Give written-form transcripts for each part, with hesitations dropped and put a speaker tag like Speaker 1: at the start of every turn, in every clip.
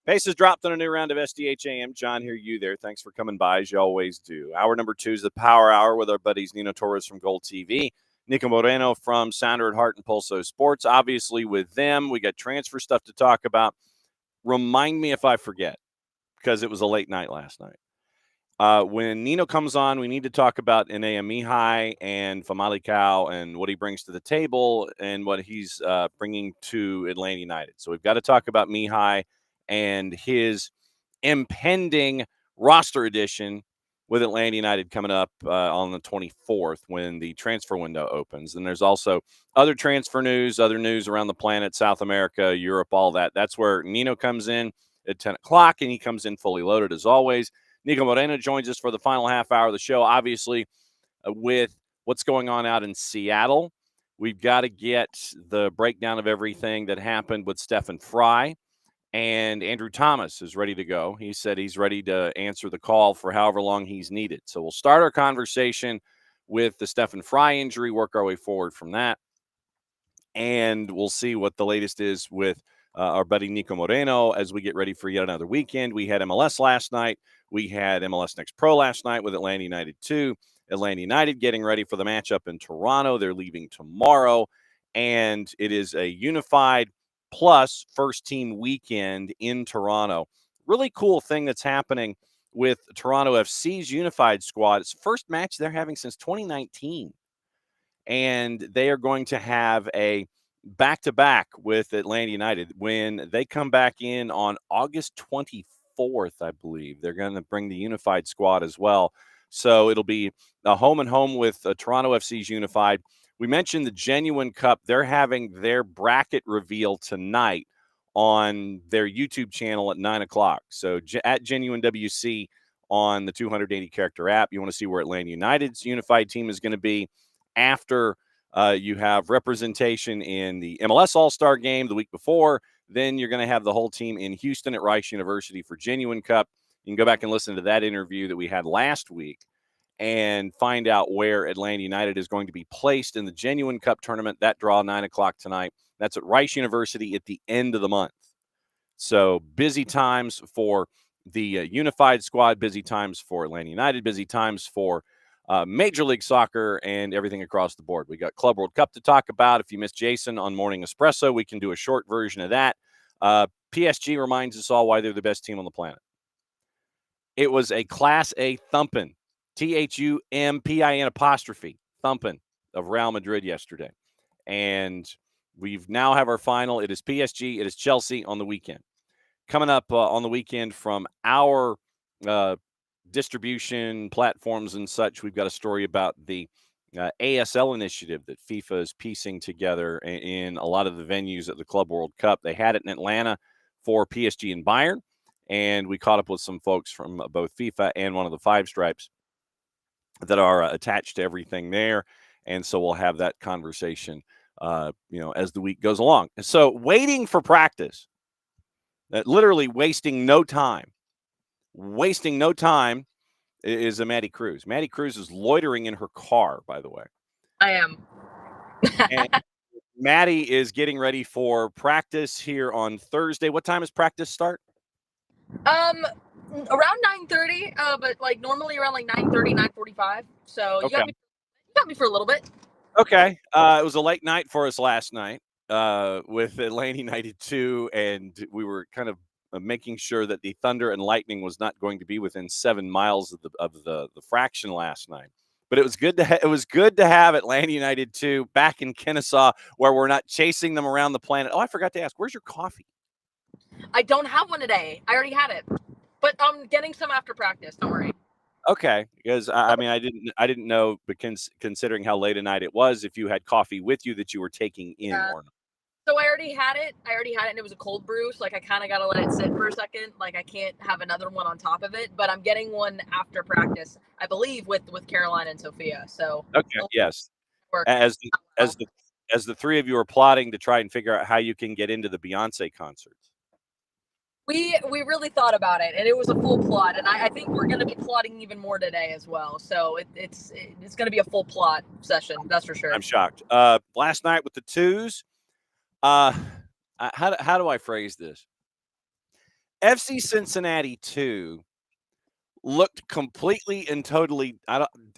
Speaker 1: Paces dropped on a new round of SDHAM. John here, you there. Thanks for coming by, as you always do. Hour number 2 is the Power Hour with our buddies Nino Torres from GOLTV, Niko Moreno from Sounder at Heart and Pulso Sports. Obviously, with them, we got transfer stuff to talk about. Remind me if I forget, because it was a late night last night. When Nino comes on, we need to talk about Enea Mihai and Famalicão and what he brings to the table and what he's bringing to Atlanta United. So we've got to talk about Mihai and his impending roster addition with Atlanta United coming up on the 24th when the transfer window opens. And there's also other transfer news, other news around the planet, South America, Europe, all that. That's where Nino comes in at 10 o'clock, and he comes in fully loaded as always. Niko Moreno joins us for the final half hour of the show, obviously, with what's going on out in Seattle. We've got to get the breakdown of everything that happened with Stephen Fry. And Andrew Thomas is ready to go. He said he's ready to answer the call for however long he's needed. So we'll start our conversation with the Stephen Fry injury, work our way forward from that. And we'll see what the latest is with our buddy Niko Moreno as we get ready for yet another weekend. We had MLS last night. We had MLS Next Pro last night with Atlanta United 2. Atlanta United getting ready for the matchup in Toronto. They're leaving tomorrow. And it is a unified plus first team weekend in Toronto. Really cool thing that's happening with Toronto FC's unified squad. It's the first match they're having since 2019. And they are going to have a back-to-back with Atlanta United when they come back in on August 24th, I believe. They're going to bring the unified squad as well. So it'll be a home and home with Toronto FC's unified. We mentioned the Genuine Cup. They're having their bracket reveal tonight on their YouTube channel at 9 o'clock. So at Genuine WC on the 280-character app, you want to see where Atlanta United's unified team is going to be after you have representation in the MLS All-Star game the week before. Then you're going to have the whole team in Houston at Rice University for Genuine Cup. You can go back and listen to that interview that we had last week and find out where Atlanta United is going to be placed in the Genuine Cup tournament. That draw 9 o'clock tonight. That's at Rice University at the end of the month. So busy times for the unified squad, busy times for Atlanta United, busy times for Major League Soccer and everything across the board. We got Club World Cup to talk about. If you missed Jason on Morning Espresso, we can do a short version of that. PSG reminds us all why they're the best team on the planet. It was a Class A thumping. THUMPIN thumping of Real Madrid yesterday. And we've now have our final. It is PSG. It is Chelsea on the weekend. Coming up on the weekend from our distribution platforms and such, we've got a story about the ASL initiative that FIFA is piecing together in a lot of the venues at the Club World Cup. They had it in Atlanta for PSG and Bayern. And we caught up with some folks from both FIFA and one of the Five Stripes that are attached to everything there. And so we'll have that conversation, as the week goes along. So waiting for practice, literally wasting no time is a Maddie Cruz. Maddie Cruz is loitering in her car, by the way.
Speaker 2: I am.
Speaker 1: And Maddie is getting ready for practice here on Thursday. What time does practice start?
Speaker 2: Around 9:30, but like normally around like 9:30, 9:45. So
Speaker 1: Okay.
Speaker 2: you got me for a little bit.
Speaker 1: Okay. It was a late night for us last night with Atlanta United 2, and we were kind of making sure that the Thunder and Lightning was not going to be within 7 miles of the fraction last night. But it was good to have Atlanta United 2 back in Kennesaw, where we're not chasing them around the planet. Oh, I forgot to ask, where's your coffee?
Speaker 2: I don't have one today. I already had it, but I'm getting some after practice. Don't worry.
Speaker 1: Okay, because I didn't know, but considering how late a night it was, if you had coffee with you that you were taking in or not.
Speaker 2: So I already had it, and it was a cold brew. So like I kind of got to let it sit for a second. Like I can't have another one on top of it. But I'm getting one after practice, I believe, with Caroline and Sophia. So
Speaker 1: okay, yes.
Speaker 2: work.
Speaker 1: As the three of you are plotting to try and figure out how you can get into the Beyonce concerts.
Speaker 2: We really thought about it, and it was a full plot, and I think we're going to be plotting even more today as well. So it's going to be a full plot session, that's for sure.
Speaker 1: I'm shocked. Last night with the twos, how do I phrase this? FC Cincinnati 2 looked completely and totally,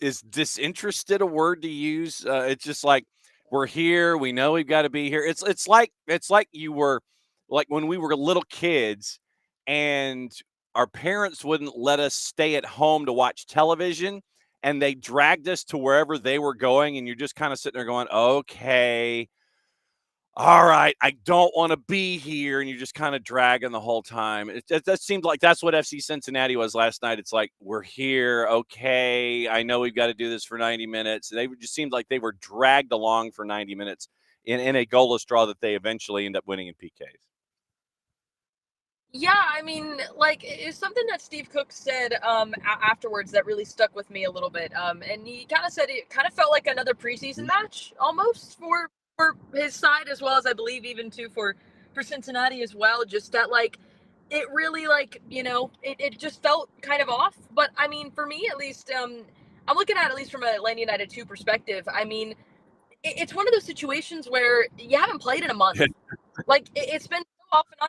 Speaker 1: is disinterested a word to use? It's just like, we're here, we know we've got to be here. It's like you were like when we were little kids and our parents wouldn't let us stay at home to watch television, and they dragged us to wherever they were going, and you're just kind of sitting there going, okay, all right, I don't want to be here, and you're just kind of dragging the whole time. That seemed like that's what FC Cincinnati was last night. It's like, we're here, okay, I know we've got to do this for 90 minutes. They just seemed like they were dragged along for 90 minutes in a goalless draw that they eventually end up winning in PKs.
Speaker 2: Yeah, I mean, like, it's something that Steve Cook said afterwards that really stuck with me a little bit. And he kind of said it kind of felt like another preseason match almost for his side, as well as I believe even too for Cincinnati as well. Just that, like, it really, like, it just felt kind of off. But I mean, for me at least, I'm looking at least from a Atlanta United 2 perspective. I mean, it's one of those situations where you haven't played in a month. Like, it's been so off and on.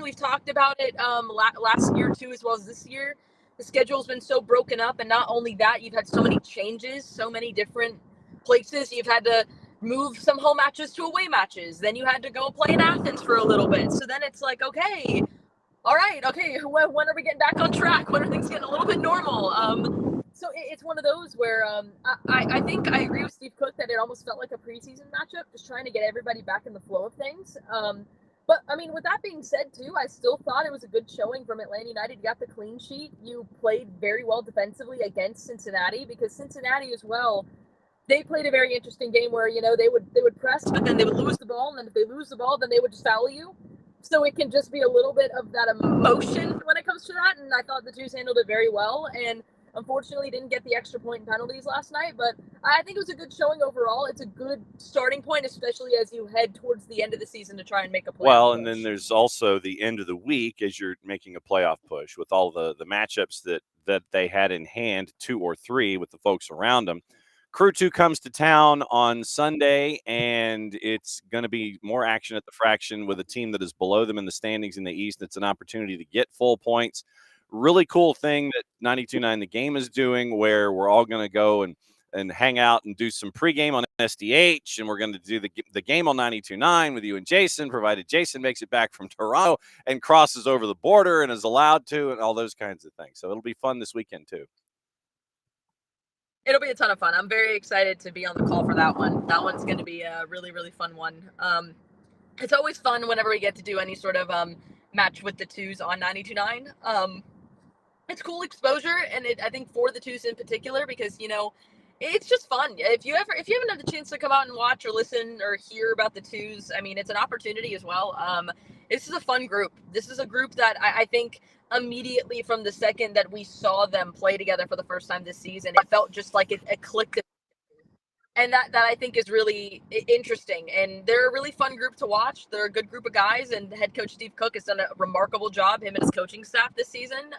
Speaker 2: We've talked about it last year too, as well as this year. The schedule's been so broken up, and not only that, you've had so many changes, so many different places. You've had to move some home matches to away matches. Then you had to go play in Athens for a little bit. So then it's like, okay, all right, okay, when are we getting back on track? When are things getting a little bit normal? So it's one of those where I think I agree with Steve Cook that it almost felt like a preseason matchup, just trying to get everybody back in the flow of things. But, I mean, with that being said, too, I still thought it was a good showing from Atlanta United. You got the clean sheet. You played very well defensively against Cincinnati, because Cincinnati as well, they played a very interesting game where, they would press, but then they would lose the ball, and then if they lose the ball, then they would just foul you. So it can just be a little bit of that emotion when it comes to that, and I thought the Jews handled it very well, and unfortunately didn't get the extra point in penalties last night, but I think it was a good showing overall. It's a good starting point, especially as you head towards the end of the season to try and make a playoff push.
Speaker 1: And then there's also the end of the week as you're making a playoff push with all the matchups that they had in hand, 2 or 3 with the folks around them. Crew 2 comes to town on Sunday, and it's going to be more action at the Fraction with a team that is below them in the standings in the East. It's an opportunity to get full points. Really cool thing that 92.9 The Game is doing, where we're all going to go and hang out and do some pregame on SDH, and we're going to do the game on 92.9 with you and Jason, provided Jason makes it back from Toronto and crosses over the border and is allowed to, and all those kinds of things. So it'll be fun this weekend too.
Speaker 2: It'll be a ton of fun. I'm very excited to be on the call for that one. That one's going to be a really, really fun one. It's always fun whenever we get to do any sort of match with the twos on 92.9. It's cool exposure, and I think for the twos in particular, because it's just fun. If you haven't had the chance to come out and watch or listen or hear about the twos, I mean, it's an opportunity as well. This is a fun group. This is a group that I think immediately from the second that we saw them play together for the first time this season, it felt just like it clicked. And that I think is really interesting. And they're a really fun group to watch. They're a good group of guys, and head coach Steve Cook has done a remarkable job, him and his coaching staff this season.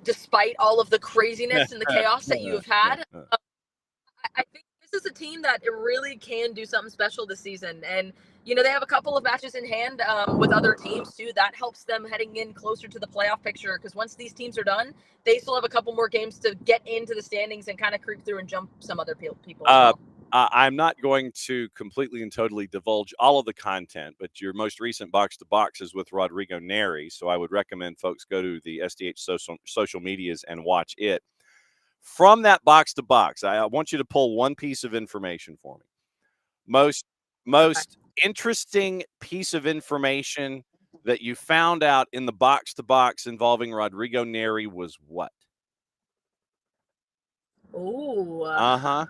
Speaker 2: Despite all of the craziness and the chaos that you have had, I think this is a team that it really can do something special this season. And, they have a couple of matches in hand with other teams, too. That helps them heading in closer to the playoff picture, because once these teams are done, they still have a couple more games to get into the standings and kind of creep through and jump some other people as well.
Speaker 1: I'm not going to completely and totally divulge all of the content, but your most recent box-to-box is with Rodrigo Neri, so I would recommend folks go to the SDH social medias and watch it. From that box-to-box, I want you to pull one piece of information for me. Most interesting piece of information that you found out in the box-to-box involving Rodrigo Neri was what?
Speaker 2: Ooh.
Speaker 1: Uh-huh.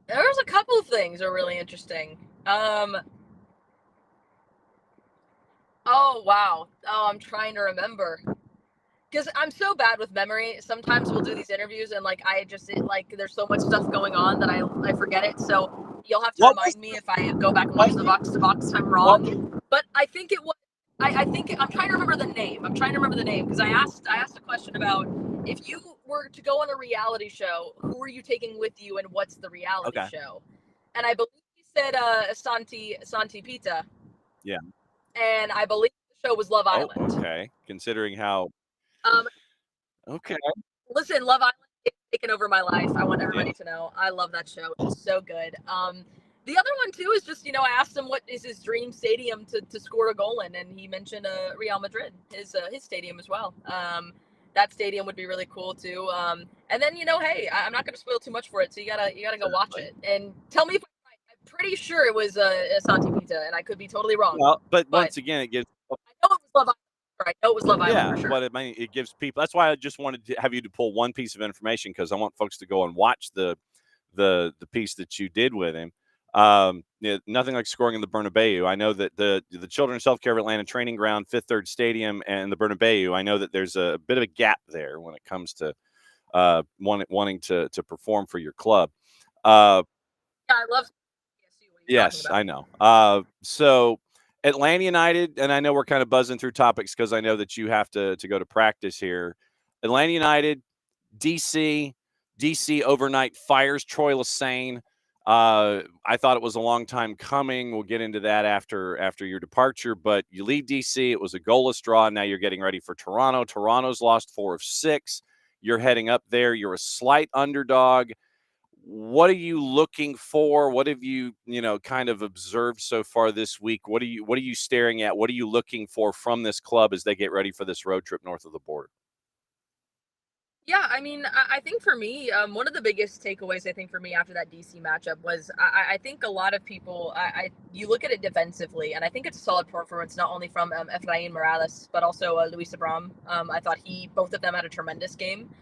Speaker 2: There's a couple of things that are really interesting. Oh, wow. Oh, I'm trying to remember. because I'm so bad with memory. Sometimes we'll do these interviews and like there's so much stuff going on that I forget it. So you'll have to remind me if I go back and watch the box to box. I'm wrong, but I think it was. I think I'm trying to remember the name. I'm trying to remember the name because I asked a question about if you were to go on a reality show, who are you taking with you and what's the reality show? And I believe he said Santi Pita.
Speaker 1: Yeah.
Speaker 2: And I believe the show was Love Island.
Speaker 1: Oh, okay. Considering how. Okay.
Speaker 2: Listen, Love Island is taken over my life. I want everybody to know. I love that show. It's so good. The other one too is just, I asked him what is his dream stadium to score a goal in, and he mentioned Real Madrid, his stadium as well. That stadium would be really cool too. And then hey, I'm not going to spoil too much for it, so you gotta go watch it and tell me if I'm right. I'm pretty sure it was Santi Pita, and I could be totally wrong.
Speaker 1: Well, but once again, it gives.
Speaker 2: I know it was Love Island. I know it was Love Island for sure.
Speaker 1: But it gives people. That's why I just wanted to have you to pull one piece of information, because I want folks to go and watch the piece that you did with him. Nothing like scoring in the Bernabeu. I know that the Children's Healthcare of Atlanta Training Ground, Fifth Third Stadium, and the Bernabeu, I know that there's a bit of a gap there when it comes to wanting to perform for your club.
Speaker 2: I love.
Speaker 1: Yes, I know. So Atlanta United, and I know we're kind of buzzing through topics because I know that you have to go to practice here. Atlanta United, DC overnight fires Troy Lesane. I thought it was a long time coming. We'll get into that after your departure, but you leave DC. It was a goalless draw. Now you're getting ready for Toronto. Toronto's lost 4 of 6. You're heading up there. You're a slight underdog. What are you looking for? What have you, kind of observed so far this week? What are you staring at? What are you looking for from this club as they get ready for this road trip north of the border?
Speaker 2: Yeah, I mean, I think for me, one of the biggest takeaways I think for me after that DC matchup was I think a lot of people, you look at it defensively, and I think it's a solid performance not only from Efrain Morales but also Luis Abram. I thought both of them had a tremendous game.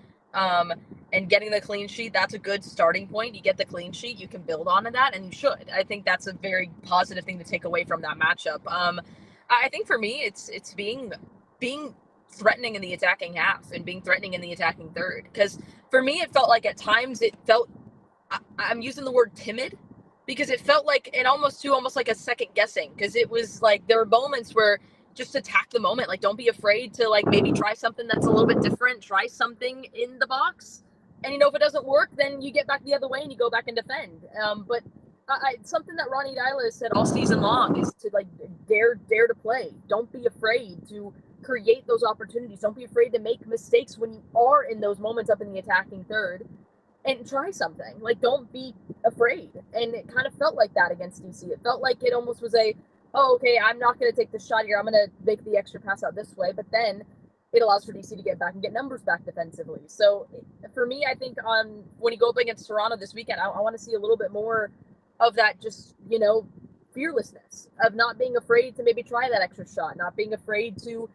Speaker 2: And getting the clean sheet, that's a good starting point. You get the clean sheet, you can build on that, and you should. I think that's a very positive thing to take away from that matchup. I think for me, it's being threatening in the attacking half and being threatening in the attacking third. Because for me, it felt like at times I'm using the word timid, because it felt like almost like a second guessing. Because it was like there were moments where just attack the moment. Like, don't be afraid to like maybe try something that's a little bit different. Try something in the box, and if it doesn't work, then you get back the other way and you go back and defend. But something that Ronnie Dyla has said all season long is to like dare to play. Don't be afraid to create those opportunities. Don't be afraid to make mistakes when you are in those moments up in the attacking third, and try something. Like, don't be afraid. And it kind of felt like that against DC. It felt like it almost was okay, I'm not going to take the shot here. I'm going to make the extra pass out this way. But then it allows for DC to get back and get numbers back defensively. So for me, I think when you go up against Toronto this weekend, I want to see a little bit more of that, just, fearlessness of not being afraid to maybe try that extra shot, not being afraid to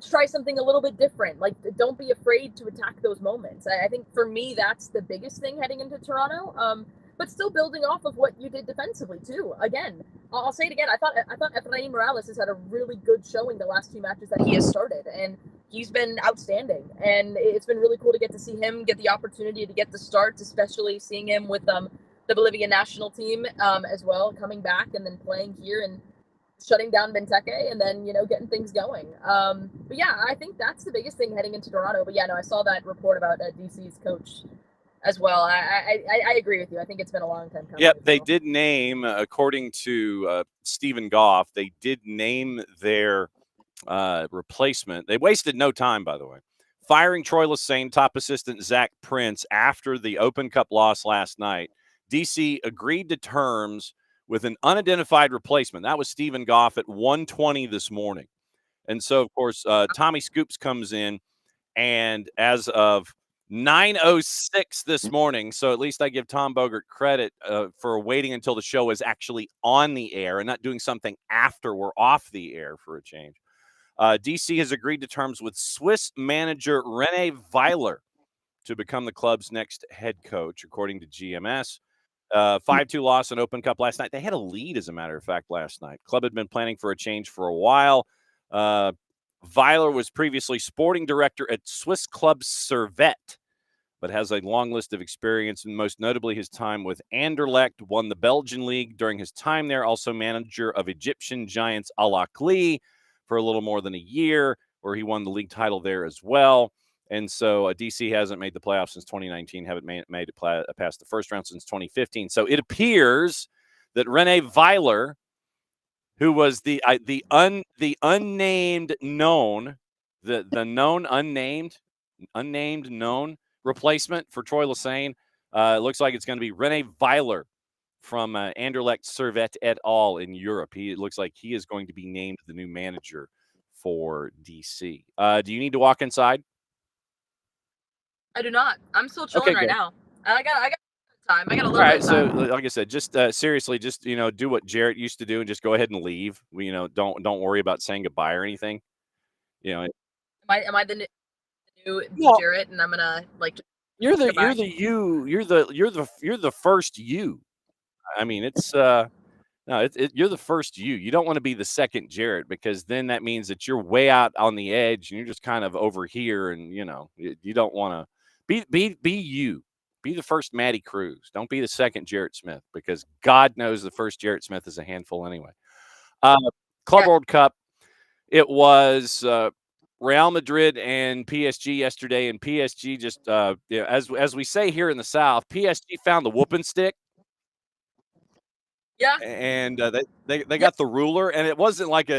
Speaker 2: try something a little bit different. Like, don't be afraid to attack those moments. I think for me, that's the biggest thing heading into Toronto. But still building off of what you did defensively too. Again, I'll say it again. I thought Efrain Morales has had a really good showing the last 2 matches that he has started, and he's been outstanding. And it's been really cool to get to see him get the opportunity to get the starts, especially seeing him with the Bolivian national team as well, coming back and then playing here and shutting down Benteke and then, getting things going. But yeah, I think that's the biggest thing heading into Toronto. But yeah, no, I saw that report about DC's coach as well. I agree with you. I think it's been a long time coming.
Speaker 1: Yep, they did name, according to Stephen Goff, they did name their replacement. They wasted no time, by the way. Firing Troy Lesane, top assistant Zach Prince after the Open Cup loss last night. DC agreed to terms with an unidentified replacement. That was Stephen Goff at 1:20 this morning. And so, of course, Tommy Scoops comes in, and as of 9:06 this morning, so at least I give Tom Bogert credit for waiting until the show is actually on the air and not doing something after we're off the air for a change. DC has agreed to terms with Swiss manager Rene Weiler to become the club's next head coach, according to GMS. 5-2 loss in Open Cup last night. They had a lead, as a matter of fact, last night. Club had been planning for a change for a while. Weiler was previously sporting director at Swiss club Servette, but has a long list of experience, and most notably his time with Anderlecht, won the Belgian league during his time there, also manager of Egyptian giants ATLUTD for a little more than a year, where he won the league title there as well. And so DC hasn't made the playoffs since 2019, haven't made it past the first round since 2015. So it appears that Rene Weiler, who was the unnamed known, the known unnamed known replacement for Troy Lesesne. It looks like it's going to be Rene Weiler from Anderlecht Servette et al. In Europe. It looks like he is going to be named the new manager for DC. Do you need to walk inside?
Speaker 2: I do not. I'm still chilling right now. I got time. I got a little bit of
Speaker 1: time.
Speaker 2: So,
Speaker 1: like I said, just seriously, just do what Jarrett used to do and just go ahead and leave. Don't worry about saying goodbye or anything. Am
Speaker 2: I the new Jarrett, and I'm gonna like.
Speaker 1: You're the first you. I mean, it's no, you're the first you. You don't want to be the second Jarrett, because then that means that you're way out on the edge and you're just kind of over here, and you don't want to be you. Be the first Matty Cruz. Don't be the second Jarrett Smith, because God knows the first Jarrett Smith is a handful anyway. Club World Cup. It was Real Madrid and PSG yesterday, and PSG just as we say here in the South, PSG found the whooping stick.
Speaker 2: Yeah,
Speaker 1: and they got the ruler, and it wasn't like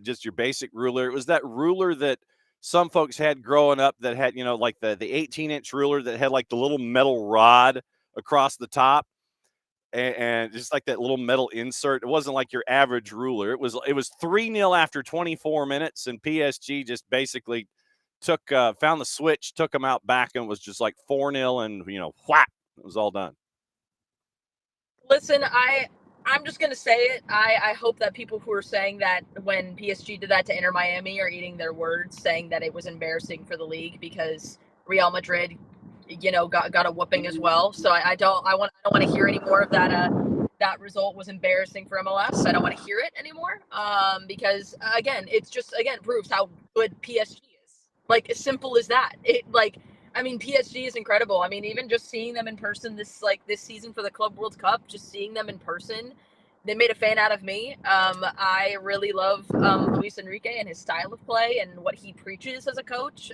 Speaker 1: just your basic ruler. It was that ruler that some folks had growing up, that had like the 18-inch ruler that had like the little metal rod across the top, and just like that little metal insert. It wasn't like your average ruler. It was 3-0 after 24 minutes, and PSG just basically found the switch, took them out back, and it was just like 4-0, and whap, it was all done.
Speaker 2: Listen, I'm just going to say it. I hope that people who are saying that when PSG did that to Inter Miami are eating their words, saying that it was embarrassing for the league, because Real Madrid, got a whooping as well. So I don't want to hear any more of that. That result was embarrassing for MLS. I don't want to hear it anymore. Because again, it's just proves how good PSG is. Like, as simple as that. PSG is incredible. I mean, even just seeing them in person this season for the Club World Cup, just seeing them in person, they made a fan out of me. I really love Luis Enrique and his style of play and what he preaches as a coach.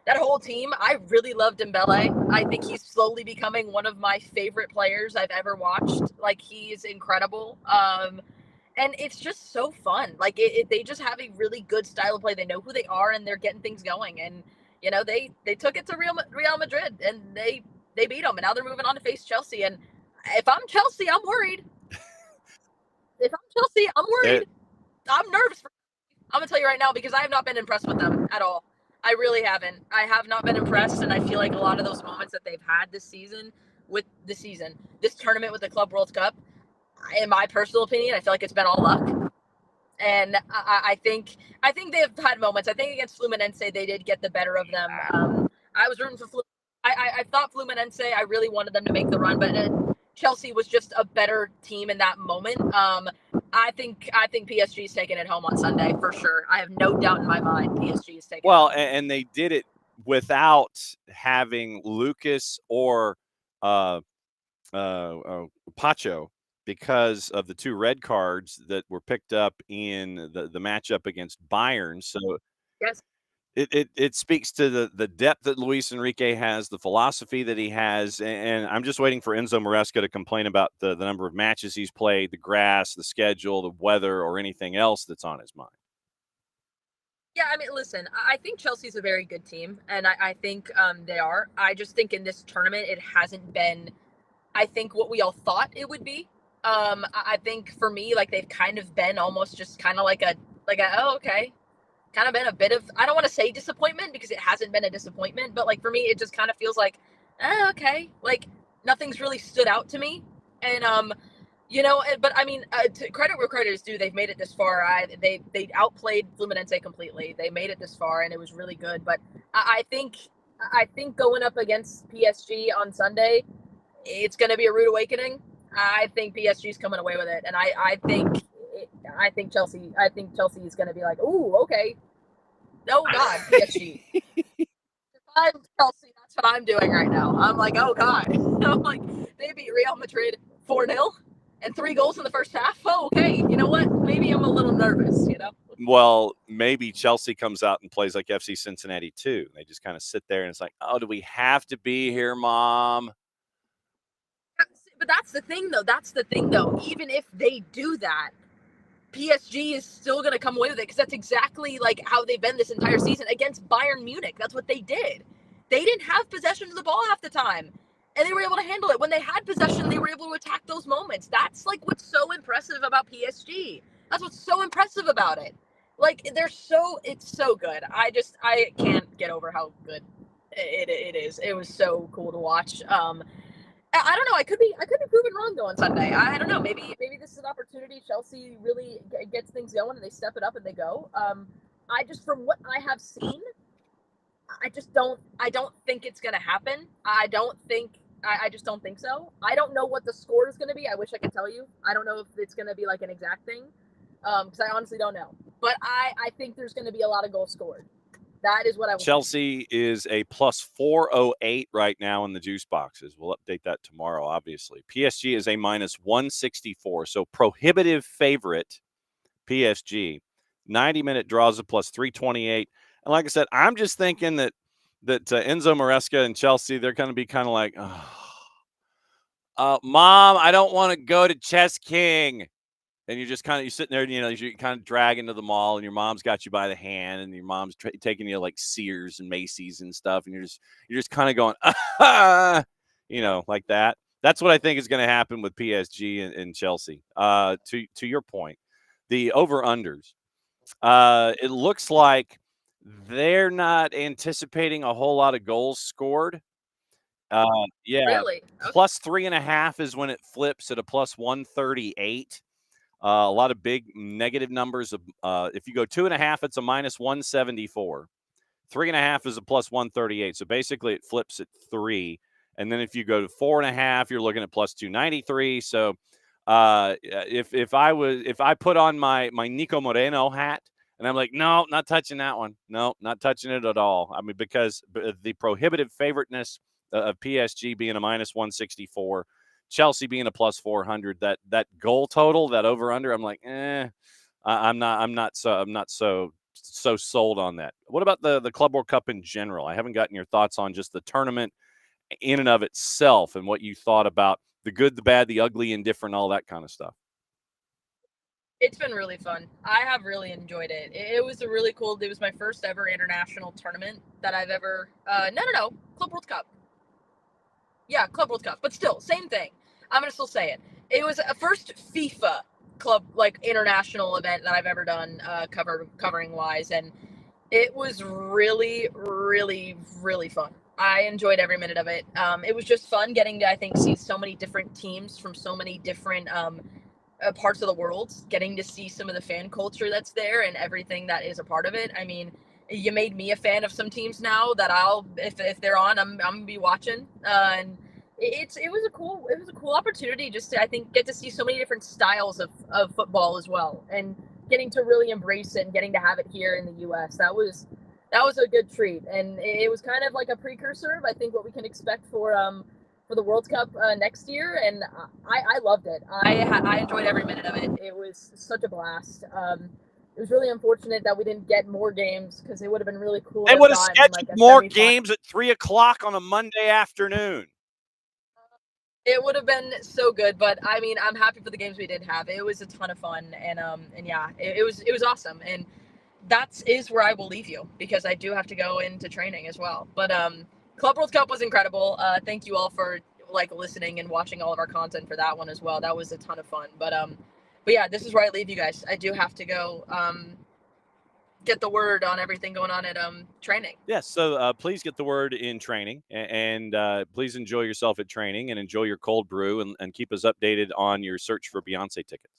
Speaker 2: That whole team, I really love Dembele. I think he's slowly becoming one of my favorite players I've ever watched. Like, he's incredible. And it's just so fun. Like, they just have a really good style of play. They know who they are, and they're getting things going. And they took it to Real Madrid, and they beat them, and now they're moving on to face Chelsea. And if I'm Chelsea, I'm worried. I'm nervous. I'm gonna tell you right now, because I have not been impressed with them at all. I really haven't. I have not been impressed, and I feel like a lot of those moments that they've had this tournament with the Club World Cup, in my personal opinion, I feel like it's been all luck. And I think they've had moments. I think against Fluminense, they did get the better of them. I was rooting for I thought Fluminense, I really wanted them to make the run, but Chelsea was just a better team in that moment. I think PSG is taking it home on Sunday for sure. I have no doubt in my mind PSG is taking it home.
Speaker 1: And they did it without having Lucas or Pacho, because of the 2 red cards that were picked up in the matchup against Bayern. So
Speaker 2: yes,
Speaker 1: it speaks to the depth that Luis Enrique has, the philosophy that he has, and I'm just waiting for Enzo Maresca to complain about the number of matches he's played, the grass, the schedule, the weather, or anything else that's on his mind.
Speaker 2: Yeah, I mean, listen, I think Chelsea's a very good team, and I think they are. I just think in this tournament, it hasn't been, I think, what we all thought it would be. I think for me, like, they've kind of been almost just kind of like a oh, okay, kind of been a bit of, I don't want to say disappointment, because it hasn't been a disappointment, but like for me, it just kind of feels like, okay, like nothing's really stood out to me. And but I mean, to credit where credit is due, they've made it this far. They outplayed Fluminense completely. They made it this far, and it was really good. But I think going up against PSG on Sunday, it's going to be a rude awakening. I think PSG is coming away with it, and I think I think Chelsea is going to be like, ooh, okay. Oh God, PSG. If I'm Chelsea, that's what I'm doing right now. I'm like, oh God. I'm like, they beat Real Madrid 4-0 and 3 goals in the first half. Oh, okay. You know what? Maybe I'm a little nervous, you know?
Speaker 1: Well, maybe Chelsea comes out and plays like FC Cincinnati too. They just kind of sit there and it's like, oh, do we have to be here, Mom?
Speaker 2: But that's the thing, though. Even if they do that, PSG is still going to come away with it because that's exactly like how they've been this entire season against Bayern Munich. That's what they did. They didn't have possession of the ball half the time, and they were able to handle it. When they had possession, they were able to attack those moments. That's like what's so impressive about PSG. That's what's so impressive about it. Like it's so good. I can't get over how good it is. It was so cool to watch. I don't know. I could be proven wrong though on Sunday. I don't know. Maybe this is an opportunity. Chelsea really gets things going and they step it up and they go. I just, from what I have seen, I don't think it's gonna happen. I just don't think so. I don't know what the score is gonna be. I wish I could tell you. I don't know if it's gonna be like an exact thing, because I honestly don't know. But I think there's gonna be a lot of goals scored. That is what I would
Speaker 1: Chelsea
Speaker 2: think.
Speaker 1: is a plus 408 right now in the juice boxes. We'll update that tomorrow, obviously. PSG is a minus 164, so prohibitive favorite PSG. 90-minute draws a plus 328. And like I said, I'm just thinking that Enzo Maresca and Chelsea, they're going to be kind of like, Mom, I don't want to go to Chess King. And you're just you're sitting there, you're kind of dragging to the mall, and your mom's got you by the hand, and your mom's taking you like Sears and Macy's and stuff, and you're just kind of going, like that. That's what I think is going to happen with PSG and Chelsea. To your point, the over-unders. It looks like they're not anticipating a whole lot of goals scored. Yeah,
Speaker 2: Really? Okay.
Speaker 1: plus 3.5 is when it flips at a plus 138. A lot of big negative numbers. If you go 2.5, it's a minus 174. 3.5 is a plus 138. So basically, it flips at 3. And then if you go to 4.5, you're looking at plus 293. So if I put on my Niko Moreno hat, and I'm like, no, not touching that one. No, not touching it at all. I mean, because the prohibitive favoriteness of PSG being a minus 164. Chelsea being a plus 400, that goal total, that over under, I'm like, I'm not so sold on that. What about the Club World Cup in general? I haven't gotten your thoughts on just the tournament in and of itself and what you thought about the good, the bad, the ugly, indifferent, all that kind of stuff.
Speaker 2: It's been really fun. I have really enjoyed it. It was a really cool. It was my first ever international tournament that I've ever. No. Club World Cup. Yeah, Club World Cup. But still, same thing. I'm gonna still say it. It was a first FIFA club international event that I've ever done, covering wise, and it was really, really, really fun. I enjoyed every minute of it. It was just fun getting to, I think, see so many different teams from so many different parts of the world, getting to see some of the fan culture that's there and everything that is a part of it. I mean, you made me a fan of some teams now that if they're on, I'm gonna be watching. And it was a cool opportunity just to, I think, get to see so many different styles of football as well, and getting to really embrace it and getting to have it here in the U.S. That was a good treat, and it was kind of like a precursor of, I think, what we can expect for the World Cup next year, and I loved it. I enjoyed every minute of it. It was such a blast. It was really unfortunate that we didn't get more games, because it would have been really cool.
Speaker 1: They would have scheduled more games at 3:00 on a Monday afternoon.
Speaker 2: It would have been so good, but I mean, I'm happy for the games we did have. It was a ton of fun, and yeah, it was awesome, and that is where I will leave you, because I do have to go into training as well. But Club World Cup was incredible. Thank you all for listening and watching all of our content for that one as well. That was a ton of fun. But yeah, this is where I leave you guys. I do have to go get the word on everything going on at training.
Speaker 1: Yes, so please get the word in training, and please enjoy yourself at training, and enjoy your cold brew, and keep us updated on your search for Beyonce tickets.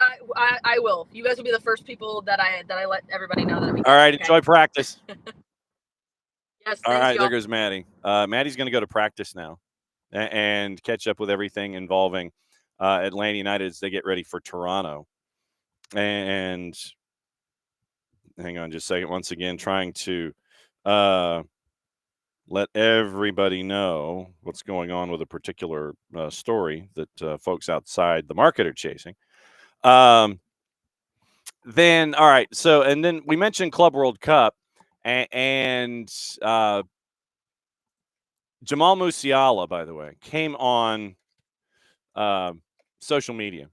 Speaker 2: I will. You guys will be the first people that I let everybody know that.
Speaker 1: All right, okay? Enjoy practice.
Speaker 2: Yes.
Speaker 1: All right, there goes Maddie. Maddie's going to go to practice now and catch up with everything involving Atlanta United as they get ready for Toronto. And hang on just a second. Once again, trying to let everybody know what's going on with a particular story that folks outside the market are chasing. Then, all right. So, and then we mentioned Club World Cup, and Jamal Musiala, by the way, came on social media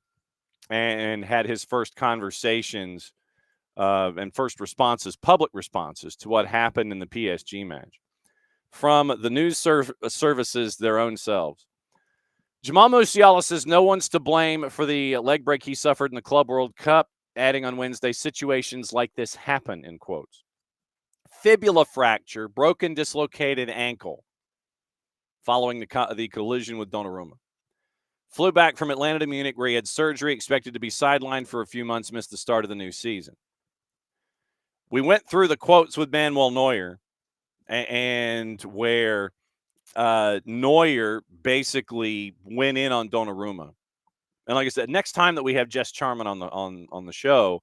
Speaker 1: and had his first conversations and first responses, public responses to what happened in the PSG match from the news services their own selves. Jamal Musiala says no one's to blame for the leg break he suffered in the Club World Cup, adding on Wednesday, situations like this happen, in quotes. Fibula fracture, broken dislocated ankle following the collision with Donnarumma. Flew back from Atlanta to Munich where he had surgery, expected to be sidelined for a few months, missed the start of the new season. We went through the quotes with Manuel Neuer and where Neuer basically went in on Donnarumma. And like I said, next time that we have Jess Charman on the show,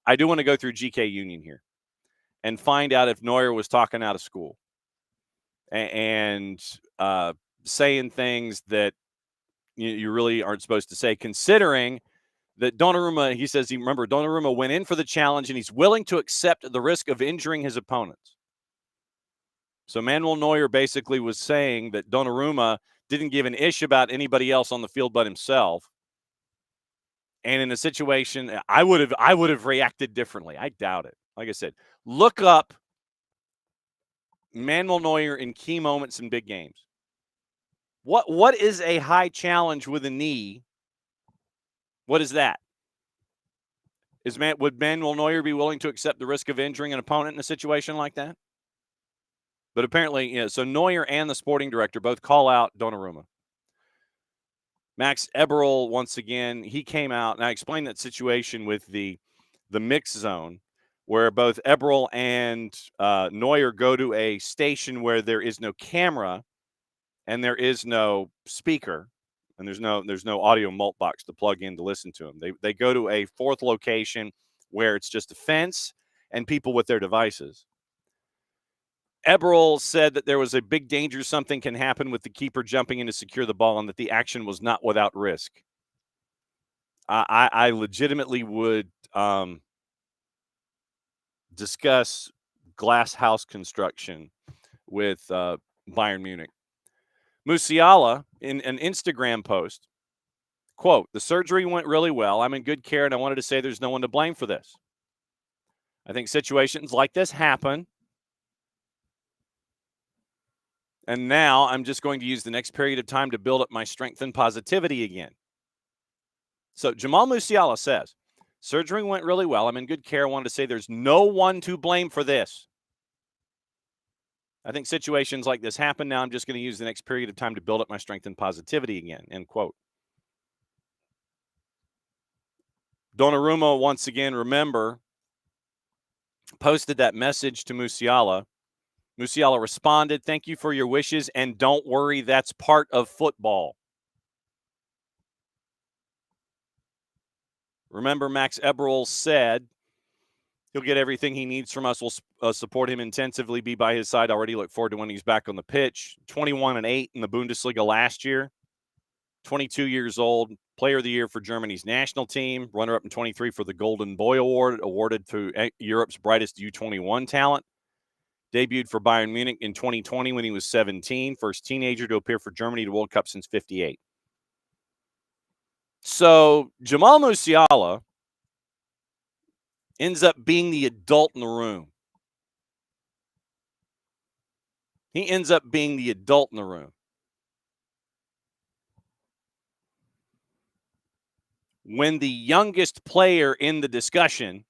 Speaker 1: I do want to go through GK Union here and find out if Neuer was talking out of school and saying things that you really aren't supposed to say, considering that Donnarumma, he says, Donnarumma went in for the challenge and he's willing to accept the risk of injuring his opponents. So Manuel Neuer basically was saying that Donnarumma didn't give an ish about anybody else on the field but himself. And in a situation, I would have reacted differently. I doubt it. Like I said, look up Manuel Neuer in key moments in big games. What is a high challenge with a knee? What is that? Would Manuel Neuer be willing to accept the risk of injuring an opponent in a situation like that? But apparently, so Neuer and the sporting director both call out Donnarumma. Max Eberl, once again, he came out, and I explained that situation with the mix zone, where both Eberl and Neuer go to a station where there is no camera and there is no speaker, and there's no audio mult box to plug in to listen to them. They go to a fourth location where it's just a fence and people with their devices. Eberl said that there was a big danger something can happen with the keeper jumping in to secure the ball and that the action was not without risk. I legitimately would discuss glass house construction with Bayern Munich. Musiala, in an Instagram post, quote, "The surgery went really well. I'm in good care, and I wanted to say there's no one to blame for this. I think situations like this happen. And now I'm just going to use the next period of time to build up my strength and positivity again." So Jamal Musiala says, surgery went really well. I'm in good care. I wanted to say there's no one to blame for this. I think situations like this happen. Now I'm just going to use the next period of time to build up my strength and positivity again, end quote. Donnarumma, once again, remember, posted that message to Musiala. Musiala responded, "Thank you for your wishes, and don't worry, that's part of football." Remember, Max Eberl said he'll get everything he needs from us. We'll support him intensively, be by his side. Already look forward to when he's back on the pitch. 21-8 in the Bundesliga last year. 22 years old, player of the year for Germany's national team, runner-up in 23 for the Golden Boy Award, awarded to Europe's brightest U21 talent. Debuted for Bayern Munich in 2020 when he was 17, first teenager to appear for Germany to World Cup since 58. So Jamal Musiala ends up being the adult in the room. He ends up being the adult in the room. When the youngest player in the discussion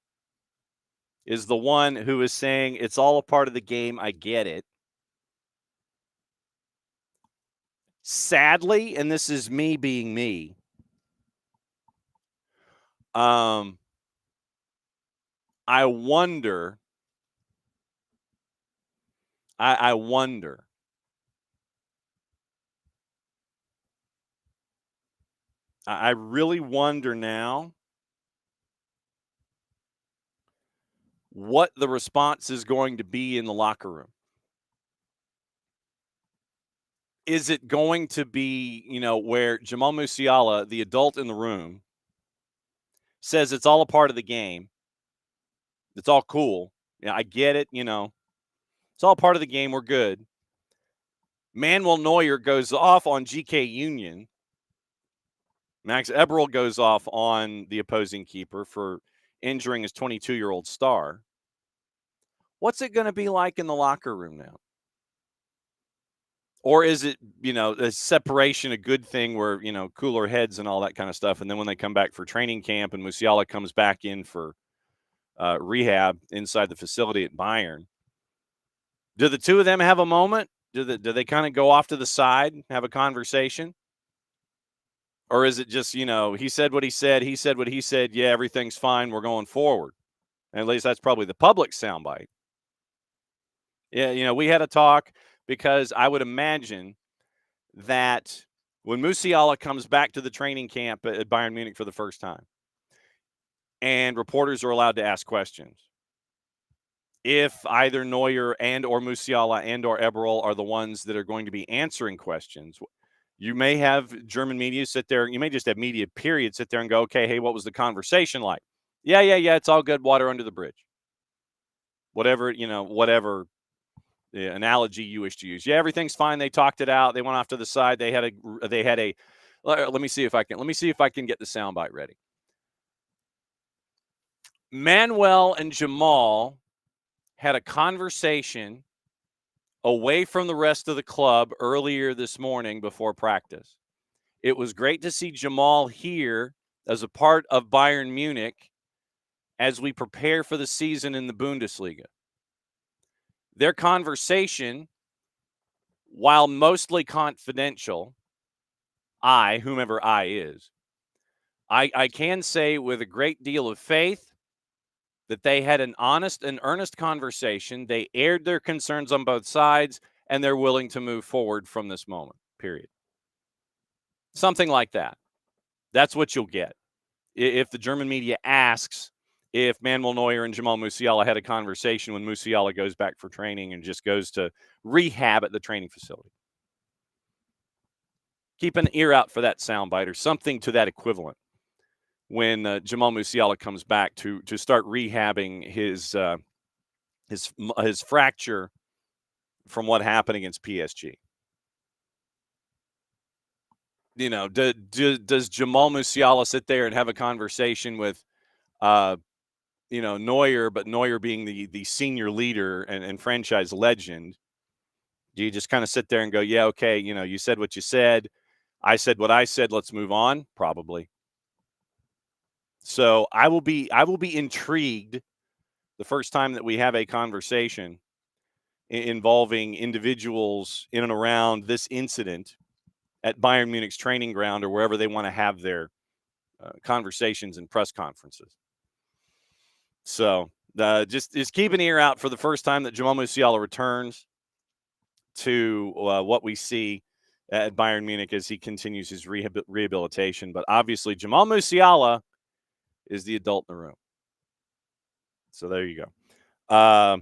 Speaker 1: is the one who is saying, it's all a part of the game, I get it. Sadly, and this is me being me, I wonder I really wonder now what the response is going to be in the locker room. Is it going to be, where Jamal Musiala, the adult in the room, says it's all a part of the game. It's all cool. Yeah, I get it, It's all part of the game. We're good. Manuel Neuer goes off on GK Union. Max Eberl goes off on the opposing keeper for injuring his 22-year-old star. What's it going to be like in the locker room now? Or is it, a separation, a good thing where, cooler heads and all that kind of stuff. And then when they come back for training camp and Musiala comes back in for rehab inside the facility at Bayern, do the two of them have a moment? Do they kind of go off to the side, have a conversation? Or is it just, he said what he said, he said what he said, yeah, everything's fine, we're going forward. And at least that's probably the public soundbite. Yeah, we had a talk because I would imagine that when Musiala comes back to the training camp at Bayern Munich for the first time and reporters are allowed to ask questions, if either Neuer and or Musiala and or Eberl are the ones that are going to be answering questions, you may have German media sit there. You may just have media, period, sit there and go, okay, hey, what was the conversation like? Yeah, it's all good. Water under the bridge. Whatever the analogy you wish to use. Yeah, everything's fine. They talked it out. They went off to the side. They had a. Let me see if I can get the soundbite ready. Manuel and Jamal had a conversation away from the rest of the club earlier this morning before practice. It was great to see Jamal here as a part of Bayern Munich as we prepare for the season in the Bundesliga. Their conversation, while mostly confidential, whomever I is, I can say with a great deal of faith that they had an honest and earnest conversation. They aired their concerns on both sides, and they're willing to move forward from this moment, period. Something like that. That's what you'll get. If the German media asks if Manuel Neuer and Jamal Musiala had a conversation when Musiala goes back for training and just goes to rehab at the training facility. Keep an ear out for that soundbite or something to that equivalent when Jamal Musiala comes back to start rehabbing his fracture from what happened against PSG. Does Jamal Musiala sit there and have a conversation with Neuer, but Neuer being the senior leader and franchise legend? Do you just kind of sit there and go, yeah, okay, you said what you said. I said what I said. Let's move on. Probably. So I will be intrigued the first time that we have a conversation involving individuals in and around this incident at Bayern Munich's training ground or wherever they want to have their conversations and press conferences. So just keep an ear out for the first time that Jamal Musiala returns to what we see at Bayern Munich as he continues his rehabilitation. But obviously, Jamal Musiala is the adult in the room. So there you go. All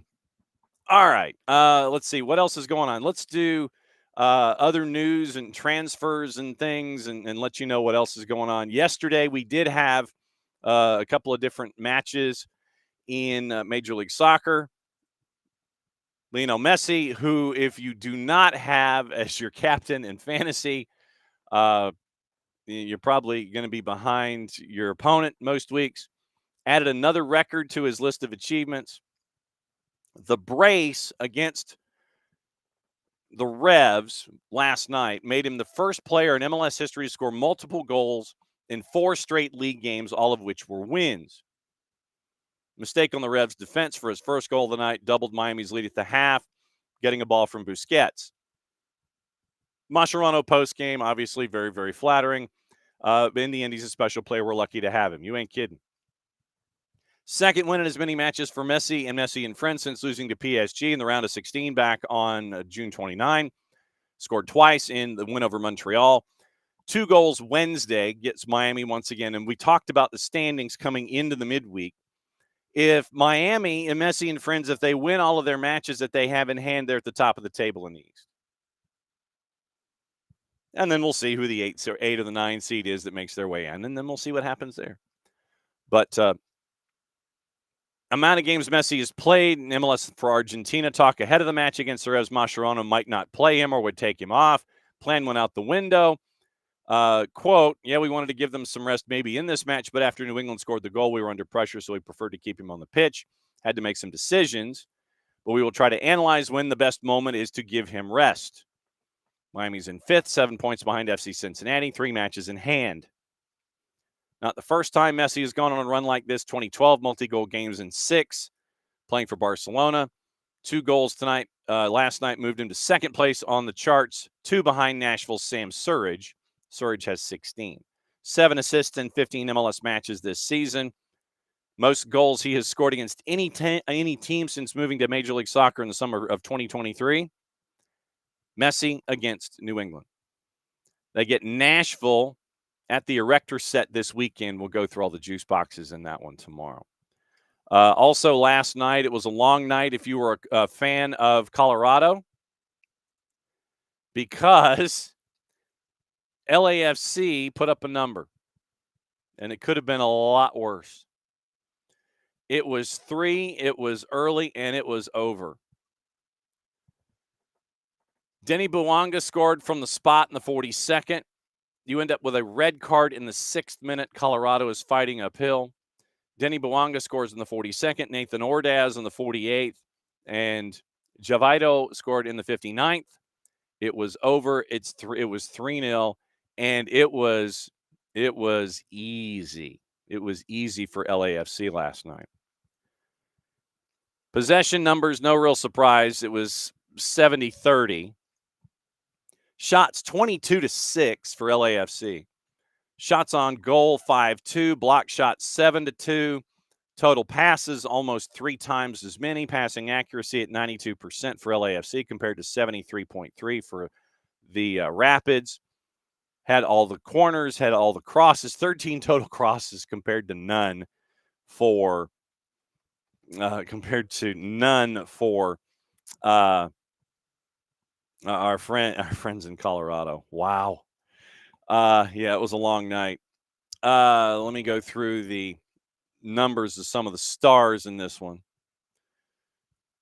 Speaker 1: right. Let's see. What else is going on? Let's do other news and transfers and things and let you know what else is going on. Yesterday, we did have a couple of different matches in Major League Soccer. Lionel Messi, who, if you do not have as your captain in fantasy, you're probably going to be behind your opponent most weeks, added another record to his list of achievements. The brace against the Revs last night made him the first player in MLS history to score multiple goals in 4 straight league games, all of which were wins. Mistake on the Revs' defense for his first goal of the night doubled Miami's lead at the half, getting a ball from Busquets. Mascherano post-game, obviously very, very flattering. In the end, he's a special player. We're lucky to have him. You ain't kidding. Second win in as many matches for Messi and friends since losing to PSG in the round of 16 back on June 29. Scored twice in the win over Montreal. 2 goals Wednesday gets Miami once again. And we talked about the standings coming into the midweek. If Miami and Messi and friends, if they win all of their matches that they have in hand, they're at the top of the table in the East. And then we'll see who the 8 or the 9 seed is that makes their way in, and then we'll see what happens there. But amount of games Messi has played in MLS for Argentina. Talk ahead of the match against Torres. Mascherano might not play him or would take him off. Plan went out the window. Quote, yeah, we wanted to give them some rest maybe in this match, but after New England scored the goal, we were under pressure, so we preferred to keep him on the pitch. Had to make some decisions, but we will try to analyze when the best moment is to give him rest. Miami's in 5th, 7 points behind FC Cincinnati, 3 matches in hand. Not the first time Messi has gone on a run like this. 2012, multi-goal games in 6, playing for Barcelona. 2 goals tonight. Last night moved him to 2nd place on the charts, 2 behind Nashville's Sam Surridge. Surridge has 16. 7 assists in 15 MLS matches this season. Most goals he has scored against any team since moving to Major League Soccer in the summer of 2023. Messi against New England. They get Nashville at the Erector set this weekend. We'll go through all the juice boxes in that one tomorrow. Also, last night, it was a long night if you were a fan of Colorado, because LAFC put up a number, and it could have been a lot worse. It was 3, it was early, and it was over. Denny Bouanga scored from the spot in the 42nd. You end up with a red card in the 6th minute. Colorado is fighting uphill. Denny Bouanga scores in the 42nd. Nathan Ordaz in the 48th. And Javido scored in the 59th. It was over. It was 3-0. And it was easy. It was easy for LAFC last night. Possession numbers, no real surprise. It was 70-30. Shots 22-6 for LAFC. Shots on goal 5-2. Block shots 7-2. Total passes almost 3 times as many. Passing accuracy at 92% for LAFC compared to 73.3 for the Rapids. Had all the corners, had all the crosses. 13 total crosses compared to none for our friends in Colorado. Wow. Yeah, it was a long night. Let me go through the numbers of some of the stars in this one.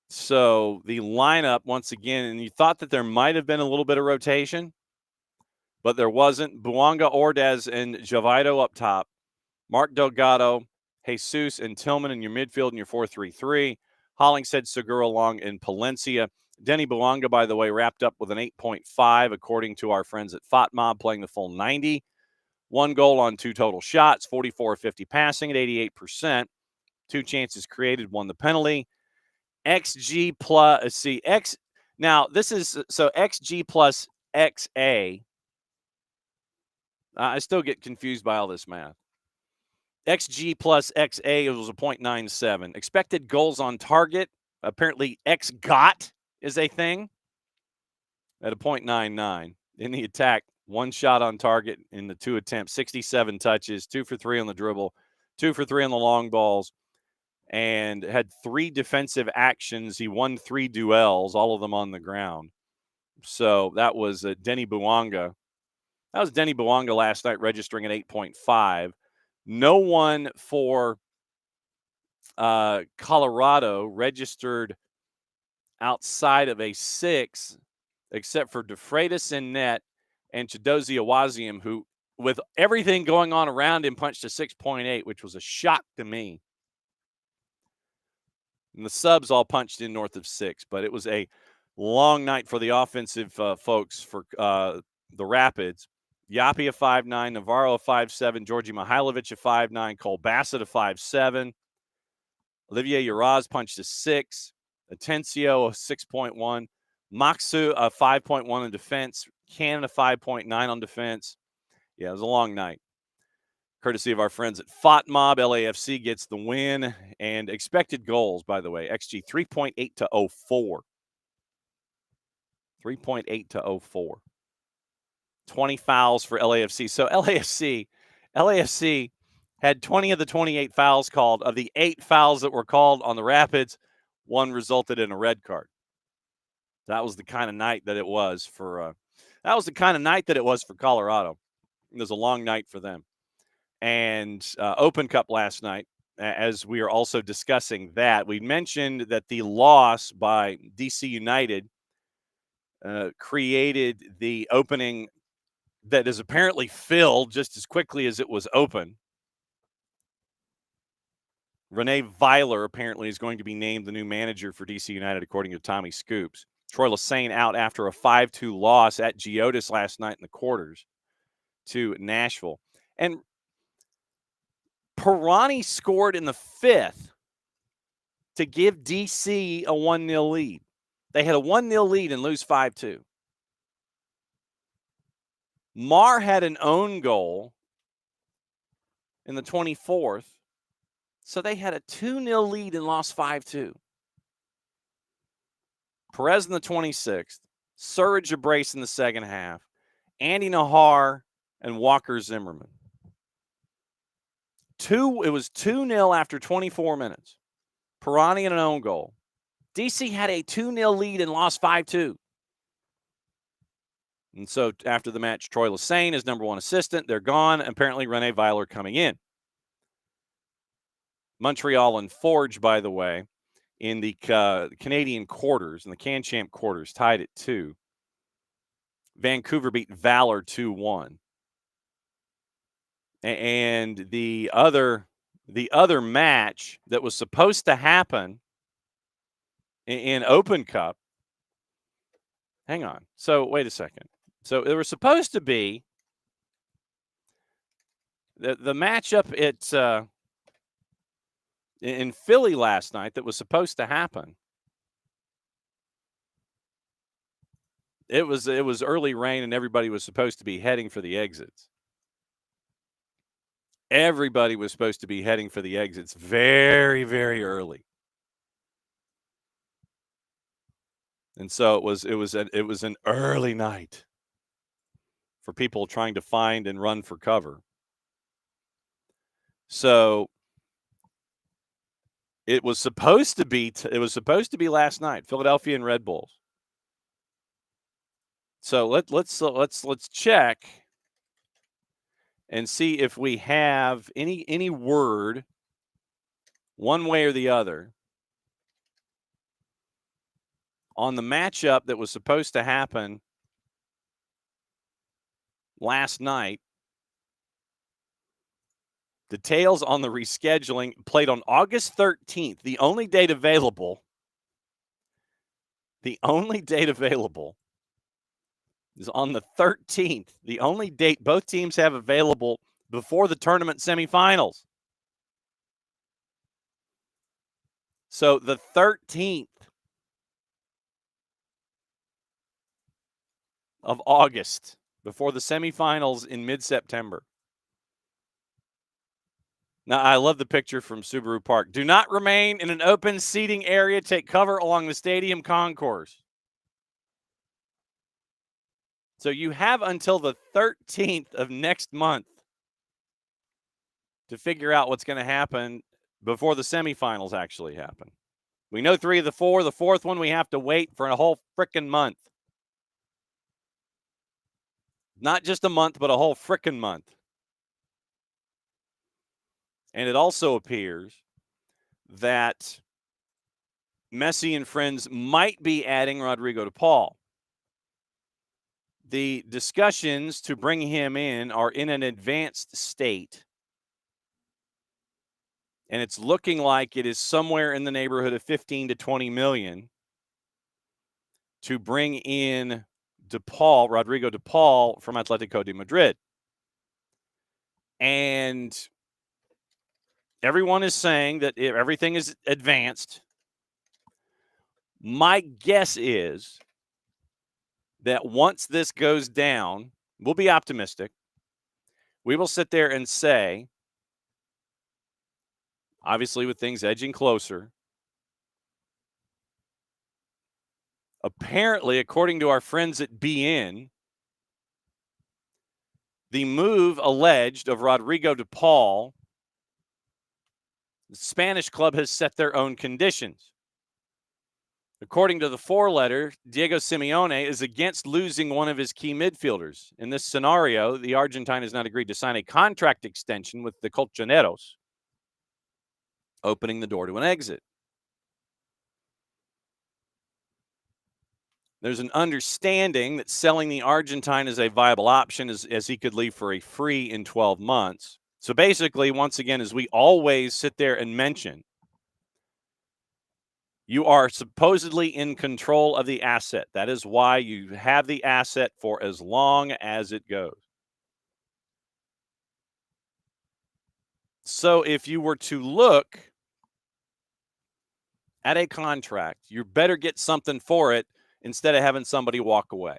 Speaker 1: So the lineup, once again, and you thought that there might have been a little bit of rotation, but there wasn't. Bouanga, Ordaz, and Javido up top. Mark Delgado, Jesus, and Tillman in your midfield in your 4-3-3. Hollingshead, Segura, Long, and Palencia. Denny Bouanga, by the way, wrapped up with an 8.5, according to our friends at FOTMob, playing the full 90. 1 goal on 2 total shots, 44-50 passing at 88%. 2 chances created, 1 the penalty. XG plus, now this is, so XG plus XA. I still get confused by all this math. XG plus XA was a 0.97. Expected goals on target, apparently XGOT is a thing, at a 0.99. In the attack, 1 shot on target in the 2 attempts, 67 touches, 2 for 3 on the dribble, 2 for 3 on the long balls, and had 3 defensive actions. He won 3 duels, all of them on the ground. So that was Denny Bouanga. That was Denny Bouanga last night, registering at 8.5. No one for Colorado registered outside of a 6, except for DeFreitas in net and Chidozie Awaziam, who, with everything going on around him, punched a 6.8, which was a shock to me. And the subs all punched in north of 6, but it was a long night for the offensive folks for the Rapids. Yapi a 5'9", Navarro a 5'7", Georgi Mihailovic a 5'9", Cole Bassett a 5'7", Olivier Uraz punched a 6, Atencio a 6.1, Maxu a 5.1 in defense, Cannon a 5.9 on defense. Yeah, it was a long night. Courtesy of our friends at FOTMob, LAFC gets the win. And expected goals, by the way, XG 3.8 to 0.4. 3.8 to 0.4. 20 fouls for LAFC. So LAFC had 20 of the 28 fouls called. Of the 8 fouls that were called on the Rapids, 1 resulted in a red card. That was the kind of night that it was for Colorado. It was a long night for them. And Open Cup last night, as we are also discussing that, we mentioned that the loss by DC United created the opening that is apparently filled just as quickly as it was open. Renee Weiler apparently is going to be named the new manager for DC United, according to Tommy Scoops. Troy Lesesne out after a 5-2 loss at Geodis last night in the quarters to Nashville. And Pirani scored in the 5th to give DC a 1-0 lead. They had a 1-0 lead and lose 5-2. Marr had an own goal in the 24th, so they had a 2-0 lead and lost 5-2. Perez in the 26th, Surridge a brace in the second half, Andy Nahar and Walker Zimmerman. It was 2-0 after 24 minutes. Pirani and an own goal. DC had a 2-0 lead and lost 5-2. And so after the match, Troy Lesesne is number 1 assistant. They're gone. Apparently, Renee Weiler coming in. Montreal and Forge, by the way, in the Canadian quarters, in the Can-Champ quarters, tied at 2. Vancouver beat Valor 2-1. And the other match that was supposed to happen in Open Cup, hang on. So wait a second. So there was supposed to be the matchup in Philly last night that was supposed to happen. It was early rain and everybody was supposed to be heading for the exits. Everybody was supposed to be heading for the exits very, very early. And so it was an early night for people trying to find and run for cover. So it was supposed to be last night, Philadelphia and Red Bulls. So let's check and see if we have any word one way or the other on the matchup that was supposed to happen last night. Details on the rescheduling. Played on August 13th, the only date available. The only date available is on the 13th. The only date both teams have available before the tournament semifinals. So the 13th of August, before the semifinals in mid-September. Now, I love the picture from Subaru Park. Do not remain in an open seating area. Take cover along the stadium concourse. So you have until the 13th of next month to figure out what's going to happen before the semifinals actually happen. We know 3 of the 4. The 4th one, we have to wait for a whole frickin' month. Not just a month, but a whole frickin' month. And it also appears that Messi and friends might be adding Rodrigo de Paul. The discussions to bring him in are in an advanced state. And it's looking like it is somewhere in the neighborhood of 15 to 20 million to bring in Rodrigo de Paul from Atletico de Madrid. And everyone is saying that everything is advanced. My guess is that once this goes down, we'll be optimistic. We will sit there and say, obviously with things edging closer, apparently, according to our friends at BN, The move alleged of Rodrigo de Paul, the Spanish club has set their own conditions. According to the four-letter, Diego Simeone is against losing one of his key midfielders. In this scenario, the Argentine has not agreed to sign a contract extension with the Colchoneros, opening the door to an exit. There's an understanding that selling the Argentine is a viable option as he could leave for a free in 12 months. So basically, once again, as we always sit there and mention, you are supposedly in control of the asset. That is why you have the asset for as long as it goes. So if you were to look at a contract, you better get something for it instead of having somebody walk away.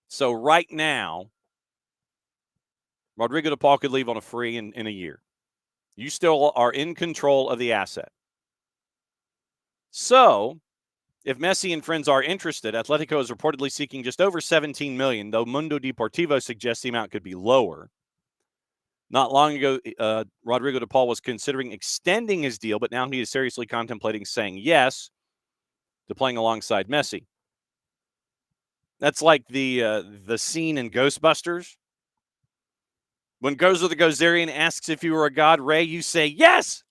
Speaker 1: So right now, Rodrigo de Paul could leave on a free in a year. You still are in control of the asset. So if Messi and friends are interested, Atletico is reportedly seeking just over $17 million, though Mundo Deportivo suggests the amount could be lower. Not long ago, Rodrigo de Paul was considering extending his deal, but now he is seriously contemplating saying yes to playing alongside Messi. That's like the scene in Ghostbusters. When Gozer the Gozerian asks if you were a god, Ray, you say yes.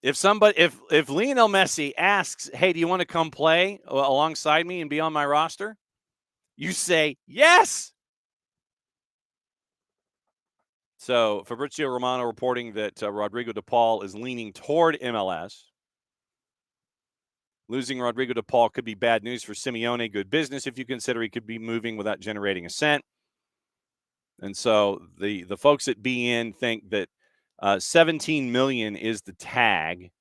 Speaker 1: If Lionel Messi asks, hey, do you want to come play alongside me and be on my roster? You say yes. So Fabrizio Romano reporting that Rodrigo de Paul is leaning toward MLS. Losing Rodrigo de Paul could be bad news for Simeone, good business if you consider he could be moving without generating a cent. And so the folks at BN think that 17 million is the tag.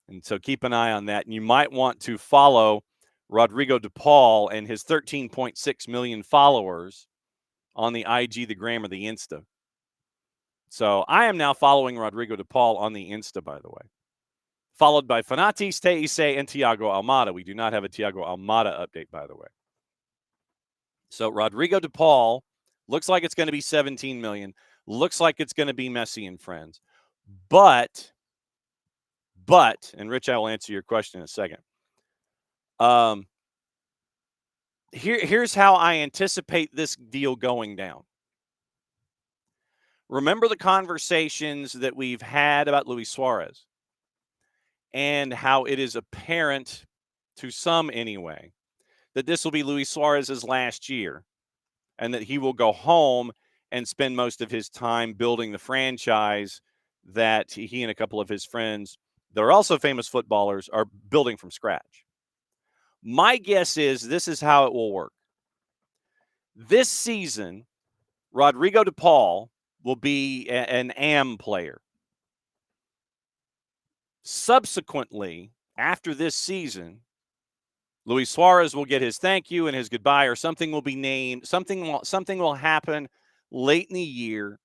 Speaker 1: And so keep an eye on that. And you might want to follow Rodrigo de Paul and his 13.6 million followers on the IG, the Gram, or the Insta. So I am now following Rodrigo de Paul on the Insta, by the way. Followed by Fanatis, Teise, and Thiago Almada. We do not have a Thiago Almada update, by the way. So Rodrigo de Paul looks like it's going to be 17 million. Looks like it's going to be Messi and friends. But, and Rich, I will answer your question in a second. Here's how I anticipate this deal going down. Remember the conversations that we've had about Luis Suarez and how it is apparent, to some anyway, that this will be Luis Suarez's last year and that he will go home and spend most of his time building the franchise that he and a couple of his friends that are also famous footballers are building from scratch. My guess is this is how it will work. This season, Rodrigo de Paul will be an AM player. Subsequently, after this season, Luis Suarez will get his thank you and his goodbye, or something will be named. Something will happen late in the year.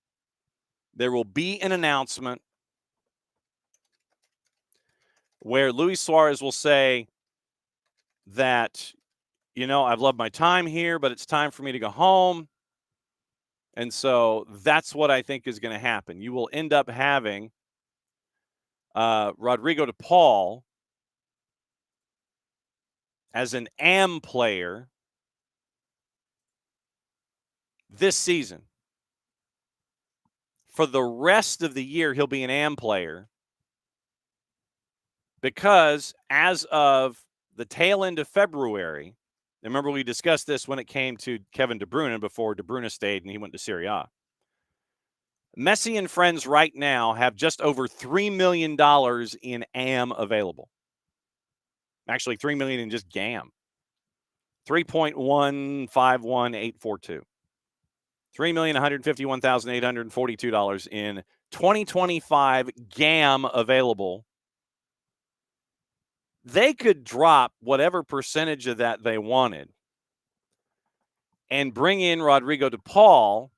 Speaker 1: There will be an announcement where Luis Suarez will say that, I've loved my time here, but it's time for me to go home. And so that's what I think is going to happen. You will end up having Rodrigo de Paul as an AM player this season. For the rest of the year, he'll be an AM player because as of the tail end of February, remember we discussed this when it came to Kevin De Bruyne before De Bruyne stayed and he went to Serie A. Messi and friends right now have just over $3 million in AM available. Actually, $3 million in just GAM. 3.151842. $3,151,842 in 2025 GAM available. They could drop whatever percentage of that they wanted and bring in Rodrigo de Paul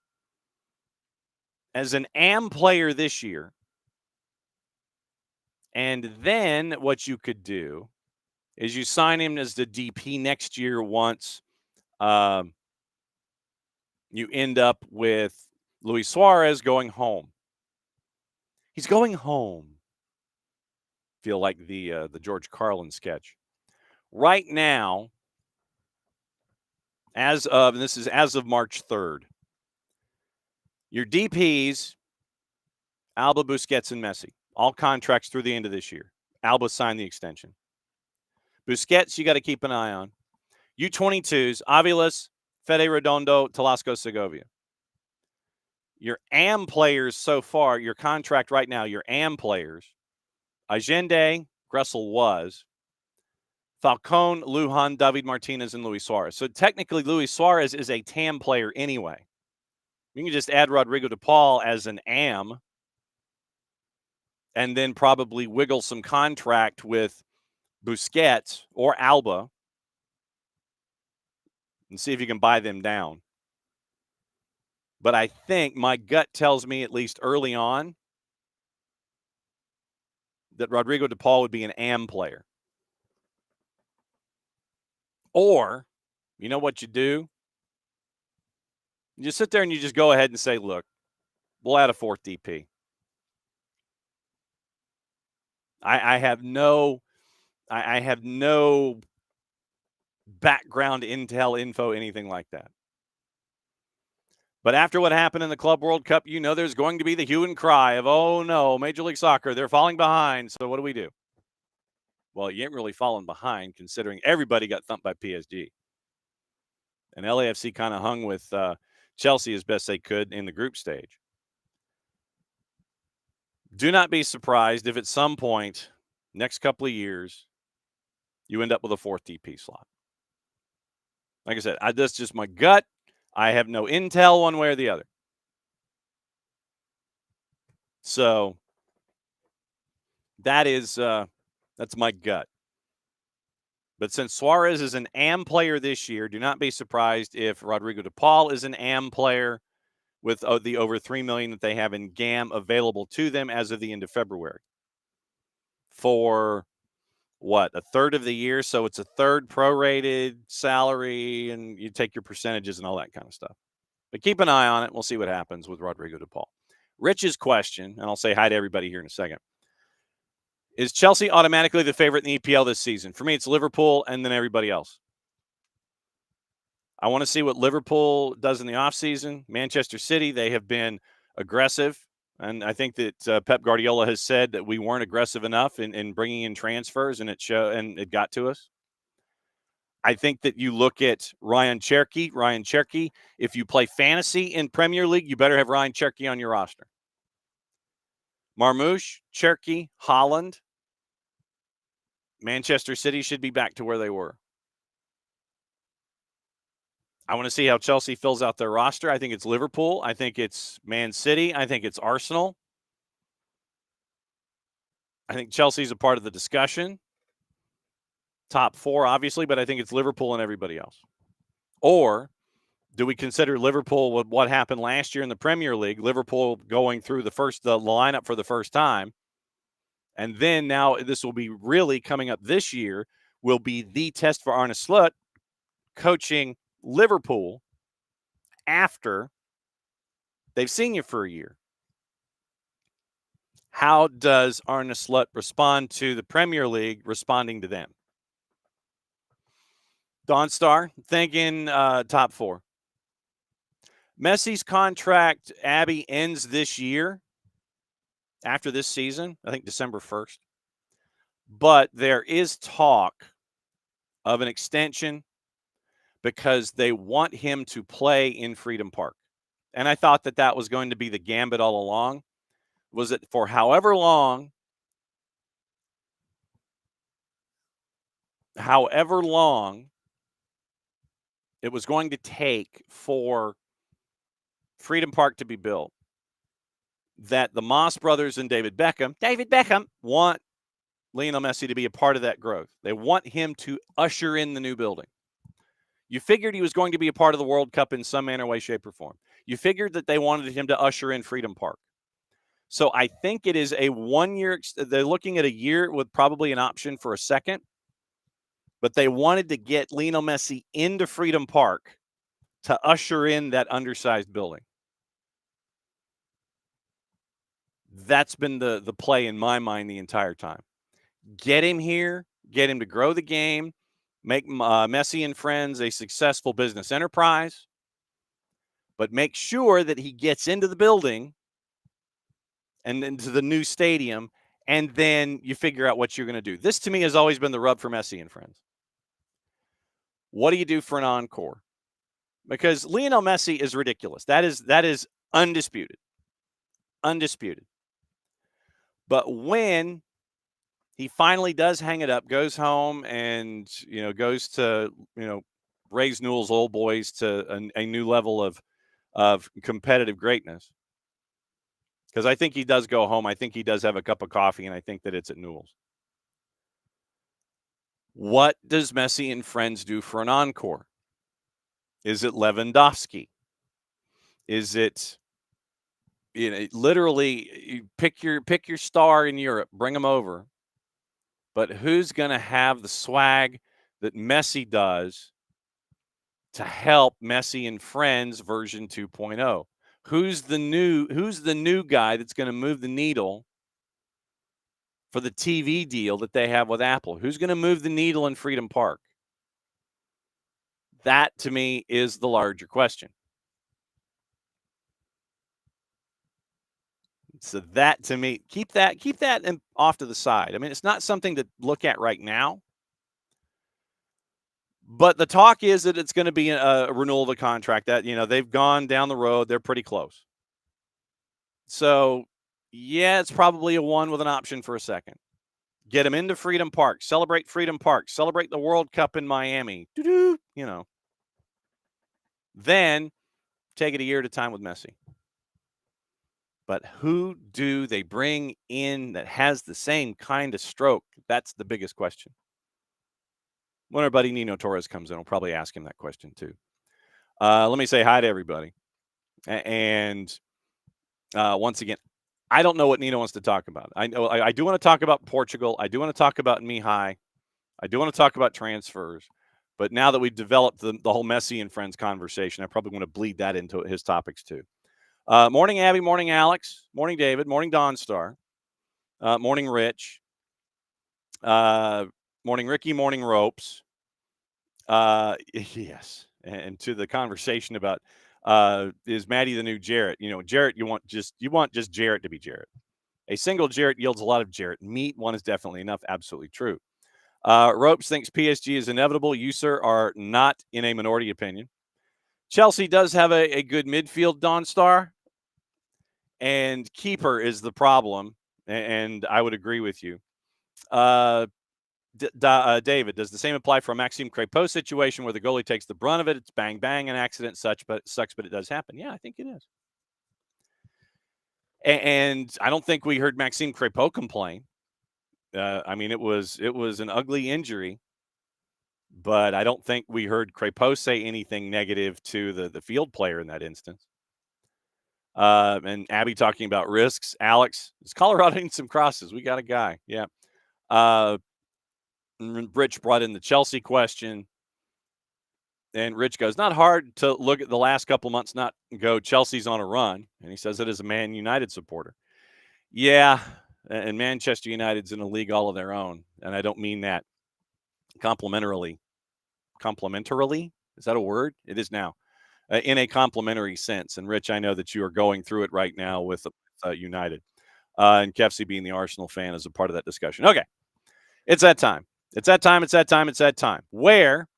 Speaker 1: as an AM player this year. And then what you could do is you sign him as the DP next year once you end up with Luis Suarez going home. He's going home. Feel like the George Carlin sketch. Right now, and this is as of March 3rd, your DPs, Alba, Busquets, and Messi, all contracts through the end of this year. Alba signed the extension. Busquets, you got to keep an eye on. U22s, Aviles, Fede Redondo, Talasco Segovia. Your AM players so far, your contract right now, your AM players, Allende, Gressel was, Falcon, Lujan, David Martinez, and Luis Suarez. So technically, Luis Suarez is a TAM player anyway. You can just add Rodrigo de Paul as an AM and then probably wiggle some contract with Busquets or Alba and see if you can buy them down. But I think my gut tells me, at least early on, that Rodrigo de Paul would be an AM player. Or, you know what you do? You just sit there and you just go ahead and say, look, we'll add a fourth DP. I have no background intel, info, anything like that. But after what happened in the Club World Cup, you know there's going to be the hue and cry of, oh, no, Major League Soccer, they're falling behind. So what do we do? Well, you ain't really falling behind considering everybody got thumped by PSG. And LAFC kind of hung with Chelsea as best they could in the group stage. Do not be surprised if at some point, next couple of years, you end up with a fourth DP slot. Like I said, that's just my gut. I have no intel one way or the other. So that's my gut. But since Suarez is an AM player this year, do not be surprised if Rodrigo de Paul is an AM player with the over $3 million that they have in GAM available to them as of the end of February. For what, a third of the year? So it's a third prorated salary, and you take your percentages and all that kind of stuff. But keep an eye on it. We'll see what happens with Rodrigo de Paul. Rich's question, and I'll say hi to everybody here in a second. Is Chelsea automatically the favorite in the EPL this season? For me, it's Liverpool and then everybody else. I want to see what Liverpool does in the offseason. Manchester City, they have been aggressive. And I think that Pep Guardiola has said that we weren't aggressive enough in bringing in transfers, and it got to us. I think that you look at Ryan Cherki. If you play fantasy in Premier League, you better have Ryan Cherki on your roster. Marmoush, Cherki, Holland. Manchester City should be back to where they were. I want to see how Chelsea fills out their roster. I think it's Liverpool. I think it's Man City. I think it's Arsenal. I think Chelsea's a part of the discussion. Top four, obviously, but I think it's Liverpool and everybody else. Or do we consider Liverpool with what happened last year in the Premier League, Liverpool going through the lineup for the first time, and then now this will be really coming up this year, will be the test for Arne Slot coaching Liverpool after they've seen you for a year. How does Arne Slot respond to the Premier League responding to them? Dawn Star, thinking top four. Messi's contract, Abby, ends this year, after this season, I think December 1st. But there is talk of an extension because they want him to play in Freedom Park. And I thought that was going to be the gambit all along. Was it for however long it was going to take for Freedom Park to be built, that the Moss brothers and David Beckham want Lionel Messi to be a part of that growth. They want him to usher in the new building. You figured he was going to be a part of the World Cup in some manner, way, shape, or form. You figured that they wanted him to usher in Freedom Park. So I think it is a 1 year. They're looking at a year with probably an option for a second. but they wanted to get Lionel Messi into Freedom Park to usher in that undersized building. That's been the play in my mind the entire time. Get him here, get him to grow the game, make Messi and friends a successful business enterprise, but make sure that he gets into the building and into the new stadium, and then you figure out what you're going to do. This, to me, has always been the rub for Messi and friends. What do you do for an encore? Because Lionel Messi is ridiculous. That is undisputed. Undisputed. But when he finally does hang it up, goes home, and goes to raise Newell's old boys to a new level of competitive greatness. Because I think he does go home. I think he does have a cup of coffee, and I think that it's at Newell's. What does Messi and friends do for an encore? Is it Lewandowski? Is it literally pick your star in Europe, bring him over? But who's going to have the swag that Messi does to help Messi and Friends version 2.0? Who's the new guy that's going to move the needle for the TV deal that they have with Apple? Who's going to move the needle in Freedom Park? That, to me, is the larger question. So that, to me, keep that off to the side. I mean, it's not something to look at right now. But the talk is that it's going to be a renewal of the contract. That they've gone down the road. They're pretty close. So, yeah, it's probably a one with an option for a second. Get them into Freedom Park. Celebrate Freedom Park. Celebrate the World Cup in Miami. Then take it a year at a time with Messi. But who do they bring in that has the same kind of stroke? That's the biggest question. When our buddy Nino Torres comes in, I'll probably ask him that question too. Let me say hi to everybody. And once again, I don't know what Nino wants to talk about. I know I do want to talk about Portugal. I do want to talk about Mihai. I do want to talk about transfers. But now that we've developed the whole Messi and friends conversation, I probably want to bleed that into his topics too. Morning, Abby. Morning, Alex. Morning, David. Morning, Dawn Star. Morning, Rich. Morning, Ricky. Morning, Ropes. Yes. And to the conversation about is Maddie the new Jarrett? Jarrett, you want just Jarrett to be Jarrett. A single Jarrett yields a lot of Jarrett meat. One is definitely enough. Absolutely true. Ropes thinks PSG is inevitable. You, sir, are not in a minority opinion. Chelsea does have a good midfield, Dawn Star. And keeper is the problem. And I would agree with you. David, does the same apply for a Maxime Crépeau situation where the goalie takes the brunt of it? It's bang, bang, an accident, sucks, but it does happen. Yeah, I think it is. And I don't think we heard Maxime Crépeau complain. I mean, it was an ugly injury, but I don't think we heard Crépeau say anything negative to the field player in that instance. And Abby talking about risks. Alex, is Colorado in some crosses? We got a guy. Yeah. Rich brought in the Chelsea question. And Rich goes, not hard to look at the last couple months, not go, Chelsea's on a run. And he says it as a Man United supporter. Yeah. And Manchester United's in a league all of their own. And I don't mean that complimentarily. Complimentarily? Is that a word? It is now. In a complimentary sense. And Rich, I know that you are going through it right now with United. And Kefsey being the Arsenal fan is a part of that discussion. Okay. It's that time. It's that time. Where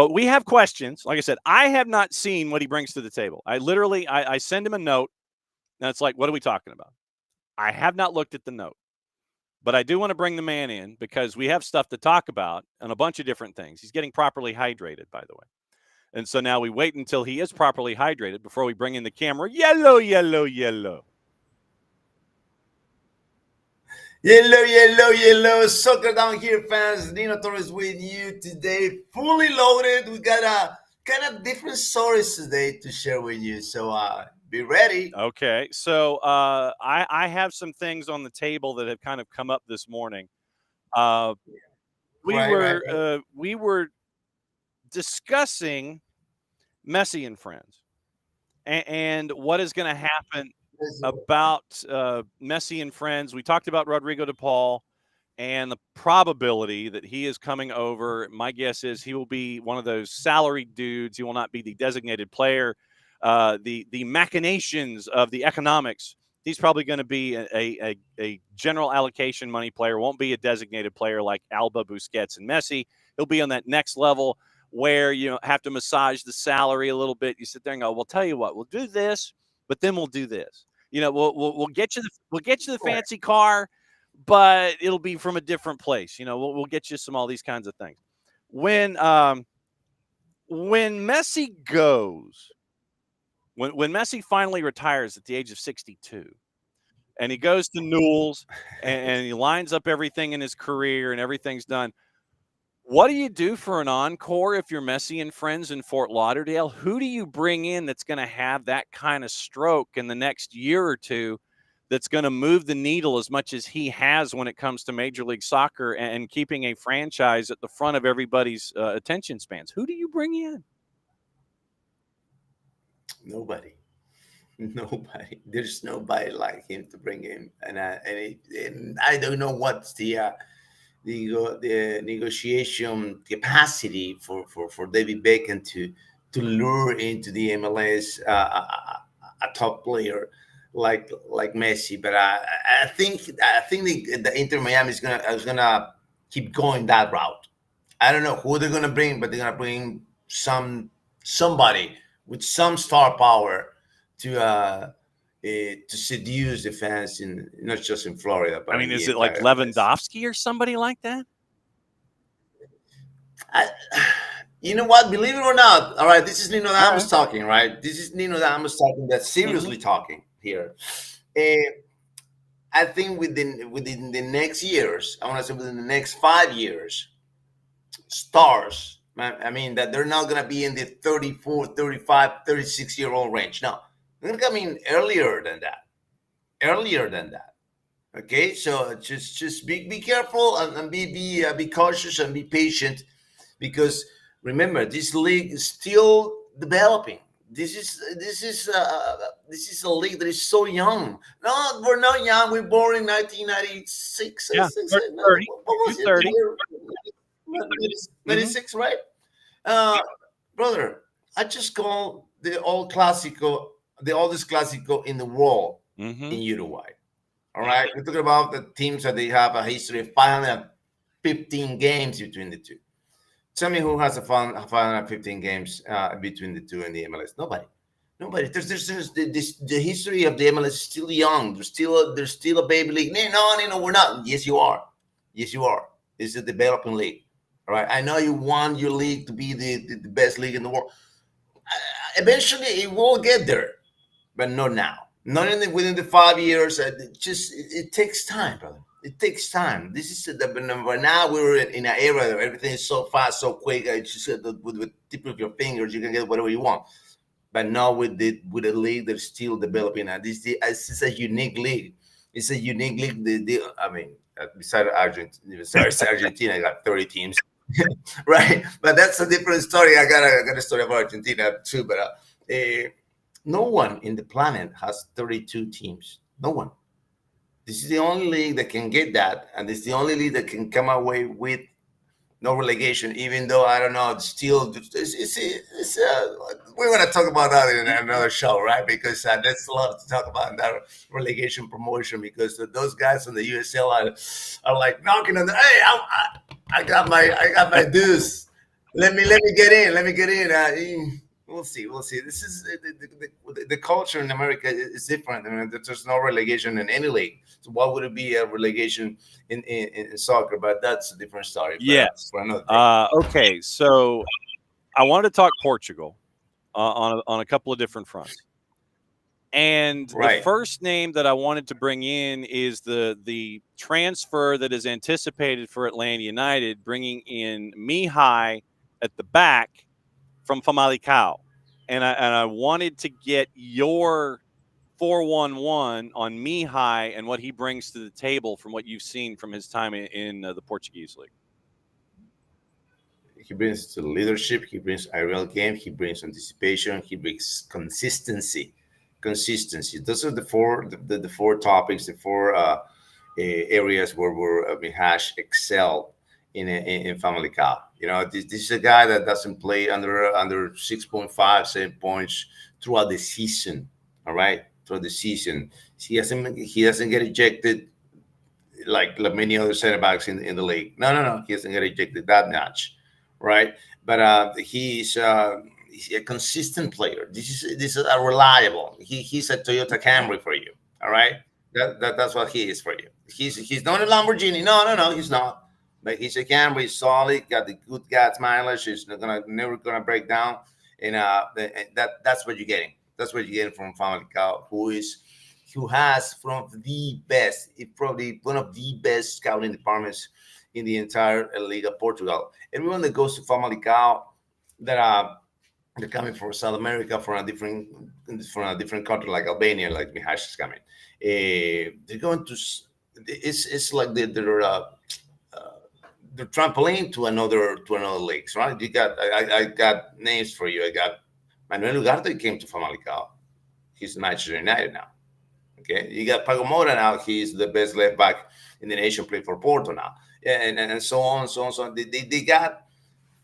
Speaker 1: we have questions. Like I said, I have not seen what he brings to the table. I send him a note, and it's like, what are we talking about? I have not looked at the note. But I do want to bring the man in because we have stuff to talk about and a bunch of different things. He's getting properly hydrated, by the way. And so now we wait until he is properly hydrated before we bring in the camera. Yellow.
Speaker 3: Yellow, Soccer Down Here fans. Nino Torres with you today, fully loaded. We got a kind of different stories today to share with you. So be ready.
Speaker 1: Okay. So I have some things on the table that have kind of come up this morning. we were discussing Messi and friends, and what is going to happen about Messi and friends. We talked about Rodrigo de Paul and the probability that he is coming over. My guess is he will be one of those salaried dudes. He will not be the designated player. The machinations of the economics. He's probably going to be a general allocation money player. Won't be a designated player like Alba, Busquets, and Messi. He'll be on that next level where you have to massage the salary a little bit. You sit there and go, "We'll tell you what, we'll do this, but then we'll do this. We'll get you the fancy car, but it'll be from a different place. We'll get you all these kinds of things." When Messi goes, when Messi finally retires at the age of 62, and he goes to Newell's and he lines up everything in his career and everything's done, what do you do for an encore if you're Messi and friends in Fort Lauderdale? Who do you bring in that's going to have that kind of stroke in the next year or two that's going to move the needle as much as he has when it comes to Major League Soccer and keeping a franchise at the front of everybody's attention spans? Who do you bring in?
Speaker 3: Nobody. There's nobody like him to bring in, and I don't know what's the negotiation capacity for David Beckham to lure into the MLS a top player like Messi. But I think the Inter Miami is gonna keep going that route. I don't know who they're gonna bring, but they're gonna bring somebody with some star power to seduce the fans in not just in Florida, but
Speaker 1: is it like Lewandowski or somebody like that?
Speaker 3: You know what? Believe it or not, all right. This is Nino Damos talking, right? This is Nino Damos talking. That's seriously talking here. I think within the next years, I want to say within the next 5 years, stars. I mean that they're not going to be in the 34, 35, 36-year-old range. No, they're going to come in earlier than that. Okay, so just be careful and be cautious and be patient, because remember, this league is still developing. This is a league that is so young. No, we're not young. We're born in 1996.
Speaker 1: Yeah, 30.
Speaker 3: What was
Speaker 1: 30.
Speaker 3: 96, right? Brother, I just call the oldest Clásico in the world in Uruguay. All right, we're talking about the teams that they have a history of 515 games between the two. Tell me who has a 515 games between the two in the MLS? Nobody. There's the history of the MLS is still young. There's still a baby league. No, we're not. Yes, you are. It's a developing league. All right. I know you want your league to be the best league in the world. Eventually, it will get there, but not now. Not within the 5 years. It takes time, brother. It takes time. This is but now we're in an era where everything is so fast, so quick. It's just with the tip of your fingers, you can get whatever you want. But now with a league that's still developing, and this is a unique league. It's a unique league. Besides Argentina, I got 30 teams, right? But that's a different story. I got a story about Argentina too. But no one in the planet has 32 teams. No one. This is the only league that can get that, and it's the only league that can come away with no relegation. Even though I don't know, it's still we're going to talk about that in another show, right? Because that's a lot to talk about in that relegation promotion. Because those guys on the USL are like knocking on the I got my dues. Let me get in. We'll see. This is the culture in America is different. I mean, there's no relegation in any league. So why would it be a relegation in soccer? But that's a different story.
Speaker 1: Yes.
Speaker 3: For another day.
Speaker 1: Okay. So I wanted to talk Portugal on a couple of different fronts. And the first name that I wanted to bring in is the transfer that is anticipated for Atlanta United, bringing in Mihai at the back from Famalicão, and I wanted to get your 411 on Mihai and what he brings to the table from what you've seen from his time in the Portuguese league.
Speaker 3: He brings to leadership. He brings a real game. He brings anticipation. He brings consistency. Consistency. Those are the four topics, the four areas where Hash excel in Family Cow. This is a guy that doesn't play under 6.5, 7 points throughout the season. All right, throughout the season, he doesn't get ejected like many other center backs in the league. No, he doesn't get ejected that much, right? But he's a consistent player. This is a reliable. He's a Toyota Camry for you. All right, that's what he is for you. He's not a Lamborghini. No, he's not. But he's a Camry, solid, got the good gas mileage. He's never gonna break down, and that's what you're getting. That's what you're getting from Family Cow, who has probably one of the best scouting departments in the entire Liga Portugal. Everyone that goes to Family Cow that they're coming from South America, from a different country like Albania, like Mihash is coming. They're going to. It's like the trampoline to another leagues, right? I got names for you. I got Manuel Ugarte came to Family Cow. He's Manchester United now. Okay, you got Pago Mora now. He's the best left back in the nation, playing for Porto now, and so on. They got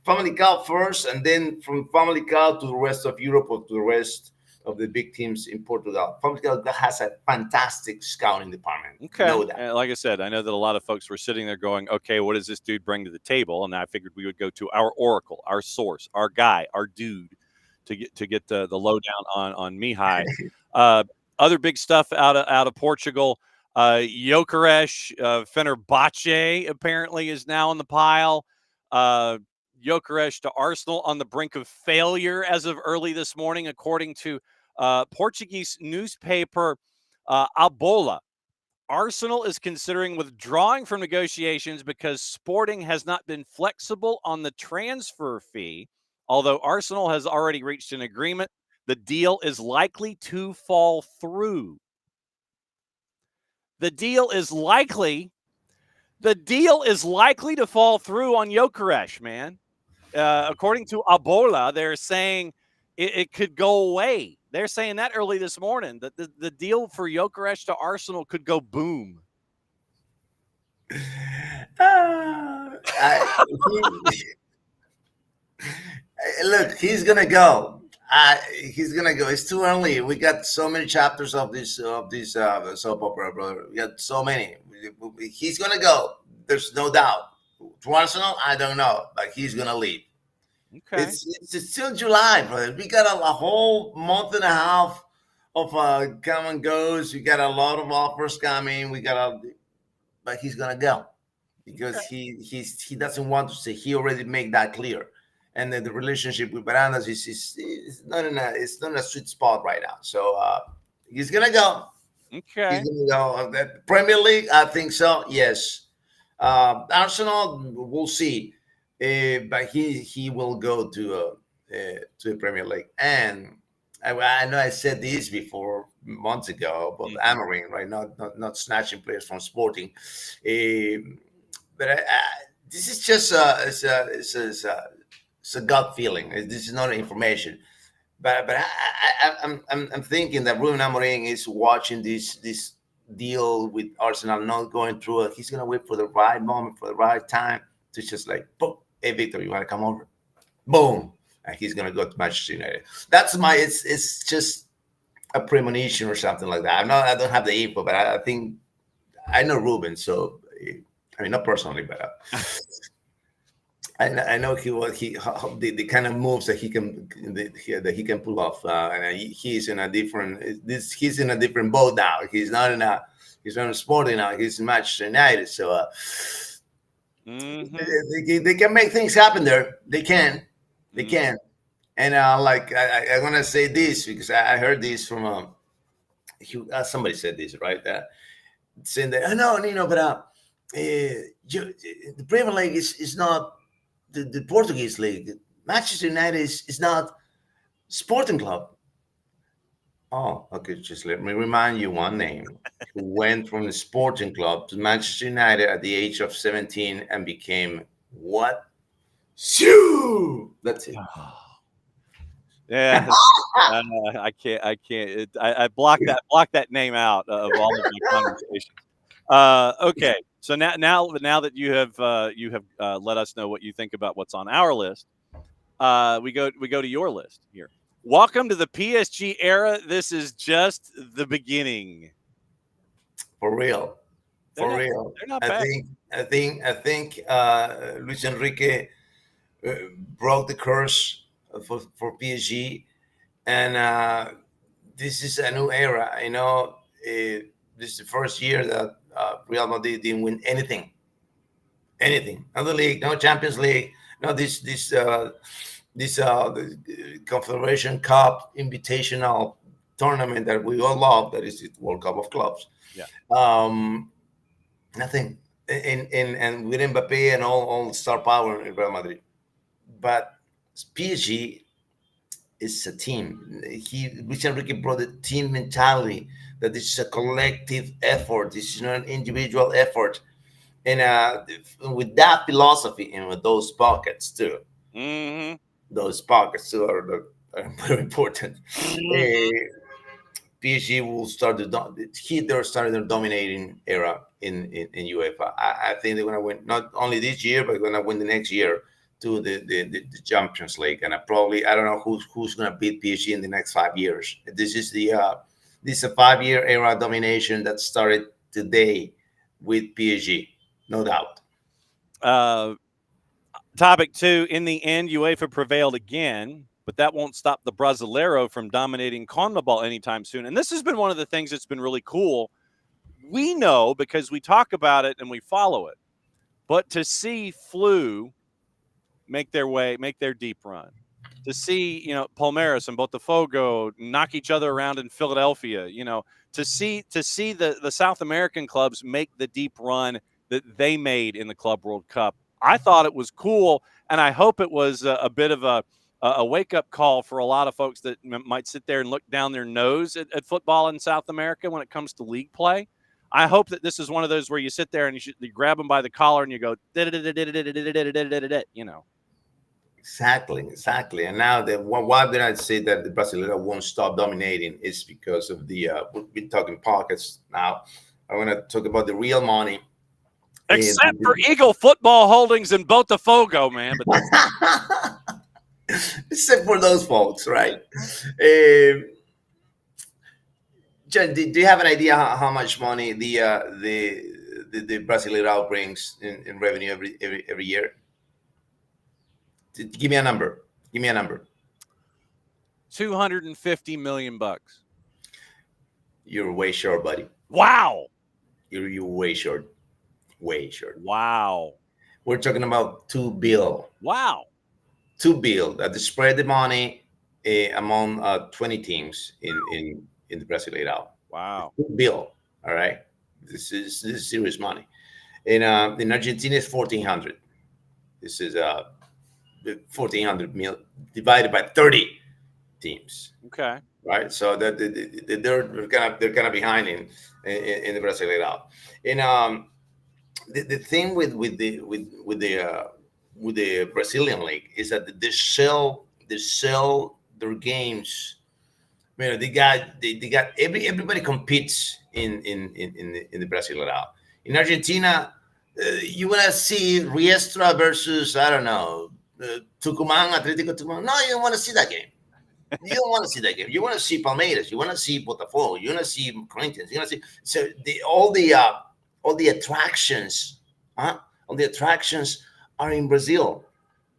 Speaker 3: Family Cow first, and then from Family Cow to the rest of Europe or to the rest of the big teams in Portugal. Family Cow has a fantastic scouting department.
Speaker 1: Okay, like I said, I know that a lot of folks were sitting there going, "Okay, what does this dude bring to the table?" And I figured we would go to our oracle, our source, our guy, our dude, to get the lowdown on Mihai. Other big stuff out of Portugal. Gyökeres, Fenerbahce apparently is now in the pile. Gyökeres to Arsenal on the brink of failure as of early this morning, according to Portuguese newspaper A Bola. Arsenal is considering withdrawing from negotiations because Sporting has not been flexible on the transfer fee. Although Arsenal has already reached an agreement, the deal is likely to fall through. The deal is likely to fall through on Gyökeres, man. According to A Bola, they're saying it could go away. They're saying that early this morning, that the deal for Gyökeres to Arsenal could go boom.
Speaker 3: Look, he's gonna go. He's gonna go. It's too early. We got so many chapters of this soap opera, brother. We got so many. He's gonna go. There's no doubt. To Arsenal, I don't know, but he's gonna leave.
Speaker 1: Okay.
Speaker 3: It's still July, brother. We got a whole month and a half of come and goes. We got a lot of offers coming. But he's gonna go because he doesn't want to say. He already made that clear. And then the relationship with Barandas is not in a sweet spot right now. So he's gonna go.
Speaker 1: Okay.
Speaker 3: He's gonna go. Premier League, I think so. Yes. Arsenal, we'll see. But he will go to the Premier League. And I know I said this before months ago about Amorim, right? Not snatching players from Sporting. But this is just it's a gut feeling. This is not information, but I'm thinking that Ruben Amorim is watching this deal with Arsenal not going through it. He's gonna wait for the right moment, for the right time to just like, boom, hey Victor, you wanna come over? Boom, and he's gonna go to Manchester United. That's it's just a premonition or something like that. I don't have the info, but I think I know Ruben, so I mean not personally, but. I know the kind of moves that he can pull off, and he's in a different boat now. He's not Sporting now. He's in Manchester United, so they can make things happen there. They can, and I want to say this because I heard this from somebody said this right, saying that no, Nino, but the Premier League is not. The Portuguese league, Manchester United is not Sporting Club. Oh, okay. Just let me remind you one name who went from the Sporting Club to Manchester United at the age of 17 and became what? Shoo! That's it.
Speaker 1: Yeah, I can't. I blocked that name out of all of my conversations. Okay, so now that you have let us know what you think about what's on our list, we go to your list here. Welcome to the PSG era. This is just the beginning.
Speaker 3: For real. For real.
Speaker 1: They're not
Speaker 3: I
Speaker 1: bad.
Speaker 3: think Luis Enrique broke the curse for PSG, and this is a new era. You know, this is the first year that Real Madrid didn't win anything. No the league, no Champions League, no the Confederation Cup invitational tournament that we all love. That is the World Cup of Clubs.
Speaker 1: Yeah.
Speaker 3: Nothing. And with Mbappe and all star power in Real Madrid, but PSG is a team. Luis Enrique brought the team mentality that this is a collective effort. This is not an individual effort, and with that philosophy and with those pockets too.
Speaker 1: Mm-hmm.
Speaker 3: Those pockets too are very important. PSG will start they're starting their dominating era in UEFA. I think they're going to win not only this year, but going to win the next year to the Champions League. And I don't know who's going to beat PSG in the next 5 years. This is a 5-year era domination that started today with PSG, no doubt.
Speaker 1: Topic 2, in the end, UEFA prevailed again, but that won't stop the Brasileiro from dominating CONMEBOL anytime soon. And this has been one of the things that's been really cool. We know because we talk about it and we follow it. But to see Flu make their deep run, to see, Palmeiras and Botafogo knock each other around in Philadelphia, to see the South American clubs make the deep run that they made in the Club World Cup. I thought it was cool, and I hope it was a bit of a wake-up call for a lot of folks that might sit there and look down their nose at football in South America when it comes to league play. I hope that this is one of those where you sit there and you grab them by the collar and you go,
Speaker 3: Exactly. And now, why did I say that the Brasileiro won't stop dominating? Is because of we've been talking pockets now. I'm going to talk about the real money.
Speaker 1: Except for Eagle Football Holdings and Botafogo, man. But
Speaker 3: except for those folks, right? Jen, do you have an idea how much money the Brasileiro brings in revenue every year? Give me a number.
Speaker 1: 250 million bucks.
Speaker 3: You're way short, buddy.
Speaker 1: Wow.
Speaker 3: You're way short.
Speaker 1: Wow.
Speaker 3: We're talking about $2 billion.
Speaker 1: Wow.
Speaker 3: $2 billion that spread the money among 20 teams in the Brasileirão.
Speaker 1: Wow.
Speaker 3: $2 billion. All right. This is serious money. In Argentina, it's 1,400. This is 1,400 million divided by 30 teams.
Speaker 1: Okay.
Speaker 3: Right. So that they're kind of behind in the Brasileirão. And the thing with the Brazilian league is that they sell their games. They got everybody competes in the Brasileirão. In Argentina, you want to see Riestra versus, I don't know, Tucumán, Atlético Tucumán. No, you don't want to see that game. You don't want to see that game. You want to see Palmeiras. You want to see Botafogo. You want to see Corinthians. You want to see all the attractions. All the attractions are in Brazil,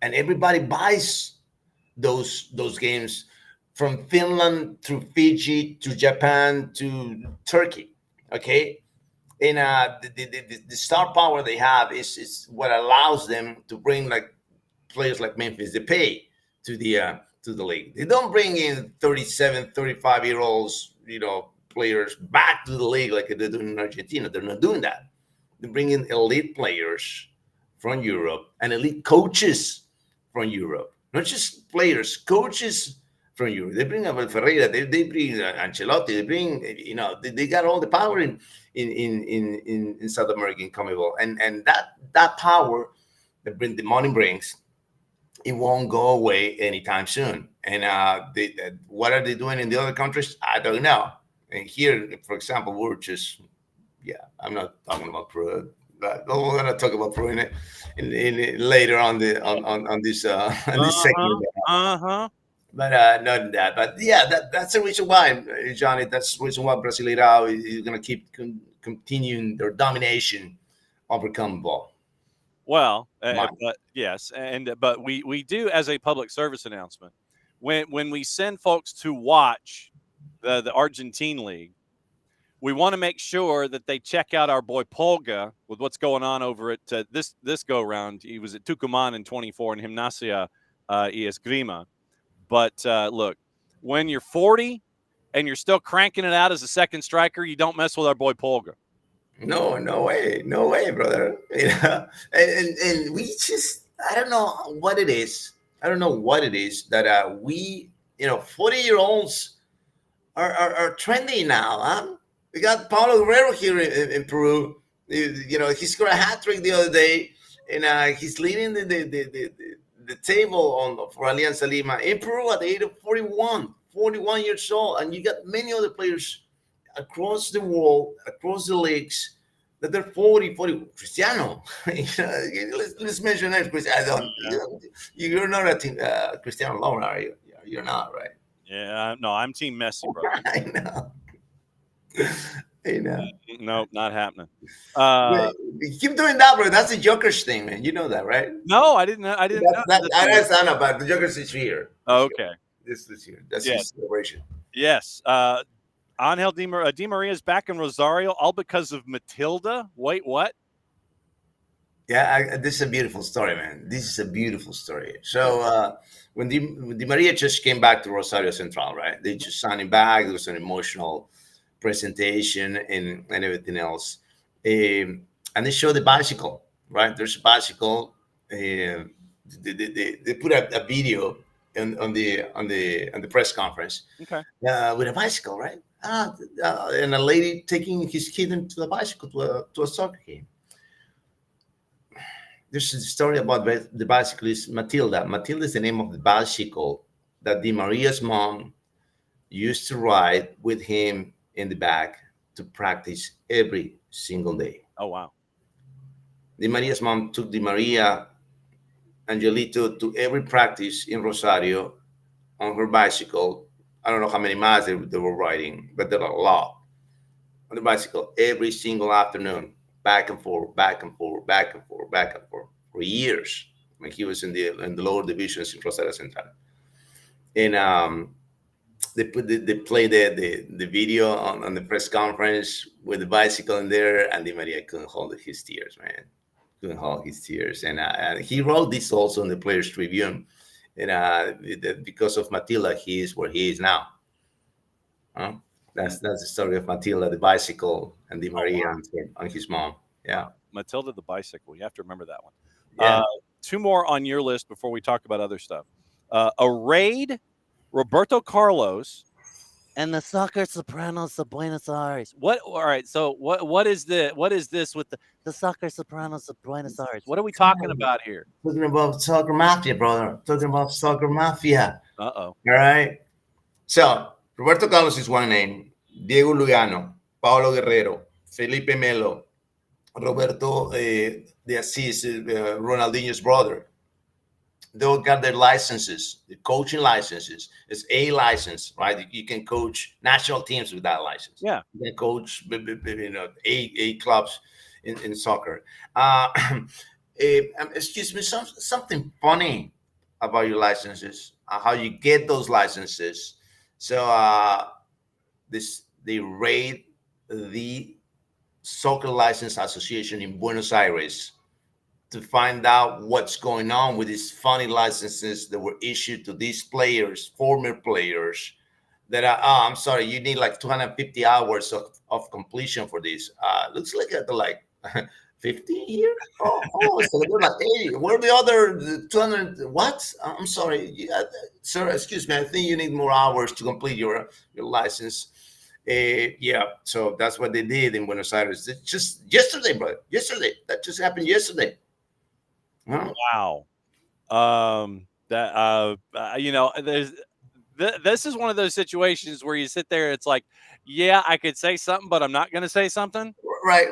Speaker 3: and everybody buys those games from Finland to Fiji to Japan to Turkey. Okay. And the star power they have is what allows them to bring like players like Memphis. They pay to the league. They don't bring in 37, 35-year-olds, players back to the league like they do in Argentina. They're not doing that. They bring in elite players from Europe and elite coaches from Europe. Not just players, coaches from Europe. They bring Abel Ferreira. They bring Ancelotti. They bring, they got all the power in South American CONMEBOL, and that power that the money brings it won't go away anytime soon. And what are they doing in the other countries? I don't know. And here, for example, we're just, I'm not talking about Peru, but we're going to talk about Peru later on this on this segment. But not that. But yeah, that's the reason why, Johnny. That's the reason why Brasileirao is going to keep continuing their domination over CONMEBOL.
Speaker 1: Well, but yes, but we do, as a public service announcement, when we send folks to watch the Argentine league, we want to make sure that they check out our boy Polga with what's going on over at this go round. He was at Tucumán in 24 and Gimnasia y Esgrima. But look, when you're 40 and you're still cranking it out as a second striker, you don't mess with our boy Polga.
Speaker 3: No way, brother. And we just, I don't know what it is. That we, 40-year-olds are trendy now, huh? We got Paulo Guerrero here in Peru. He scored a hat trick the other day, and he's leading the table for Alianza Lima in Peru at the age of 41 years old, and you got many other players across the world, across the leagues, that they're 40. Cristiano, let's mention that. Cristiano, you're not a team, Cristiano alone, are you? You're not, right?
Speaker 1: Yeah, no, I'm Team Messi, bro.
Speaker 3: I know.
Speaker 1: No, not happening.
Speaker 3: Keep doing that, bro. That's the Joker's thing, man. You know that, right?
Speaker 1: No, I didn't. I didn't.
Speaker 3: That's not about the Joker's is here.
Speaker 1: Okay,
Speaker 3: this year. That's his celebration.
Speaker 1: Yes. Angel Di Maria is back in Rosario, all because of Matilda. Wait, what?
Speaker 3: Yeah, this is a beautiful story, man. This is a beautiful story. So when Di Maria just came back to Rosario Central, right? They just signed him back. There was an emotional presentation and everything else. And they show the bicycle, right? There's a bicycle. They put a video on the press conference,
Speaker 1: okay,
Speaker 3: with a bicycle, right? And a lady taking his kid into the bicycle to a soccer game. There's a story about the bicyclist Matilda. Matilda is the name of the bicycle that Di Maria's mom used to ride with him in the back to practice every single day.
Speaker 1: Oh, wow.
Speaker 3: Di Maria's mom took Di Maria, Angelito, to every practice in Rosario on her bicycle. I don't know how many miles they were riding, but there are a lot on the bicycle every single afternoon, back and forth for years when he was in the lower divisions in Rosario Central. And they played the video on the press conference with the bicycle in there, and Di Maria couldn't hold his tears, man. Couldn't hold his tears. And he wrote this also in the Players Tribune. And because of Matilda, he is where he is now. That's the story of Matilda, the bicycle, and Di Maria on his mom. Yeah.
Speaker 1: Matilda the bicycle. You have to remember that one.
Speaker 3: Yeah.
Speaker 1: Two more on your list before we talk about other stuff. A raid, Roberto Carlos, and the Soccer Sopranos of Buenos Aires. What? All right. So what is this with the Soccer Sopranos of Buenos Aires? What are we talking about here?
Speaker 3: Talking about soccer mafia, brother. Talking about soccer mafia.
Speaker 1: Uh-oh.
Speaker 3: All right. So Roberto Carlos is one name. Diego Lugano, Paulo Guerrero, Felipe Melo, Roberto de Assis, Ronaldinho's brother. They all got their licenses, the coaching licenses. It's a license, right? You can coach national teams with that license.
Speaker 1: Yeah.
Speaker 3: You can coach, A clubs in soccer. Excuse me, something funny about your licenses, how you get those licenses. So they raid the Soccer License Association in Buenos Aires to find out what's going on with these funny licenses that were issued to these players, former players, that are, I'm sorry, you need like 250 hours of completion for this. Looks like they're like 50 here. So they're like 80. Where are the other 200? What? I'm sorry, sir, excuse me. I think you need more hours to complete your license. Yeah, so that's what they did in Buenos Aires. It's just yesterday, bro. Yesterday. That just happened yesterday. Huh?
Speaker 1: Wow. That this is one of those situations where you sit there. It's like, yeah, I could say something, but I'm not going to say something.
Speaker 3: Right.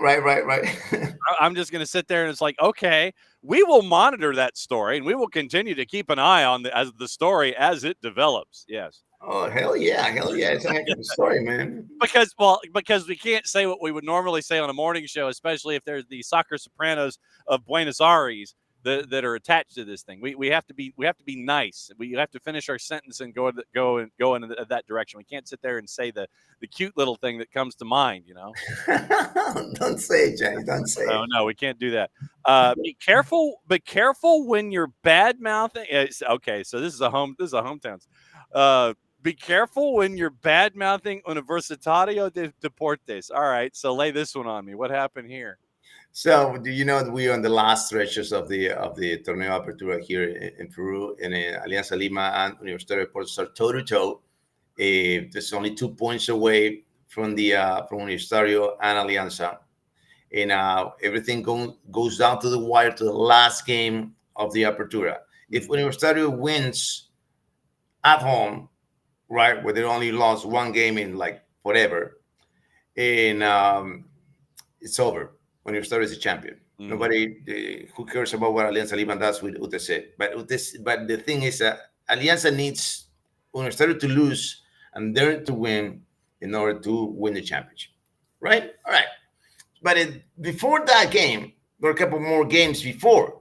Speaker 1: I'm just going to sit there and it's like, okay, we will monitor that story and we will continue to keep an eye on the story as it develops. Yes.
Speaker 3: Oh, hell yeah. It's a heck of a story, man.
Speaker 1: Because we can't say what we would normally say on a morning show, especially if there's the soccer sopranos of Buenos Aires that are attached to this thing. We have to be nice. We have to finish our sentence and go in that direction. We can't sit there and say the cute little thing that comes to mind,
Speaker 3: Don't say it, Johnny. Don't say it.
Speaker 1: No, we can't do that. Be careful when you're bad mouthing. Okay, so this is a hometowns. Be careful when you're bad mouthing Universitario de Deportes. All right, so lay this one on me. What happened here?
Speaker 3: So, do you know that we are on the last stretches of the Torneo Apertura here in Peru, and Alianza Lima and Universitario de Deportes are toe to toe. There's only 2 points away from Universitario and Alianza, and everything goes down to the wire to the last game of the Apertura. If Universitario wins at home, right, where they only lost one game in like forever, and it's over. Universitario is a champion. Mm-hmm. Nobody who cares about what Alianza Lima does with UTC. But the thing is that Alianza needs Universitario to lose and Dern to win in order to win the championship. Right? All right. But before that game, there were a couple more games before.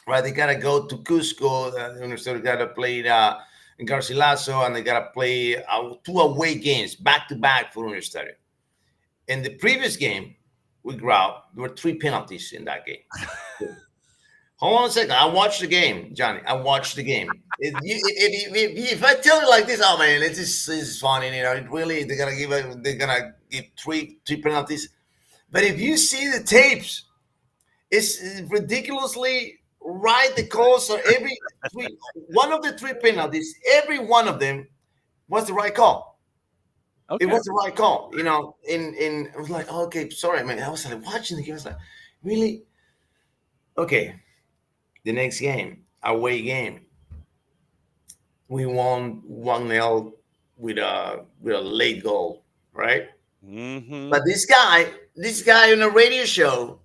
Speaker 3: Right? They got to go to Cusco. Universitario got to play in Garcilaso, and they got to play 2 away games back-to-back for Universitario. In the previous game, with Grau, there were 3 penalties in that game. Hold on a second. I watched the game, Johnny. I watched the game. If I tell you like this, oh man, this is funny. Really, they're gonna give three penalties. But if you see the tapes, it's ridiculously right. The calls are one of the 3 penalties. Every one of them was the right call. Okay. It was the right call, and I was like, oh, okay, sorry, man. I was like watching the game. I was like, really? Okay. The next game, away game, we won 1-0 with a late goal, right? Mm-hmm. But this guy on a radio show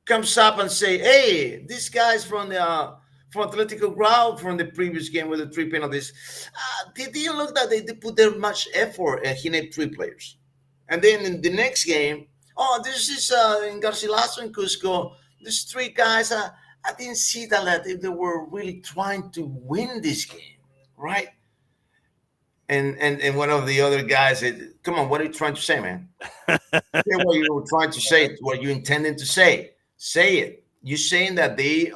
Speaker 3: comes up and say, hey, this guy's from Atletico Grau from the previous game with the 3 penalties. Did you look that they put there much effort and he named 3 players? And then in the next game, this is in Garcilaso and Cusco. There's 3 guys. I didn't see that they were really trying to win this game, right? And one of the other guys said, come on, what are you trying to say, man? Say what you were trying to say, what you intended to say. Say it. You're saying that they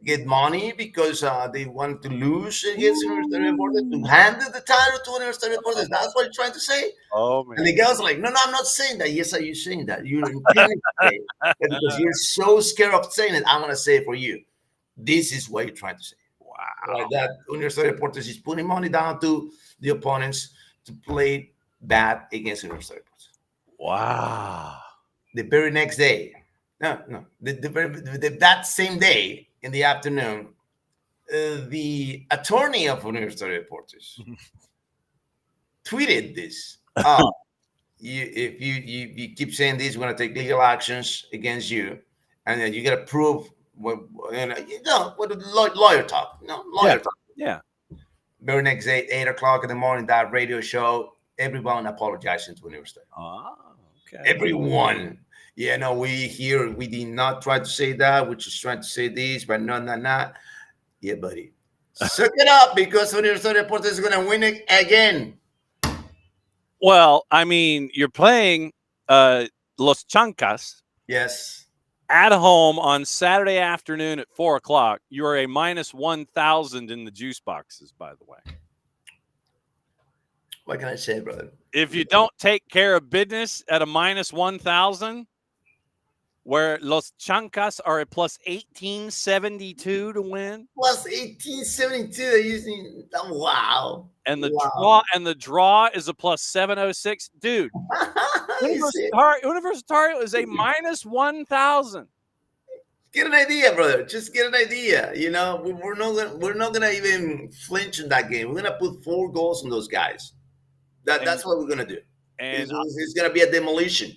Speaker 3: get money because they want to lose against Universitario Deportes, to hand the title to Universitario Deportes. That's what you're trying to say? Oh, man. And the guy was like, no, I'm not saying that. Yes, you're saying that. You're intending to say it. Because you're so scared of saying it, I'm going to say it for you. This is what you're trying to say. Wow. Like that Universitario Deportes is putting money down to the opponents to play bad against Universitario Deportes. Wow. The very next day, that same day in the afternoon, the attorney of Universitario Deportes tweeted this. If you keep saying this, we're going to take legal actions against you, and then you got to prove what lawyer talk. Lawyer talk. Yeah. Very next day, 8:00 in the morning, that radio show, everyone apologizing to Universitario. Oh, okay. Everyone. Yeah, no, we did not try to say that. We're just trying to say this, but no. Yeah, buddy. Suck it up, because Universitario Deportes is going to win it again.
Speaker 1: Well, I mean, you're playing Los Chancas.
Speaker 3: Yes.
Speaker 1: At home on Saturday afternoon at 4:00. You are a minus 1,000 in the juice boxes, by the way.
Speaker 3: What can I say, brother?
Speaker 1: If you don't take care of business at a minus 1,000, where Los Chancas are a plus 1872 to win.
Speaker 3: Plus 1872. Wow.
Speaker 1: And the draw is a plus 706. Dude, Universitario is a minus 1,000.
Speaker 3: Get an idea, brother. Just get an idea. You know, we're not gonna even flinch in that game. We're gonna put 4 goals on those guys. That's what we're gonna do.
Speaker 1: And
Speaker 3: It's gonna be a demolition.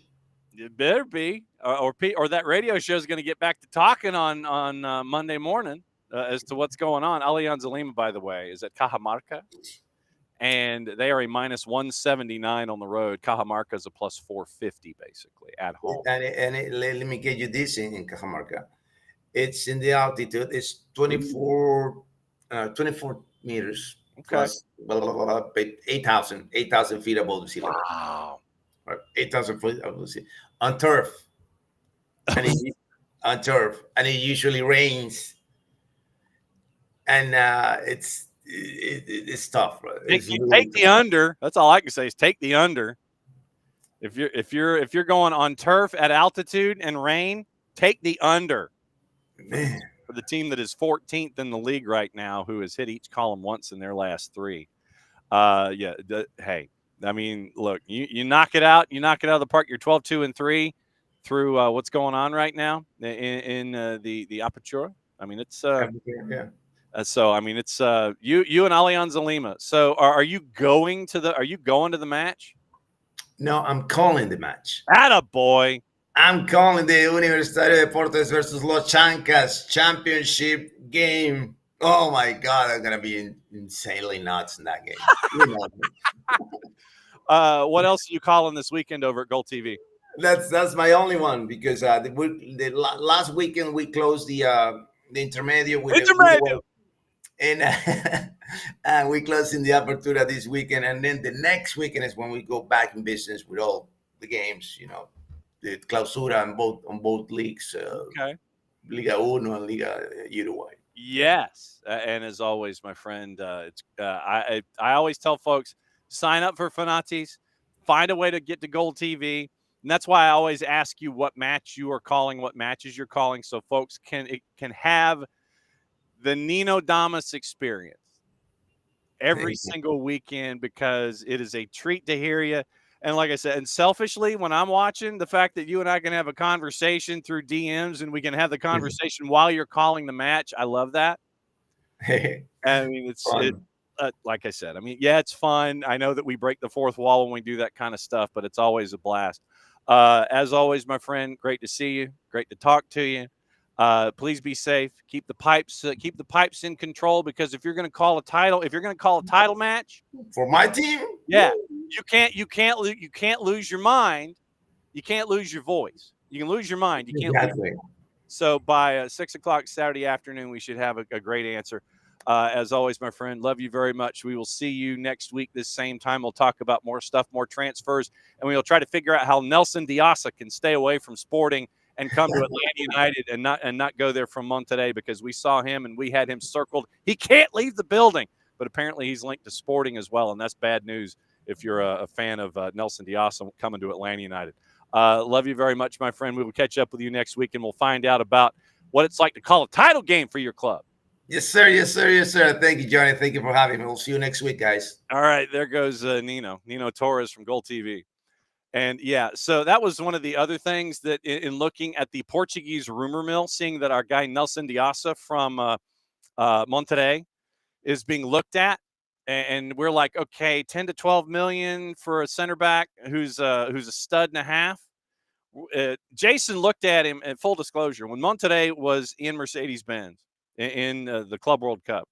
Speaker 1: It better be, or that radio show is going to get back to talking on Monday morning as to what's going on. Alianza Lima, by the way, is at Cajamarca, and they are a minus 179 on the road. Cajamarca is a plus 450 basically at home.
Speaker 3: Let me get you this in Cajamarca. It's in the altitude. It's 24 meters plus 8,000 feet above the sea level.
Speaker 1: Wow.
Speaker 3: 8,000 feet above the sea. On turf. And it usually rains. And it's tough, bro.
Speaker 1: Take the under. That's all I can say is take the under. If you're going on turf at altitude and rain, take the under.
Speaker 3: Man.
Speaker 1: For the team that is 14th in the league right now, who has hit each column once in their last 3. Hey, I mean, look, you knock it out. You knock it out of the park. You're 12-2-3 through what's going on right now in the Apertura. I mean, it's so I mean, it's you and Alianza Lima. So are you going to the match?
Speaker 3: No, I'm calling the match.
Speaker 1: Attaboy.
Speaker 3: I'm calling the Universitario Deportes versus Los Chancas championship game. Oh my God, I'm gonna be insanely nuts in that game.
Speaker 1: What else are you calling this weekend over at GOLTV?
Speaker 3: That's my only one because the last weekend we closed the intermedio with and we closed in the Apertura this weekend, and then the next weekend is when we go back in business with all the games, you know, the clausura on both leagues, Liga Uno and Liga Uruguay.
Speaker 1: Yes, and as always, my friend, I always tell folks, sign up for Fanatis, find a way to get to GOLTV, and that's why I always ask you what match you are calling, what matches you're calling, so folks can have the Nino Damas experience every single weekend, because it is a treat to hear you. And like I said, and selfishly, when I'm watching, the fact that you and I can have a conversation through DMs and we can have the conversation while you're calling the match, I love that. I mean, it's like I said, I mean, yeah, it's fun. I know that we break the fourth wall when we do that kind of stuff, but it's always a blast. As always, my friend, great to see you. Great to talk to you. Please be safe. Keep the pipes in control, because if you're going to call a title match
Speaker 3: for my team,
Speaker 1: you can't lose your mind. You can't lose your voice. You can lose your mind. You can't lose. So by 6 o'clock Saturday afternoon, we should have a great answer. As always, my friend, love you very much. We will see you next week this same time. We'll talk about more stuff, more transfers, and we'll try to figure out how Nelson Diasa can stay away from Sporting and come to Atlanta United and not go there from Monterrey, because we saw him and we had him circled. He can't leave the building, but apparently he's linked to Sporting as well, and that's bad news if you're a fan of Nelson Diasa coming to Atlanta United. Love you very much, my friend. We will catch up with you next week, and we'll find out about what it's like to call a title game for your club.
Speaker 3: Yes, sir. Yes, sir. Yes, sir. Thank you, Johnny. Thank you for having me. We'll see you next week, guys.
Speaker 1: All right. There goes Nino Torres from GOLTV. And yeah, so that was one of the other things that in looking at the Portuguese rumor mill, seeing that our guy Nelson Diasa from Monterrey is being looked at, and we're like, okay, 10 to 12 million for a center back who's a stud and a half. Jason looked at him, and full disclosure, when Monterrey was in Mercedes-Benz in the Club World Cup,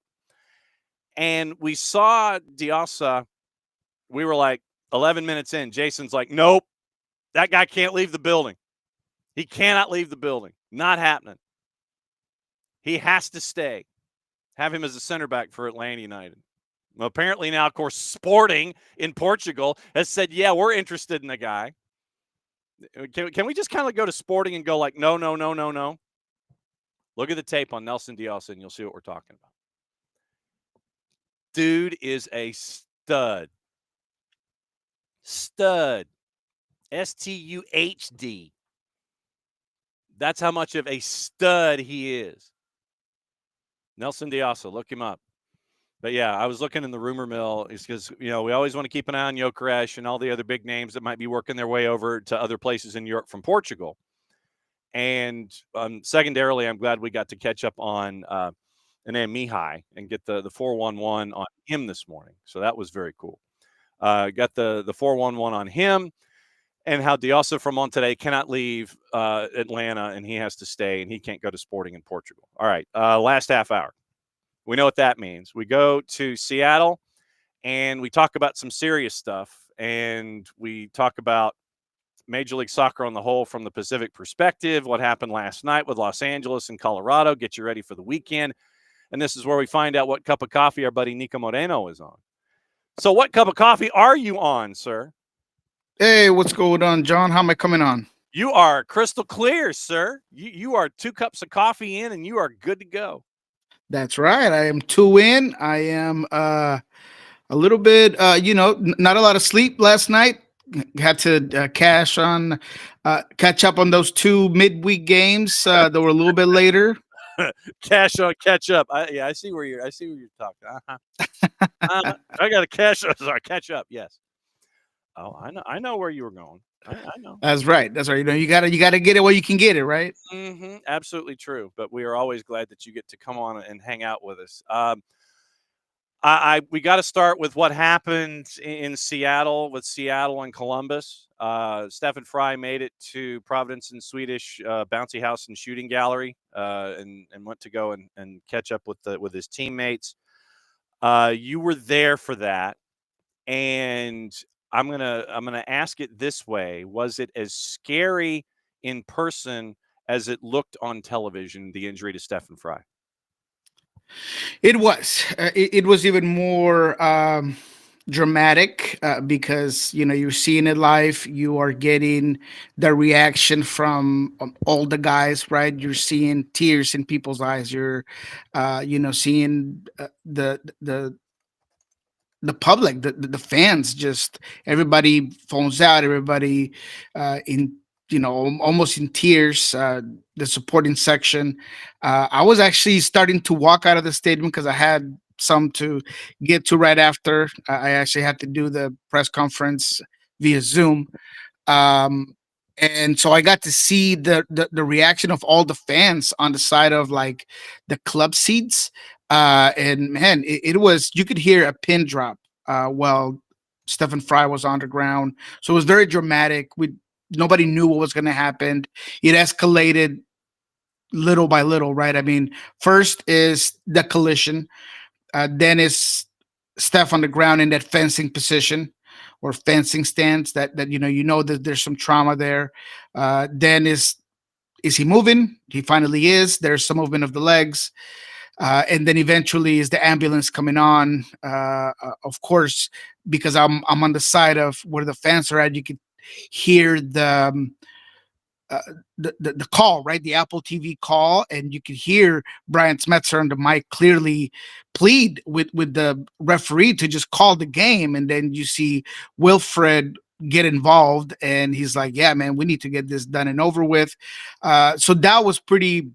Speaker 1: and we saw Diasa, we were like, 11 minutes in, Jason's like, nope, that guy can't leave the building. He cannot leave the building. Not happening. He has to stay. Have him as a center back for Atlanta United. Well, apparently now, of course, Sporting in Portugal has said, yeah, we're interested in the guy. Can we just kind of go to Sporting and go like, no. Look at the tape on Nelson Diasa, and you'll see what we're talking about. Dude is a stud. Stud. STUHD. That's how much of a stud he is. Nelson Diasa, look him up. But yeah, I was looking in the rumor mill because, we always want to keep an eye on Gyökeres and all the other big names that might be working their way over to other places in Europe from Portugal. And secondarily, I'm glad we got to catch up on Mihai and get the 411 on him this morning. So that was very cool. Got the 411 on him, and how Diosa from Monterrey cannot leave Atlanta, and he has to stay, and he can't go to Sporting in Portugal. All right, last half hour. We know what that means. We go to Seattle, and we talk about some serious stuff, and we talk about Major League Soccer on the whole from the Pacific perspective, what happened last night with Los Angeles and Colorado, get you ready for the weekend. And this is where we find out what cup of coffee our buddy Niko Moreno is on. So what cup of coffee are you on, sir?
Speaker 4: Hey, what's going on, John? How am I coming on?
Speaker 1: You are crystal clear, sir. You are 2 cups of coffee in, and you are good to go.
Speaker 4: That's right. I am 2 in. I am a little bit, not a lot of sleep last night. Had to catch up on those 2 midweek games that were a little bit later.
Speaker 1: Catch up. I see where you're talking. I got to catch up. Yes. Oh, I know where you were going. I know. That's right.
Speaker 4: You know, you gotta get it where you can get it, right?
Speaker 1: Mm-hmm. Absolutely true. But we are always glad that you get to come on and hang out with us. We got to start with what happened in Seattle with Seattle and Columbus. Stefan Fry made it to Providence and Swedish Bouncy House and Shooting Gallery, and went to go and catch up with his teammates. You were there for that, and I'm gonna ask it this way: was it as scary in person as it looked on television? The injury to Stefan Fry.
Speaker 4: It was. It was even more dramatic because you're seeing it live. You are getting the reaction from all the guys, right? You're seeing tears in people's eyes. You're, seeing the public, the fans, just everybody phones out. Everybody in almost in tears. The supporting section. I was actually starting to walk out of the stadium because I had some to get to right after. I actually had to do the press conference via Zoom. And so I got to see the reaction of all the fans on the side of like the club seats. And man, it was, you could hear a pin drop while Stefan Fry was on the ground. So it was very dramatic. Nobody knew what was going to happen. It escalated little by little, right? I mean, first is the collision, then is Steph on the ground in that fencing position or fencing stance that that there's some trauma there. Then is he moving? He finally is. There's some movement of the legs. And then eventually is the ambulance coming on. Of course, because I'm on the side of where the fans are at, you could hear the call, right? The Apple TV call, and you could hear Brian Smetzer on the mic clearly plead with the referee to just call the game. And then you see Wilfred get involved, and he's like, "Yeah, man, we need to get this done and over with." So that was pretty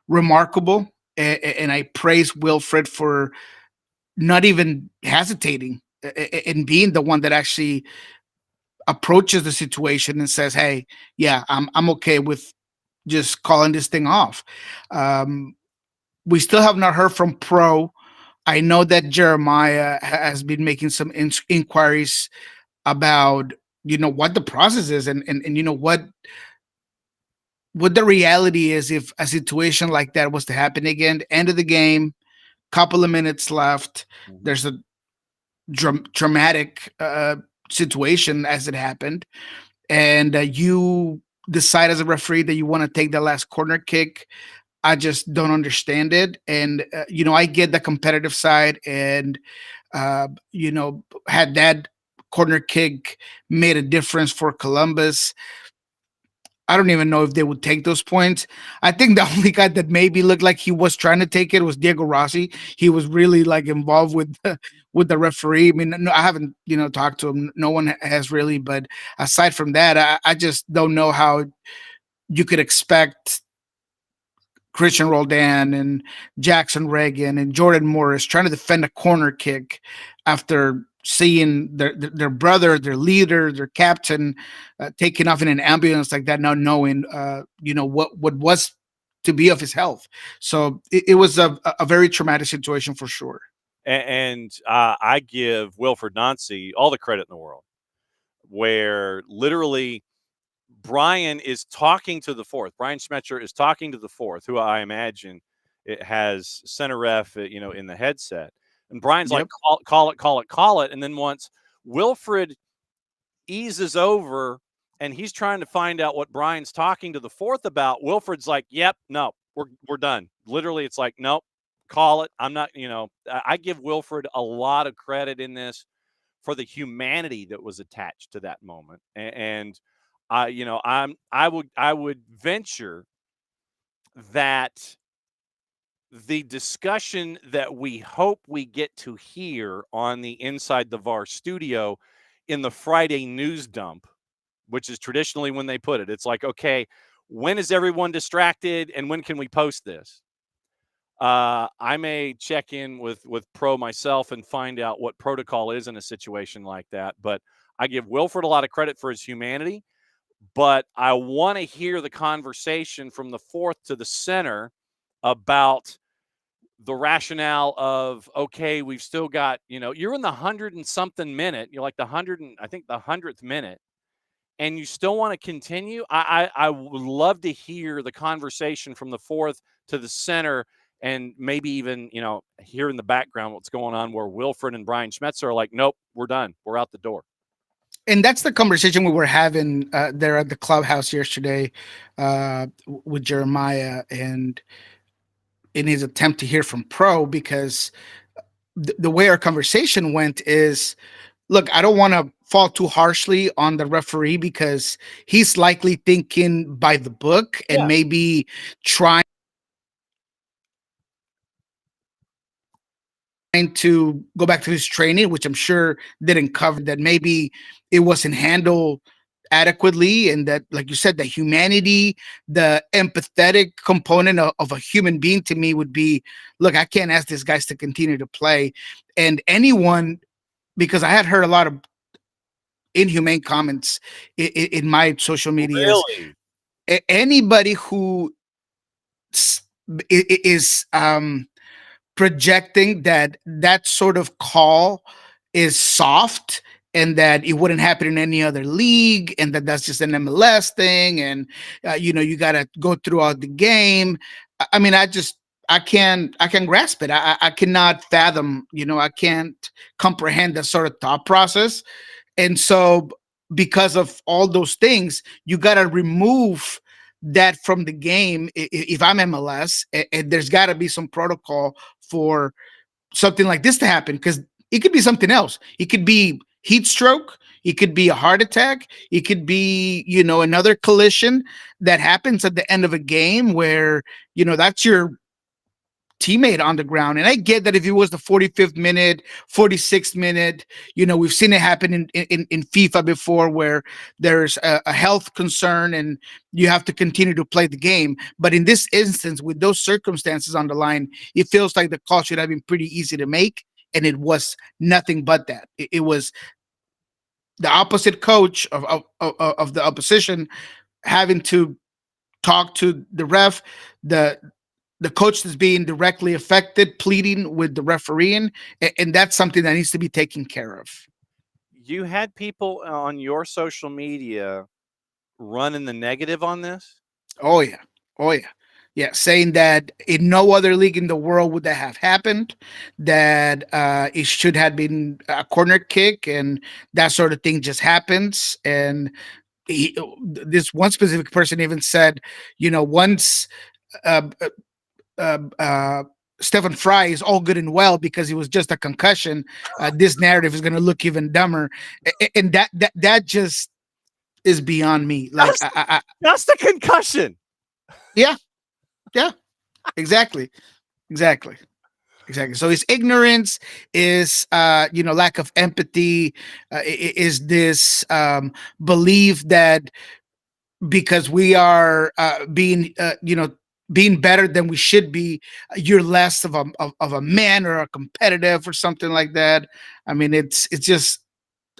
Speaker 4: remarkable, and I praise Wilfred for not even hesitating and being the one that actually approaches the situation and says, "Hey, yeah, I'm okay with just calling this thing off." We still have not heard from Pro. I know that Jeremiah has been making some inquiries about what the process is and what the reality is if a situation like that was to happen again. End of the game, couple of minutes left. There's a dramatic situation as it happened, and you decide as a referee that you want to take the last corner kick. I just don't understand it. And I get the competitive side, and had that corner kick made a difference for Columbus, I don't even know if they would take those points. I think the only guy that maybe looked like he was trying to take it was Diego Rossi. He was really like involved with the referee. I mean, no, I haven't talked to him. No one has really. But aside from that, I just don't know how you could expect Christian Roldan and Jackson Reagan and Jordan Morris trying to defend a corner kick after seeing their brother, their leader, their captain taken off in an ambulance like that, not knowing what was to be of his health. So it was a very traumatic situation for sure.
Speaker 1: And I give Wilfred Nancy all the credit in the world, where literally Brian is talking to the fourth. Brian Schmetzer is talking to the fourth, who I imagine it has center ref, in the headset. And Brian's like, call it. And then once Wilfred eases over and he's trying to find out what Brian's talking to the fourth about, Wilfred's like, yep, no, we're done. Literally, it's like, nope, call it. I'm not, I give Wilfred a lot of credit in this for the humanity that was attached to that moment. And I would venture that the discussion that we hope we get to hear on the Inside the VAR studio in the Friday news dump, which is traditionally when they put it, it's like, okay, when is everyone distracted and when can we post this? I may check in with Pro myself and find out what protocol is in a situation like that. But I give Wilfred a lot of credit for his humanity, but I want to hear the conversation from the fourth to the center about the rationale of, okay, we've still got, you're in the 100 and something minute. You're like the 100th minute, and you still want to continue. I would love to hear the conversation from the fourth to the center, and maybe even, hear in the background what's going on where Wilfred and Brian Schmetzer are like, nope, we're done. We're out the door.
Speaker 4: And that's the conversation we were having there at the clubhouse yesterday with Jeremiah, and in his attempt to hear from Pro, because the way our conversation went is, look, I don't want to fall too harshly on the referee because he's likely thinking by the book and maybe trying to go back to his training, which I'm sure didn't cover that. Maybe it wasn't handled adequately, and that, like you said, the humanity, the empathetic component of a human being to me would be, look, I can't ask these guys to continue to play. And anyone, because I had heard a lot of inhumane comments in my social media.
Speaker 1: Really?
Speaker 4: Anybody who is projecting that sort of call is soft, and that it wouldn't happen in any other league, and that's just an MLS thing, and you got to go throughout the game. I mean, I can't grasp it. I cannot fathom, I can't comprehend that sort of thought process. And so because of all those things, you got to remove that from the game. If I'm MLS, and there's got to be some protocol for something like this to happen, because it could be something else. It could be heat stroke. It could be a heart attack. It could be, another collision that happens at the end of a game where, that's your teammate on the ground. And I get that if it was the 45th minute, 46th minute, we've seen it happen in FIFA before, where there's a health concern and you have to continue to play the game. But in this instance, with those circumstances on the line, it feels like the call should have been pretty easy to make. And it was nothing but that. It was the opposite coach of the opposition having to talk to the ref, the coach that's being directly affected, pleading with the refereeing, and that's something that needs to be taken care of.
Speaker 1: You had people on your social media running the negative on this?
Speaker 4: Oh, yeah. Yeah, saying that in no other league in the world would that have happened, that it should have been a corner kick, and that sort of thing just happens. And this one specific person even said, once Stephen Fry is all good and well because it was just a concussion, this narrative is going to look even dumber, and that just is beyond me. Like,
Speaker 1: that's the concussion.
Speaker 4: Yeah, exactly. So his ignorance is, lack of empathy, is this belief that because we are being, being better than we should be, you're less of a man or a competitive or something like that. I mean, it's just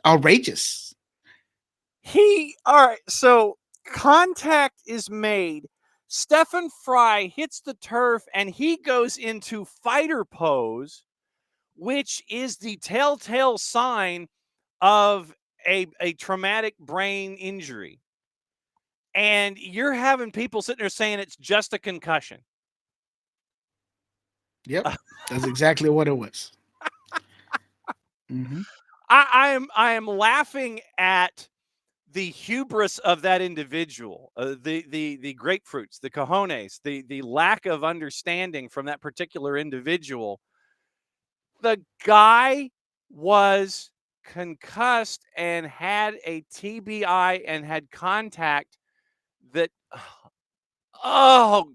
Speaker 4: outrageous.
Speaker 1: All right, so contact is made. Stephen Fry hits the turf and he goes into fighter pose, which is the telltale sign of a traumatic brain injury. And you're having people sitting there saying it's just a concussion.
Speaker 4: Yep, that's exactly what it was. Mm-hmm.
Speaker 1: I am laughing at the hubris of that individual, the grapefruits, the cojones, the lack of understanding from that particular individual. The guy was concussed and had a TBI and had contact that, oh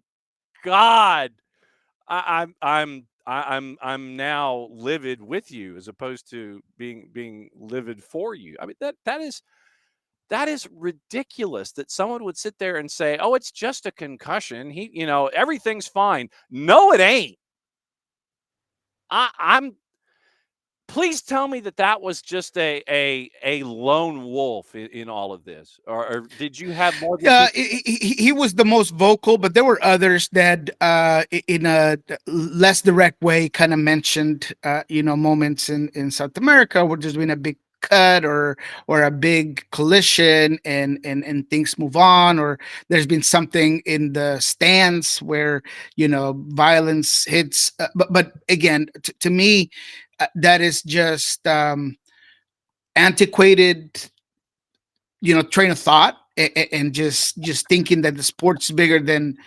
Speaker 1: God, I'm now livid with you as opposed to being livid for you. I mean, that is ridiculous that someone would sit there and say, "Oh, it's just a concussion. Everything's fine." No, it ain't. I'm Please tell me that was just a lone wolf in all of this, or did you have more than
Speaker 4: he was the most vocal, but there were others that in a less direct way kind of mentioned moments in South America where there's been a big cut or a big collision and things move on, or there's been something in the stands where violence hits, but again, to me, that is just antiquated train of thought, and just thinking that the sport's bigger than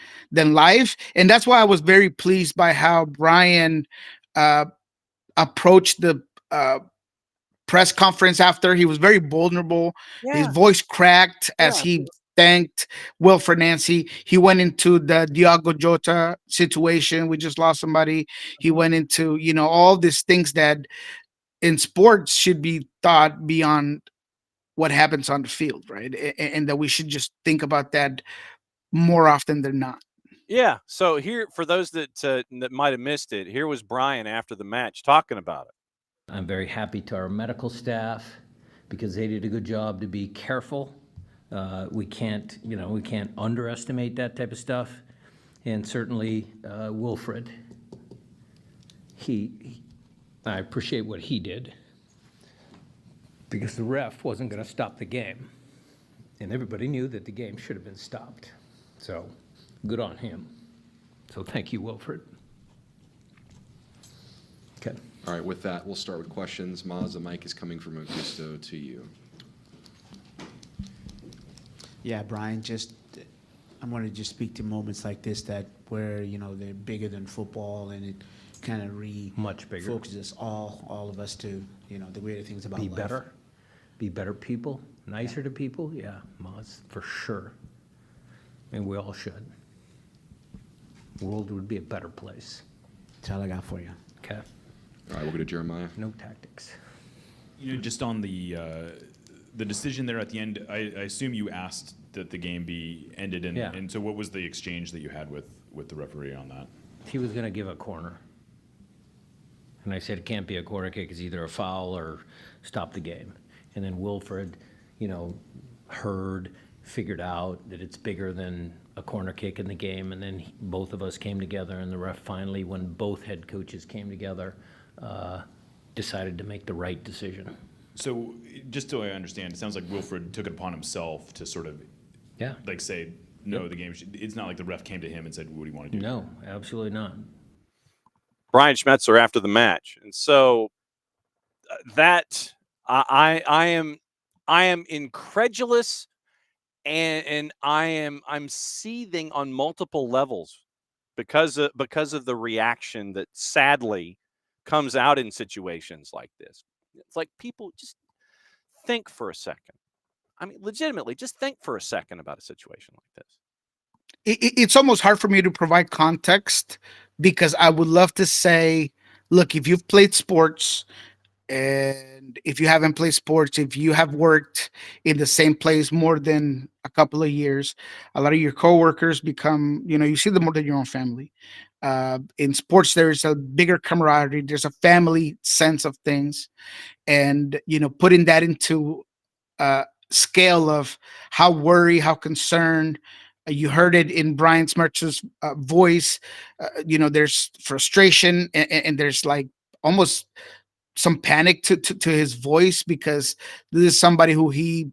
Speaker 4: life. And that's why I was very pleased by how Brian approached the press conference after. He was very vulnerable. His voice cracked as he thanked Wilfred Nancy. He went into the Diogo Jota situation. We just lost somebody. He went into all these things that in sports should be thought beyond what happens on the field, right? And that we should just think about that more often than not.
Speaker 1: Yeah. So here, for those that might have missed it, here was Brian after the match talking about it.
Speaker 5: I'm very happy to our medical staff because they did a good job to be careful. We can't underestimate that type of stuff. And certainly Wilfred, I appreciate what he did, because the ref wasn't going to stop the game. And everybody knew that the game should have been stopped. So good on him. So thank you, Wilfred. Okay.
Speaker 6: All right, with that, we'll start with questions. Maz, the mic is coming from Augusto to you.
Speaker 7: Yeah, Brian, I want to just speak to moments like this where, they're bigger than football, and it kind of
Speaker 5: much bigger
Speaker 7: focuses all of us to, the greater things about life.
Speaker 5: Be better people, nicer to people. Yeah, Maz, for sure. And we all should. The world would be a better place.
Speaker 7: That's all I got for you.
Speaker 5: Okay.
Speaker 6: All right, we'll go to Jeremiah.
Speaker 5: No tactics.
Speaker 8: Just on the decision there at the end, I assume you asked that the game be ended, and so what was the exchange that you had with the referee on that?
Speaker 5: He was going to give a corner. And I said it can't be a corner kick, it's either a foul or stop the game. And then Wilfred, figured out that it's bigger than a corner kick in the game. And then both of us came together, and the ref finally, when both head coaches came together, decided to make the right decision.
Speaker 8: So just so I understand, it sounds like Wilfred took it upon himself to sort of say, no, the game it's not like the ref came to him and said, what do you want to do?
Speaker 5: No, absolutely not.
Speaker 1: Brian Schmetzer after the match. And so that I am incredulous, and I'm seething on multiple levels because of the reaction that sadly comes out in situations like this. It's like, people just think for a second. I mean, legitimately, just think for a second about a situation like this.
Speaker 4: It's almost hard for me to provide context, because I would love to say, look, if you've played sports And if you haven't played sports, if you have worked in the same place more than a couple of years, a lot of your coworkers become, you see them more than your own family. In sports, there's a bigger camaraderie. There's a family sense of things, and putting that into scale of how worried, how concerned. You heard it in Brian Smertz's voice. There's frustration, and there's like almost some panic to his voice, because this is somebody who he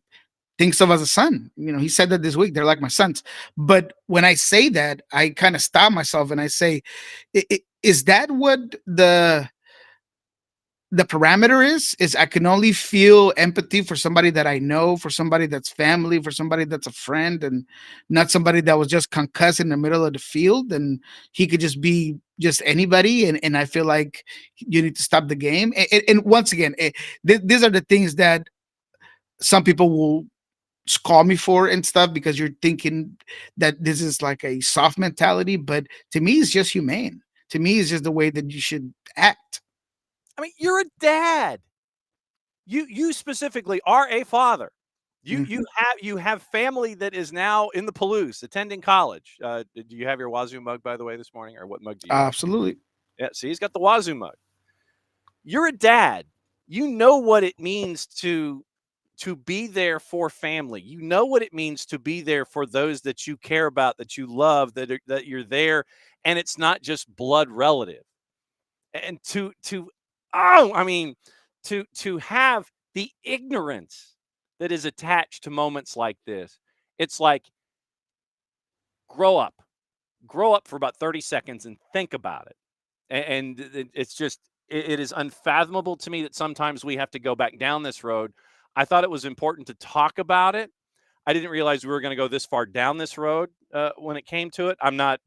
Speaker 4: thinks of as a son. He said that this week, they're like my sons. But when I say that, I kind of stop myself and I say, is that what the parameter is I can only feel empathy for somebody that I know, for somebody that's family, for somebody that's a friend, and not somebody that was just concussed in the middle of the field, and he could just be just anybody. And I feel like you need to stop the game. And once again, these are the things that some people will call me for and stuff, because you're thinking that this is like a soft mentality, but to me it's just humane. To me it's just the way that you should act.
Speaker 1: I mean, you're a dad. You specifically are a father. You have family that is now in the Palouse attending college. Do you have your Wazoo mug, by the way, this morning, or what mug do you have?
Speaker 4: Absolutely.
Speaker 1: Yeah, see, he's got the Wazoo mug. You're a dad. You know what it means to be there for family. You know what it means to be there for those that you care about, that you love, that you're there, and it's not just blood relative. And to have the ignorance that is attached to moments like this, it's like, grow up for about 30 seconds and think about it. And it's just, it is unfathomable to me that sometimes we have to go back down this road. I thought it was important to talk about it. I didn't realize we were going to go this far down this road when it came to it. I'm not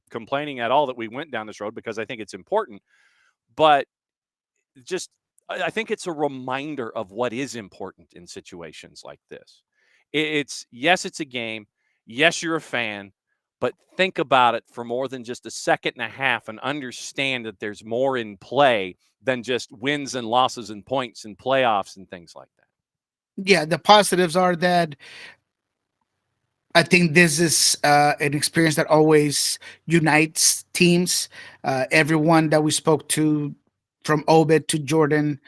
Speaker 1: complaining at all that we went down this road, because I think it's important. But just, I think it's a reminder of what is important in situations like this. Yes, it's a game. Yes, you're a fan, but think about it for more than just a second and a half and understand that there's more in play than just wins and losses and points and playoffs and things like that.
Speaker 4: Yeah, the positives are that I think this is an experience that always unites teams. Everyone that we spoke to, from Obed to Jordan,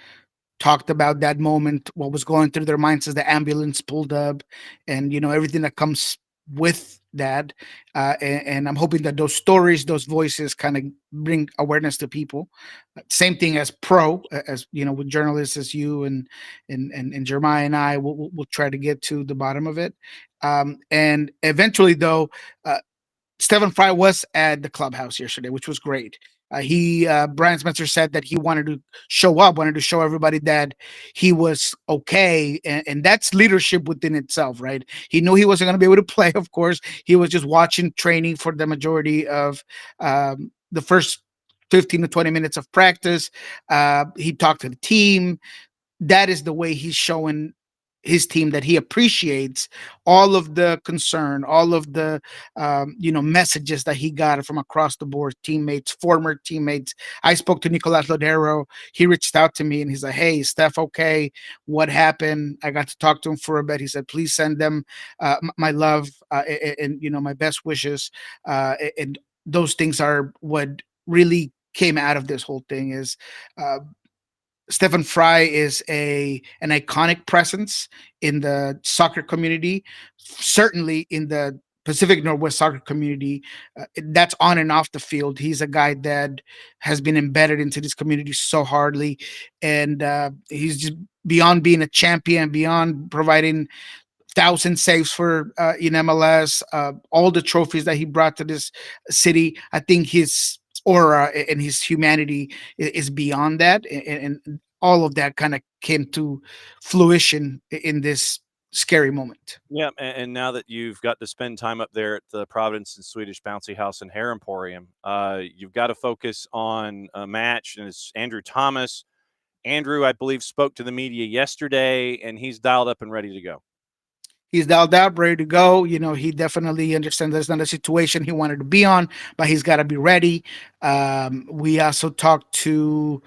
Speaker 4: talked about that moment, what was going through their minds as the ambulance pulled up, and everything that comes with that. And I'm hoping that those stories, those voices, kind of bring awareness to people. Same thing as pro, as with journalists as you and Jeremiah and I, we'll try to get to the bottom of it. And eventually, though, Stephen Fry was at the clubhouse yesterday, which was great. Brian Spencer said that he wanted to show up, wanted to show everybody that he was okay. And that's leadership within itself, right? He knew he wasn't going to be able to play, of course. He was just watching training for the majority of the first 15 to 20 minutes of practice. He talked to the team. That is the way he's showing his team that he appreciates all of the concern, all of the messages that he got from across the board, teammates, former teammates. I spoke to Nicolas Lodero. He reached out to me and he's like, "Hey, Steph, okay, what happened?" I got to talk to him for a bit. He said, "Please send them my love and my best wishes." And those things are what really came out of this whole thing. Is Stephen Fry is an iconic presence in the soccer community, certainly in the Pacific Northwest soccer community. That's on and off the field. He's a guy that has been embedded into this community so hardly, and he's just beyond being a champion, beyond providing 1,000 saves for in MLS, all the trophies that he brought to this city. I think his aura and his humanity is beyond that, and all of that kind of came to fruition in this scary moment.
Speaker 1: Yeah, and now that you've got to spend time up there at the Providence and Swedish Bouncy House and Hair Emporium, you've got to focus on a match, and it's Andrew Thomas. Andrew, I believe, spoke to the media yesterday, and he's dialed up and ready to go.
Speaker 4: He's dialed up, ready to go. He definitely understands that's not a situation he wanted to be on, but he's got to be ready. We also talked to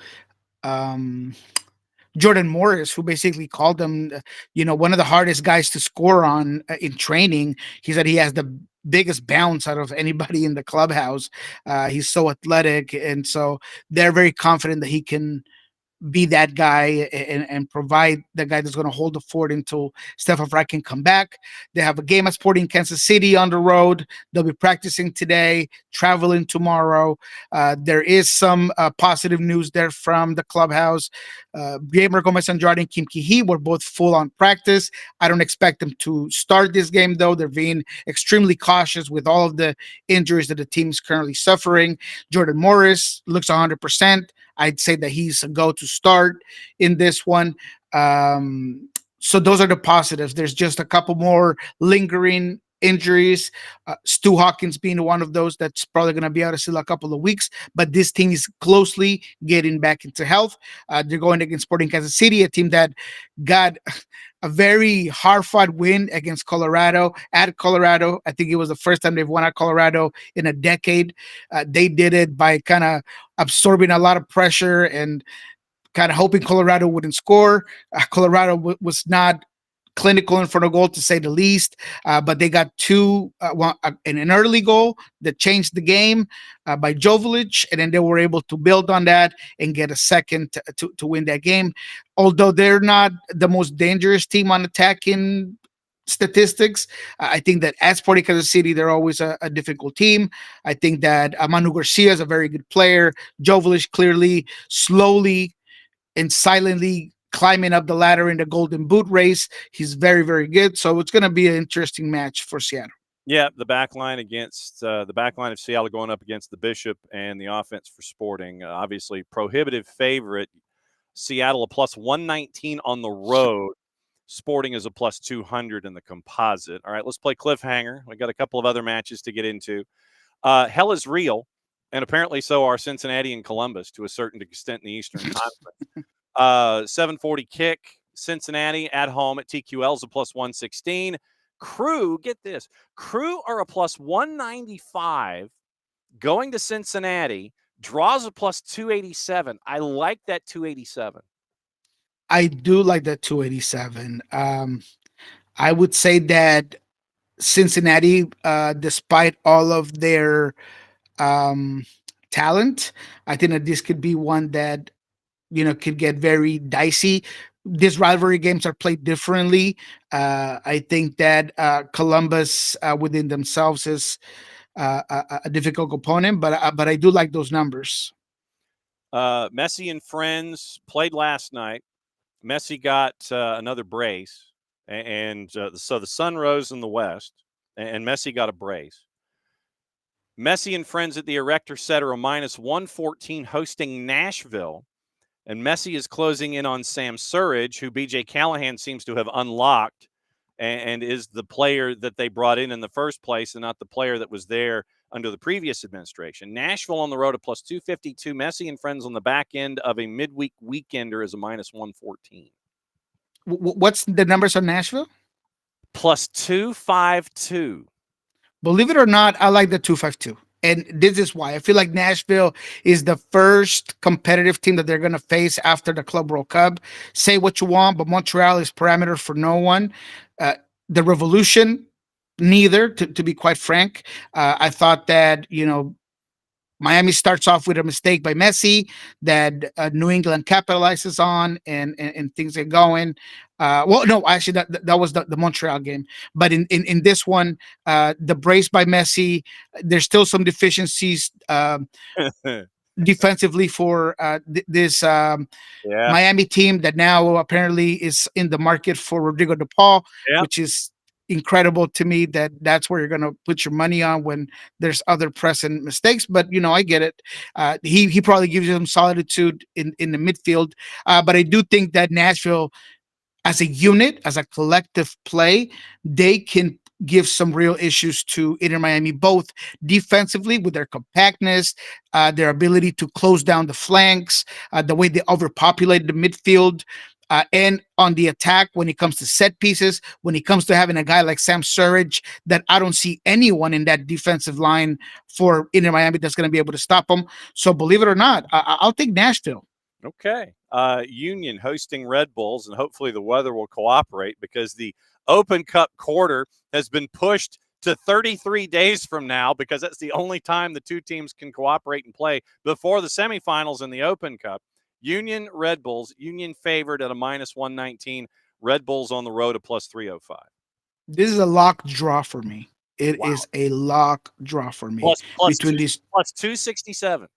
Speaker 4: Jordan Morris, who basically called him, one of the hardest guys to score on in training. He said he has the biggest bounce out of anybody in the clubhouse. He's so athletic, and so they're very confident that he can be that guy and provide the guy that's going to hold the fort until Stefan Fry can come back. They have a game at Sporting Kansas City on the road. They'll be practicing today, traveling tomorrow. There is some positive news there from the clubhouse. Gamer Gomez Andrade and Kim Ki-hee were both full on practice. I don't expect them to start this game, though. They're being extremely cautious with all of the injuries that the team is currently suffering. Jordan Morris looks 100%. I'd say that he's a go to start in this one. So those are the positives. There's just a couple more lingering injuries. Stu Hawkins being one of those that's probably going to be out of still a couple of weeks, but this team is closely getting back into health. They're going against Sporting Kansas City, a team that got a very hard-fought win against Colorado at Colorado. I think it was the first time they've won at Colorado in a decade. They did it by kind of absorbing a lot of pressure and kind of hoping Colorado wouldn't score. Colorado was not clinical in front of goal, to say the least, but they got an early goal that changed the game by Joveljic, and then they were able to build on that and get a second to win that game. Although they're not the most dangerous team on attacking statistics, I think that at Sporting Kansas City, they're always a difficult team. I think that Manu Garcia is a very good player. Joveljic clearly, slowly and silently climbing up the ladder in the Golden Boot race. He's very, very good. So it's going to be an interesting match for Seattle.
Speaker 1: Yeah, the back line of Seattle going up against the Bishop, and the offense for Sporting. Obviously, prohibitive favorite. Seattle a plus 119 on the road. Sporting is a plus 200 in the composite. All right, let's play cliffhanger. We got a couple of other matches to get into. Hell is real, and apparently so are Cincinnati and Columbus to a certain extent in the Eastern Conference. 740 kick. Cincinnati at home at TQL is a plus 116. Crew, get this. Crew are a plus 195 going to Cincinnati. Draws a plus 287. I like that 287.
Speaker 4: I do like that 287. I would say that Cincinnati, despite all of their talent, I think that this could be one that could get very dicey. These rivalry games are played differently. I think that Columbus within themselves is a difficult opponent, but I do like those numbers.
Speaker 1: Messi and friends played last night. Messi got another brace, and so the sun rose in the west, and Messi got a brace. Messi and friends at the Erector Center are minus 114 hosting Nashville. And Messi is closing in on Sam Surridge, who B.J. Callahan seems to have unlocked and is the player that they brought in the first place and not the player that was there under the previous administration. Nashville on the road at plus 252. Messi and friends on the back end of a midweek weekender is a minus 114.
Speaker 4: What's the numbers on Nashville?
Speaker 1: Plus 252.
Speaker 4: Believe it or not, I like the 252. And this is why I feel like Nashville is the first competitive team that they're going to face after the Club World Cup. Say what you want, but Montreal is parameter for no one. The Revolution, neither, to be quite frank. I thought that, Miami starts off with a mistake by Messi that New England capitalizes on and things get going. Actually, that was the Montreal game. But in this one, the brace by Messi, there's still some deficiencies defensively for this Miami team that now apparently is in the market for Rodrigo De Paul, which is incredible to me. That's where you're going to put your money on when there's other present mistakes. But I get it. He probably gives you some solitude in the midfield. But I do think that Nashville, as a unit, as a collective play, they can give some real issues to Inter Miami, both defensively with their compactness, their ability to close down the flanks, the way they overpopulate the midfield, and on the attack when it comes to set pieces, when it comes to having a guy like Sam Surridge, that I don't see anyone in that defensive line for Inter Miami that's going to be able to stop them. So believe it or not, I'll take Nashville.
Speaker 1: Okay. Union hosting Red Bulls, and hopefully the weather will cooperate because the Open Cup quarter has been pushed to 33 days from now because that's the only time the two teams can cooperate and play before the semifinals in the Open Cup. Union, Red Bulls, Union favored at a -119, Red Bulls on the road at +305.
Speaker 4: This is a lock draw for me. It is a lock draw for me between these
Speaker 1: +267.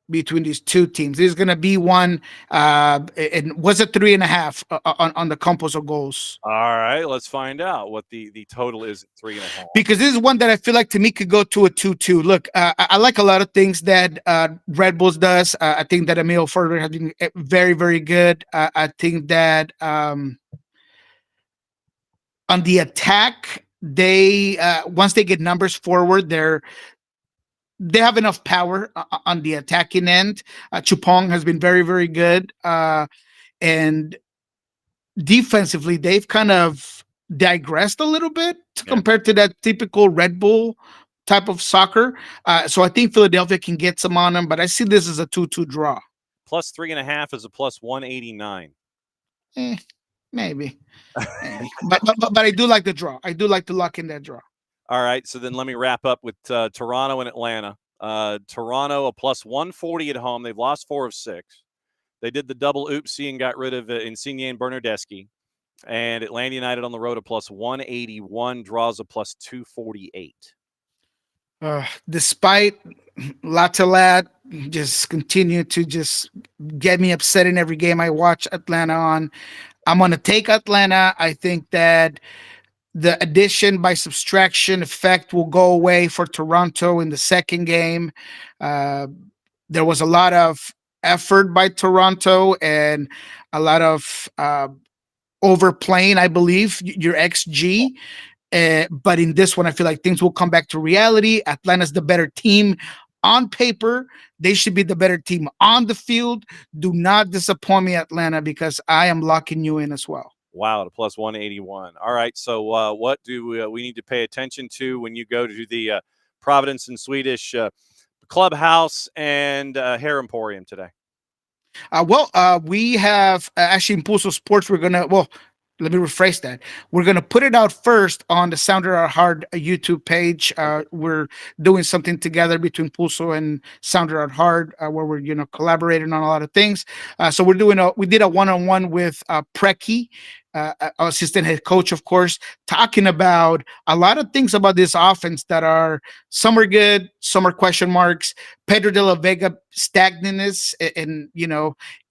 Speaker 4: Between these two teams. This is going to be one, and was it 3.5 on the compost goals?
Speaker 1: All right, let's find out what the total is at 3.5.
Speaker 4: Because this is one that I feel like to me could go to a 2-2. Look, I like a lot of things that Red Bulls does. I think that Emil Ferber has been very, very good. I think that on the attack, they once they get numbers forward, they have enough power on the attacking end. Chupong has been very, very good. And defensively, they've kind of digressed a little bit compared to that typical Red Bull type of soccer. So I think Philadelphia can get some on them, but I see this as a 2-2 draw.
Speaker 1: +3.5 is a +189.
Speaker 4: Maybe. But I do like the draw. I do like to lock in that draw.
Speaker 1: All right, so then let me wrap up with Toronto and Atlanta. Toronto a +140 at home. They've lost 4 of 6. They did the double oopsie and got rid of Insigne and Bernardeschi. And Atlanta United on the road a +181, draws a +248.
Speaker 4: Despite Latalat just continue to just get me upset in every game I watch Atlanta on, I'm going to take Atlanta. I think that the addition by subtraction effect will go away for Toronto in the second game. There was a lot of effort by Toronto and a lot of overplaying, I believe, your XG. But in this one, I feel like things will come back to reality. Atlanta's the better team on paper. They should be the better team on the field. Do not disappoint me, Atlanta, because I am locking you in as well.
Speaker 1: Wow, at a +181. All right, so what do we need to pay attention to when you go to the Providence and Swedish Clubhouse and Hair Emporium today?
Speaker 4: We have actually in Pulso Sports, we're going to, let me rephrase that. We're going to put it out first on the Sound Our Heart YouTube page. We're doing something together between Pulso and Sound Our Heart where we're, collaborating on a lot of things. So we did a one-on-one with Preki, assistant head coach, of course, talking about a lot of things about this offense that are some are good, some are question marks. Pedro de la Vega stagnantness, and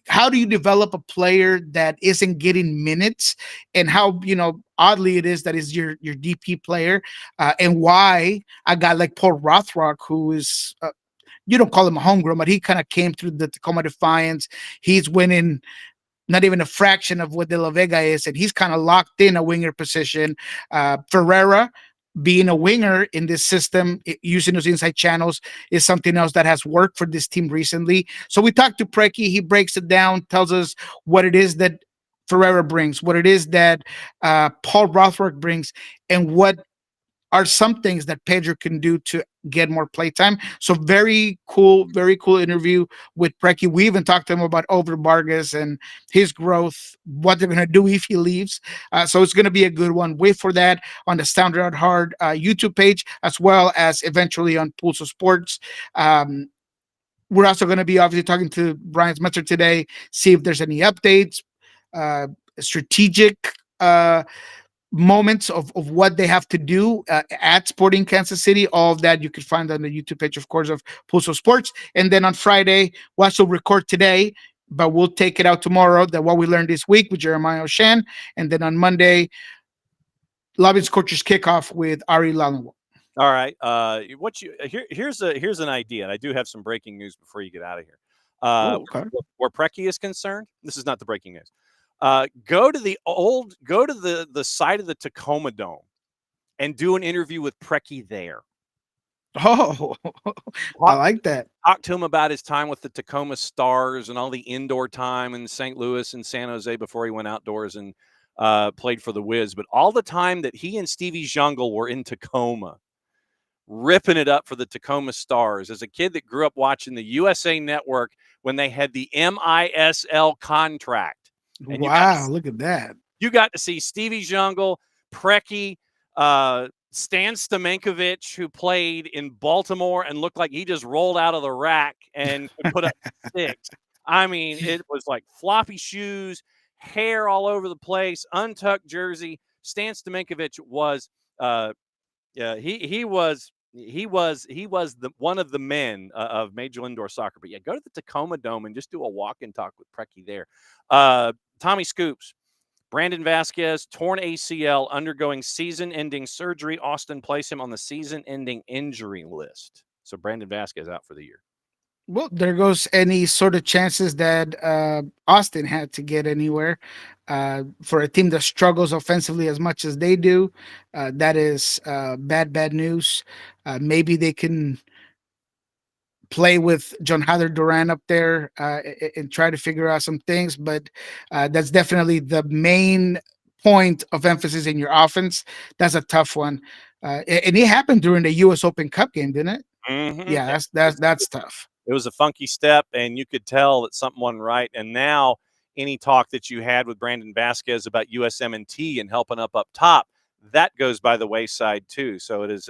Speaker 4: how do you develop a player that isn't getting minutes, and how oddly it is that is your DP player, and why a guy like Paul Rothrock, who is you don't call him a homegrown, but he kind of came through the Tacoma Defiance. He's winning not even a fraction of what De La Vega is, and he's kind of locked in a winger position. Ferreira, being a winger in this system, using those inside channels, is something else that has worked for this team recently. So we talked to Preki. He breaks it down, tells us what it is that Ferreira brings, what it is that Paul Rothrock brings, and what are some things that Pedro can do to get more playtime. So very cool interview with Preki. We even talked to him about Over Vargas and his growth, what they're going to do if he leaves. So it's going to be a good one. Wait for that on the Sound Out Hard YouTube page, as well as eventually on Pulso Sports. We're also going to be obviously talking to Brian Smetzer today, see if there's any updates, strategic moments of what they have to do at Sporting Kansas City. All of that you can find on the YouTube page, of course, of Pulso Sports. And then on Friday, we'll also record today, but we'll take it out tomorrow, that what we learned this week with Jeremiah Oshan. And then on Monday, Lovin's Coaches Kickoff with Ari Lalonwo.
Speaker 1: All right. Here's an idea, and I do have some breaking news before you get out of here.
Speaker 4: Okay.
Speaker 1: Where Preki is concerned, this is not the breaking news. Go to the side of the Tacoma Dome and do an interview with Preki there.
Speaker 4: Oh, I like that.
Speaker 1: Talk to him about his time with the Tacoma Stars and all the indoor time in St. Louis and San Jose before he went outdoors and played for the Wiz. But all the time that he and Stevie Jungle were in Tacoma, ripping it up for the Tacoma Stars. As a kid that grew up watching the USA Network when they had the MISL contract. And
Speaker 4: wow, look at that.
Speaker 1: You got to see Stevie Jungle, Preki, Stan Stamenkovic, who played in Baltimore and looked like he just rolled out of the rack and could put up 6. I mean, it was like floppy shoes, hair all over the place, untucked jersey. Stan Stamenkovic was, he was the one of the men of Major Indoor Soccer. But yeah, go to the Tacoma Dome and just do a walk and talk with Preki there. Tommy Scoops. Brandon Vasquez, torn ACL, undergoing season-ending surgery. Austin placed him on the season-ending injury list. So Brandon Vasquez out for the year.
Speaker 4: Well, there goes any sort of chances that Austin had to get anywhere. For a team that struggles offensively as much as they do, that is bad news. Maybe they can play with John Hader Duran up there and try to figure out some things, but that's definitely the main point of emphasis in your offense. That's a tough one, and it happened during the U.S. Open Cup game, didn't it?
Speaker 1: Mm-hmm.
Speaker 4: Yeah, that's tough.
Speaker 1: It was a funky step, and you could tell that something wasn't right. And now, any talk that you had with Brandon Vasquez about USM&T and helping up top, that goes by the wayside too. So it is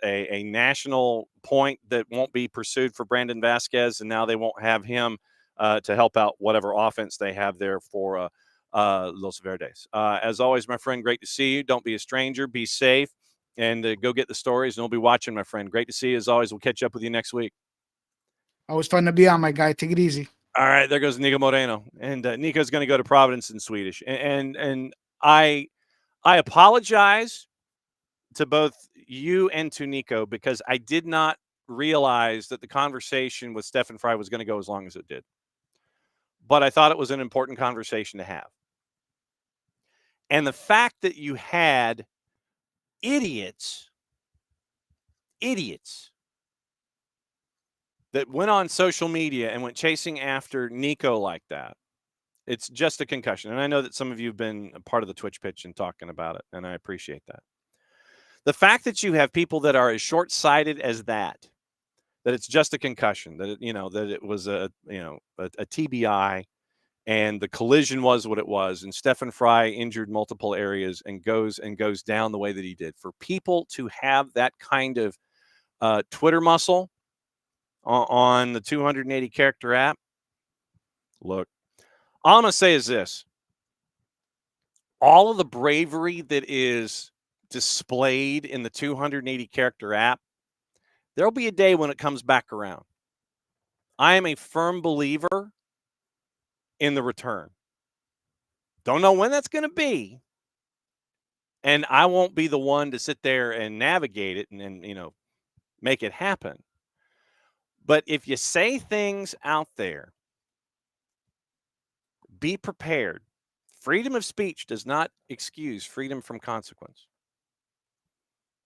Speaker 1: a national point that won't be pursued for Brandon Vasquez, and now they won't have him to help out whatever offense they have there for Los Verdes. As always, my friend, great to see you. Don't be a stranger. Be safe, and go get the stories, and we'll be watching, my friend. Great to see you as always. We'll catch up with you next week.
Speaker 4: Always fun to be on, my guy. Take it easy.
Speaker 1: All right, there goes Niko Moreno, and Nico's going to go to Providence in Swedish, and I apologize to both you and to Niko, because I did not realize that the conversation with Stefan Fry was going to go as long as it did. But I thought it was an important conversation to have. And the fact that you had idiots that went on social media and went chasing after Niko like that, it's just a concussion. And I know that some of you have been a part of the Twitch pitch and talking about it, and I appreciate that. The fact that you have people that are as short-sighted as that it's just a concussion, that it was a TBI, and the collision was what it was, and Stefan Fry injured multiple areas and goes down the way that he did. For people to have that kind of Twitter muscle on the 280 character app, look, all I'm gonna say is this: all of the bravery that is displayed in the 280 character app, there'll be a day when it comes back around. I am a firm believer in the return. Don't know when that's going to be, and I won't be the one to sit there and navigate it and make it happen. But if you say things out there, be prepared. Freedom of speech does not excuse freedom from consequence.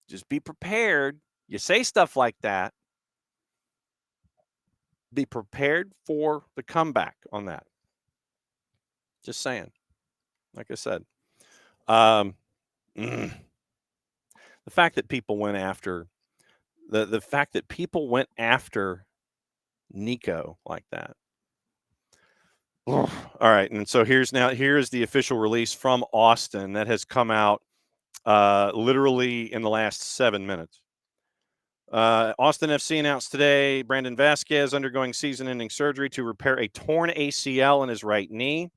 Speaker 1: Just be prepared. You say stuff like that, be prepared for the comeback on that. Just saying. Like I said, the fact that people went after the fact that people went after Niko like that. All right, and so here's the official release from Austin that has come out literally in the last 7 minutes. Austin FC announced today Brandon Vasquez undergoing season-ending surgery to repair a torn ACL in his right knee,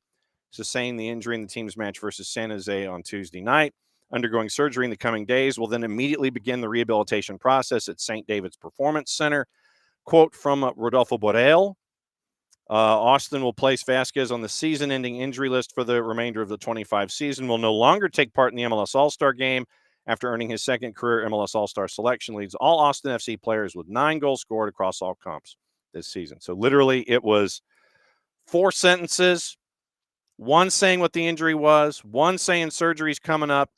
Speaker 1: sustained the injury in the team's match versus San Jose on Tuesday night. Undergoing surgery in the coming days, will then immediately begin the rehabilitation process at St. David's Performance Center. Quote from Rodolfo Borrell: Austin will place Vasquez on the season-ending injury list for the remainder of the 25 season, will no longer take part in the MLS All-Star game after earning his second career MLS All-Star selection. Leads all Austin FC players with 9 goals scored across all comps this season. So literally it was 4 sentences, one saying what the injury was, one saying surgery's coming up,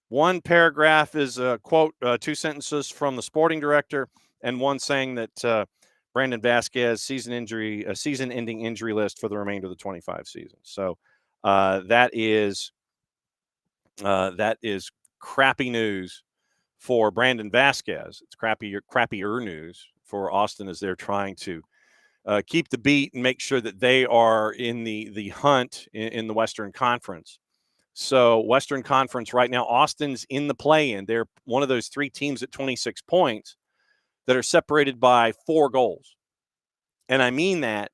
Speaker 1: one paragraph is a quote, 2 sentences from the sporting director, and one saying that Brandon Vasquez season-ending injury list for the remainder of the 25 season. So that is crappy news for Brandon Vasquez. It's crappier news for Austin as they're trying to keep the beat and make sure that they are in the hunt in the Western Conference. So Western Conference right now, Austin's in the play-in. They're one of those 3 teams at 26 points that are separated by 4 goals. And I mean that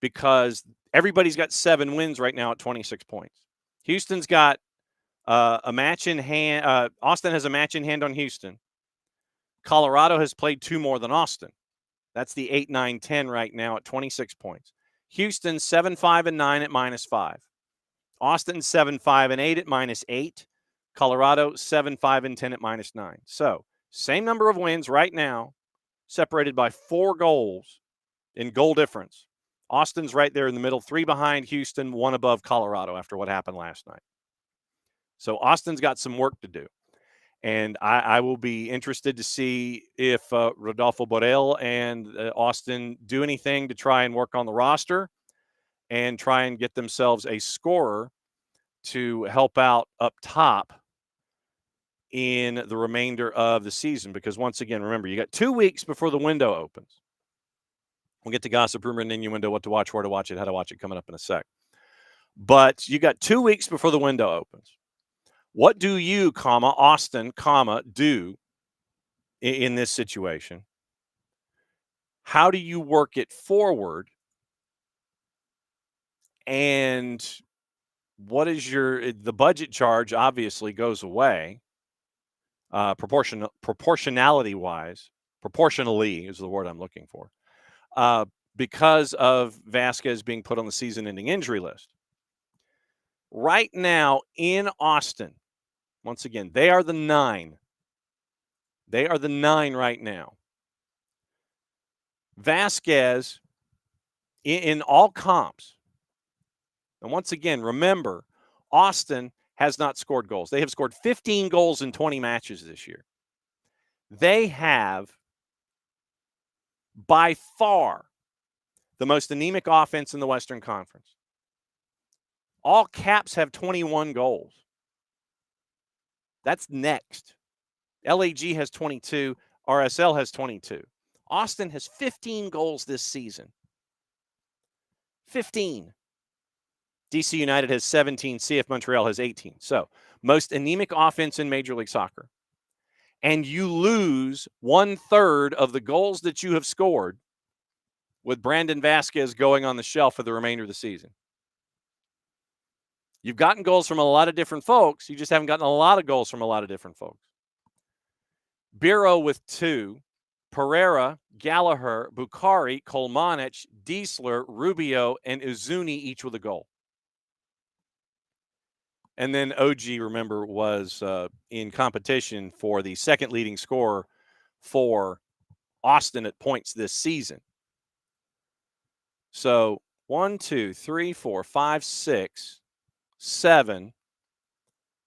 Speaker 1: because everybody's got 7 wins right now at 26 points. Houston's got a match in hand. Austin has a match in hand on Houston. Colorado has played 2 more than Austin. That's the 8, 9, 10 right now at 26 points. Houston 7-5-9 at -5. Austin 7-5-8 at -8. Colorado 7-5-10 at -9. So same number of wins right now, separated by 4 goals in goal difference. Austin's right there in the middle, 3 behind Houston, 1 above Colorado after what happened last night. So Austin's got some work to do. And I will be interested to see if Rodolfo Borrell and Austin do anything to try and work on the roster and try and get themselves a scorer to help out up top in the remainder of the season. Because once again, remember, you got 2 weeks before the window opens. We'll get to gossip, rumor, and innuendo, what to watch, where to watch it, how to watch it coming up in a sec. But you got 2 weeks before the window opens. What do you, Austin, do in this situation? How do you work it forward? And what is the budget charge obviously goes away, proportionality wise, proportionally is the word I'm looking for, because of Vasquez being put on the season-ending injury list. Right now in Austin, once again, they are the 9. They are the 9 right now. Vasquez in all comps. And once again, remember, Austin has not scored goals. They have scored 15 goals in 20 matches this year. They have, by far, the most anemic offense in the Western Conference. All Caps have 21 goals. That's next. LAG has 22. RSL has 22. Austin has 15 goals this season. 15. DC United has 17. CF Montreal has 18. So, most anemic offense in Major League Soccer. And you lose 1/3 of the goals that you have scored with Brandon Vasquez going on the shelf for the remainder of the season. You've gotten goals from a lot of different folks. You just haven't gotten a lot of goals from a lot of different folks. Biro with 2. Pereira, Gallagher, Bukhari, Kolmanic, Diesler, Rubio, and Uzuni each with a goal. And then OG, remember, was in competition for the second leading scorer for Austin at points this season. So 1, 2, 3, 4, 5, 6, 7,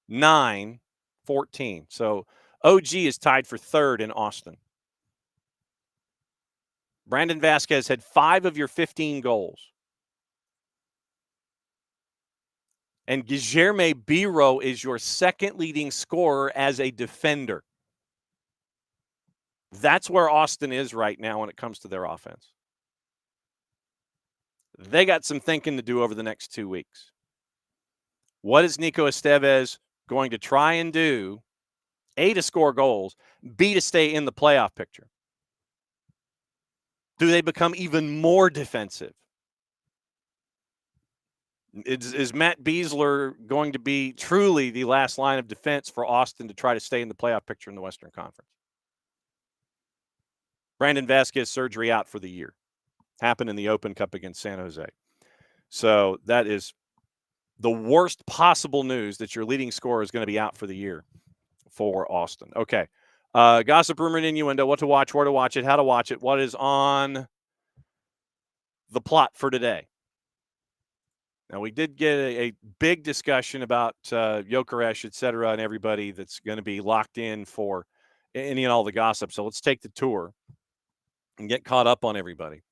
Speaker 1: 9, 14. So OG is tied for 3rd in Austin. Brandon Vasquez had 5 of your 15 goals. And Guilherme Biro is your second leading scorer as a defender. That's where Austin is right now when it comes to their offense. They got some thinking to do over the next 2 weeks. What is Nico Estevez going to try and do? A, to score goals. B, to stay in the playoff picture. Do they become even more defensive? Is Matt Beasler going to be truly the last line of defense for Austin to try to stay in the playoff picture in the Western Conference? Brandon Vasquez surgery out for the year. Happened in the Open Cup against San Jose. So that is the worst possible news, that your leading scorer is going to be out for the year for Austin. Okay. Gossip, rumor, and innuendo. What to watch, where to watch it, how to watch it. What is on the plot for today? Now, we did get a big discussion about Gyökeres, et cetera, and everybody that's going to be locked in for any and all the gossip. So let's take the tour and get caught up on everybody.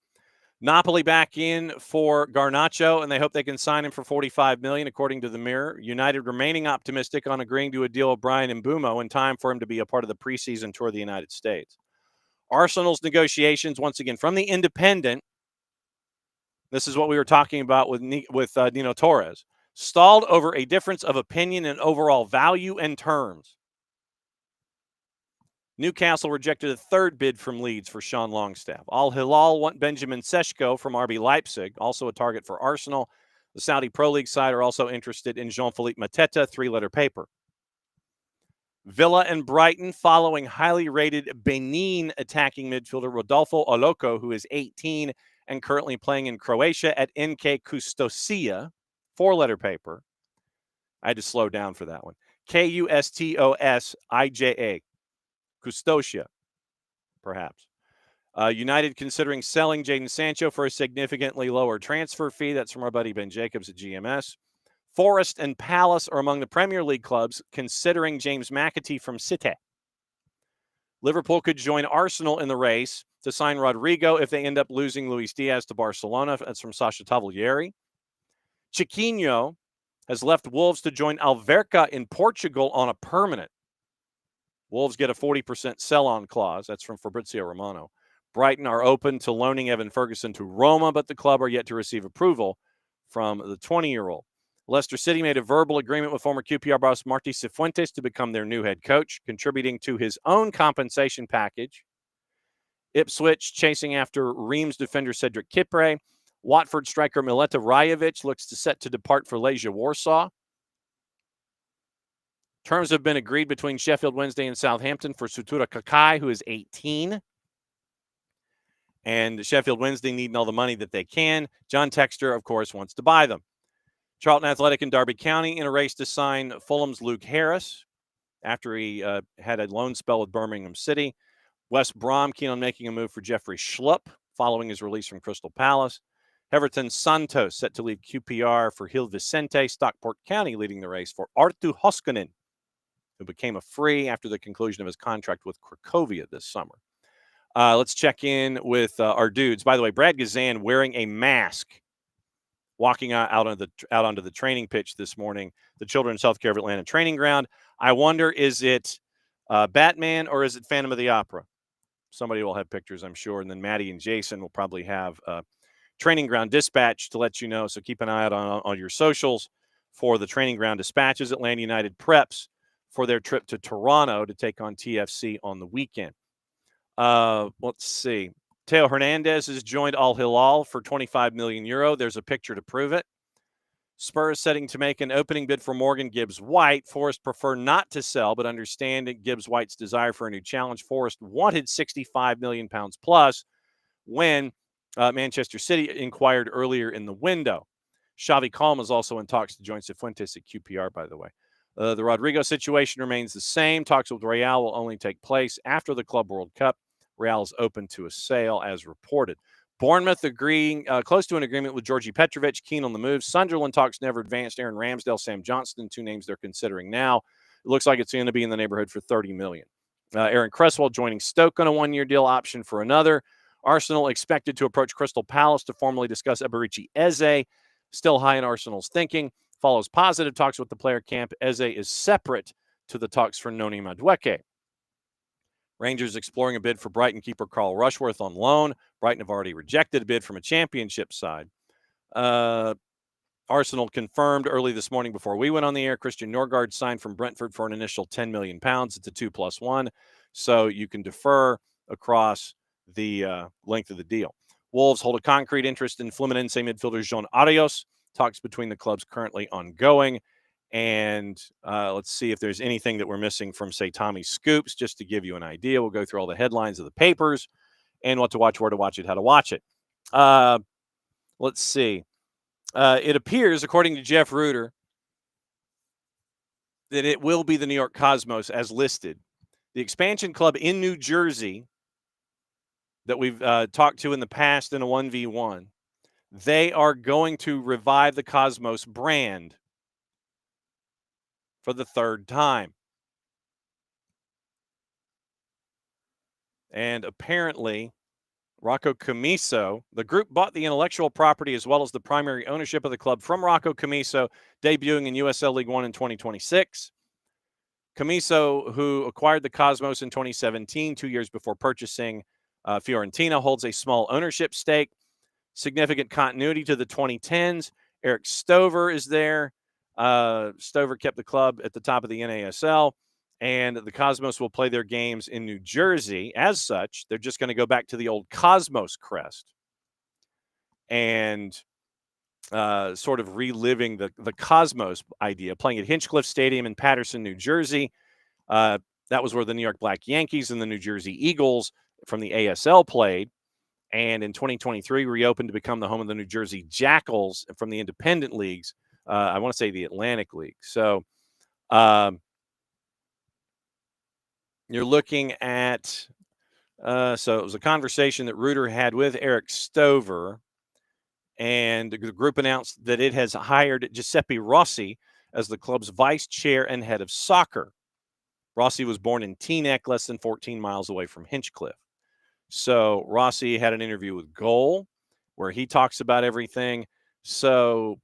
Speaker 1: Napoli back in for Garnacho, and they hope they can sign him for $45 million, according to the Mirror. United remaining optimistic on agreeing to a deal with Brian Mbeumo in time for him to be a part of the preseason tour of the United States. Arsenal's negotiations, once again, from the Independent. This is what we were talking about with Nino Torres. Stalled over a difference of opinion in overall value and terms. Newcastle rejected a third bid from Leeds for Sean Longstaff. Al Hilal want Benjamin Sesko from RB Leipzig, also a target for Arsenal. The Saudi Pro League side are also interested in Jean-Philippe Mateta, three-letter paper. Villa and Brighton following highly rated Benin attacking midfielder Rodolfo Oloco, who is 18 and currently playing in Croatia at NK Kustosia, four-letter paper. I had to slow down for that one. Kustosija. Custodia, perhaps. United considering selling Jadon Sancho for a significantly lower transfer fee. That's from our buddy Ben Jacobs at GMS. Forest and Palace are among the Premier League clubs considering James McAtee from City. Liverpool could join Arsenal in the race to sign Rodrigo if they end up losing Luis Diaz to Barcelona. That's from Sasha Tavolieri. Chiquinho has left Wolves to join Alverca in Portugal on a permanent. Wolves get a 40% sell-on clause. That's from Fabrizio Romano. Brighton are open to loaning Evan Ferguson to Roma, but the club are yet to receive approval from the 20-year-old. Leicester City made a verbal agreement with former QPR boss Martí Cifuentes to become their new head coach, contributing to his own compensation package. Ipswich chasing after Reims defender Cedric Kipre. Watford striker Mileta Rajovic looks set to depart for Legia Warsaw. Terms have been agreed between Sheffield Wednesday and Southampton for Sutura Kakai, who is 18. And Sheffield Wednesday needing all the money that they can. John Textor, of course, wants to buy them. Charlton Athletic and Derby County in a race to sign Fulham's Luke Harris after he had a loan spell with Birmingham City. West Brom keen on making a move for Jeffrey Schlupp following his release from Crystal Palace. Heverton Santos set to leave QPR for Gil Vicente. Stockport County leading the race for Arttu Hoskonen, who became a free after the conclusion of his contract with Cracovia this summer. Let's check in with our dudes. By the way, Brad Gazan wearing a mask, walking out onto the training pitch this morning, the Children's Healthcare of Atlanta training ground. I wonder, is it Batman or is it Phantom of the Opera? Somebody will have pictures, I'm sure. And then Maddie and Jason will probably have training ground dispatch to let you know. So keep an eye out on your socials for the training ground dispatches. Atlanta United preps for their trip to Toronto to take on TFC on the weekend. Let's see. Teo Hernandez has joined Al Hilal for €25 million. There's a picture to prove it. Spurs setting to make an opening bid for Morgan Gibbs-White. Forest prefer not to sell, but understand Gibbs-White's desire for a new challenge. Forest wanted £65 million plus when Manchester City inquired earlier in the window. Xavi Calm is also in talks to join Cifuentes at QPR, by the way. The Rodrigo situation remains the same. Talks with Real will only take place after the Club World Cup. Real is open to a sale, as reported. Bournemouth agreeing close to an agreement with Georgi Petrovic, keen on the move. Sunderland talks never advanced. Aaron Ramsdale, Sam Johnston, two names they're considering now. It looks like it's going to be in the neighborhood for $30 million. Aaron Cresswell joining Stoke on a one-year deal, option for another. Arsenal expected to approach Crystal Palace to formally discuss Eberici Eze. Still high in Arsenal's thinking. Follows positive talks with the player camp. Eze is separate to the talks for Noni Madueke. Rangers exploring a bid for Brighton keeper Carl Rushworth on loan. Brighton have already rejected a bid from a championship side. Arsenal confirmed early this morning before we went on the air. Christian Norgard signed from Brentford for an initial £10 million. It's a 2+1. So you can defer across the length of the deal. Wolves hold a concrete interest in Fluminense midfielder João Arias. Talks between the clubs currently ongoing. And let's see if there's anything that we're missing from, say, Tommy Scoops, just to give you an idea. We'll go through all the headlines of the papers and what to watch, where to watch it, how to watch it. Let's see. It appears, according to Jeff Reuter, that it will be the New York Cosmos as listed. The expansion club in New Jersey that we've talked to in the past in a 1v1, they are going to revive the Cosmos brand for the third time. And apparently, Rocco Commisso. The group bought the intellectual property as well as the primary ownership of the club from Rocco Commisso, debuting in USL League One in 2026. Commisso, who acquired the Cosmos in 2017, 2 years before purchasing Fiorentina, holds a small ownership stake. Significant continuity to the 2010s. Eric Stover is there. Stover kept the club at the top of the NASL, and the Cosmos will play their games in New Jersey. As such, they're just going to go back to the old Cosmos crest and sort of reliving the Cosmos idea, playing at Hinchcliffe Stadium in Paterson, New Jersey. That was where the New York Black Yankees and the New Jersey Eagles from the ASL played. And in 2023, reopened to become the home of the New Jersey Jackals from the independent leagues. I want to say the Atlantic League. So you're looking at, so it was a conversation that Reuter had with Eric Stover, and the group announced that it has hired Giuseppe Rossi as the club's vice chair and head of soccer. Rossi was born in Teaneck, less than 14 miles away from Hinchcliffe. So Rossi had an interview with Goal where he talks about everything. So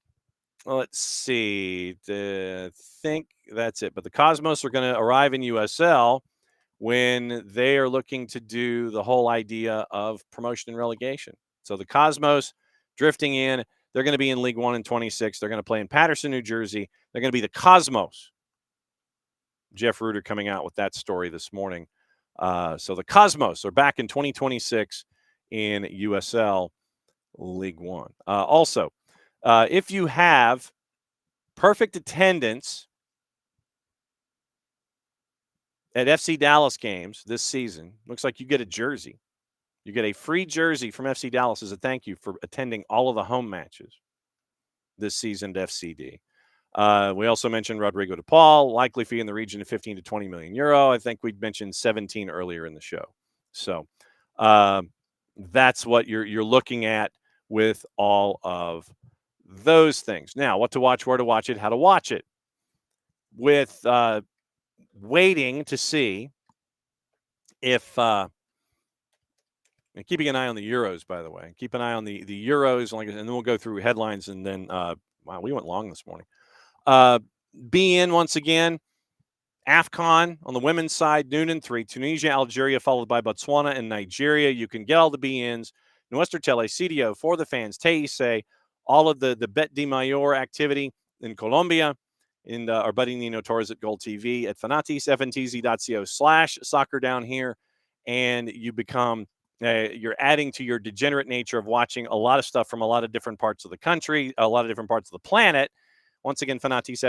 Speaker 1: let's see. I think that's it. But the Cosmos are going to arrive in USL when they are looking to do the whole idea of promotion and relegation. So the Cosmos drifting in, they're going to be in League One in 26. They're going to play in Paterson, New Jersey. They're going to be the Cosmos. Jeff Reuter coming out with that story this morning. So the Cosmos are back in 2026 in USL League One. Also, if you have perfect attendance at FC Dallas games this season, looks like you get a jersey. You get a free jersey from FC Dallas as a thank you for attending all of the home matches this season at FCD. We also mentioned Rodrigo de Paul, likely fee in the region of 15 to 20 million euro. I think we'd mentioned 17 earlier in the show. So that's what you're looking at with all of those things. Now, what to watch, where to watch it, how to watch it. With waiting to see if and keeping an eye on the Euros, by the way. Keep an eye on the Euros, and then we'll go through headlines, and then wow, we went long this morning. BN once again, AFCON on the women's side, noon and 3, Tunisia, Algeria, followed by Botswana and Nigeria. You can get all the BNs. Nuestro Telesitio for the fans. Teise, all of the Bet Di Mayor activity in Colombia, and our buddy Nino Torres at GOLTV at Fanatis, ftz.co/soccer down here, and you become you're adding to your degenerate nature of watching a lot of stuff from a lot of different parts of the country, a lot of different parts of the planet. Once again, Fanatis,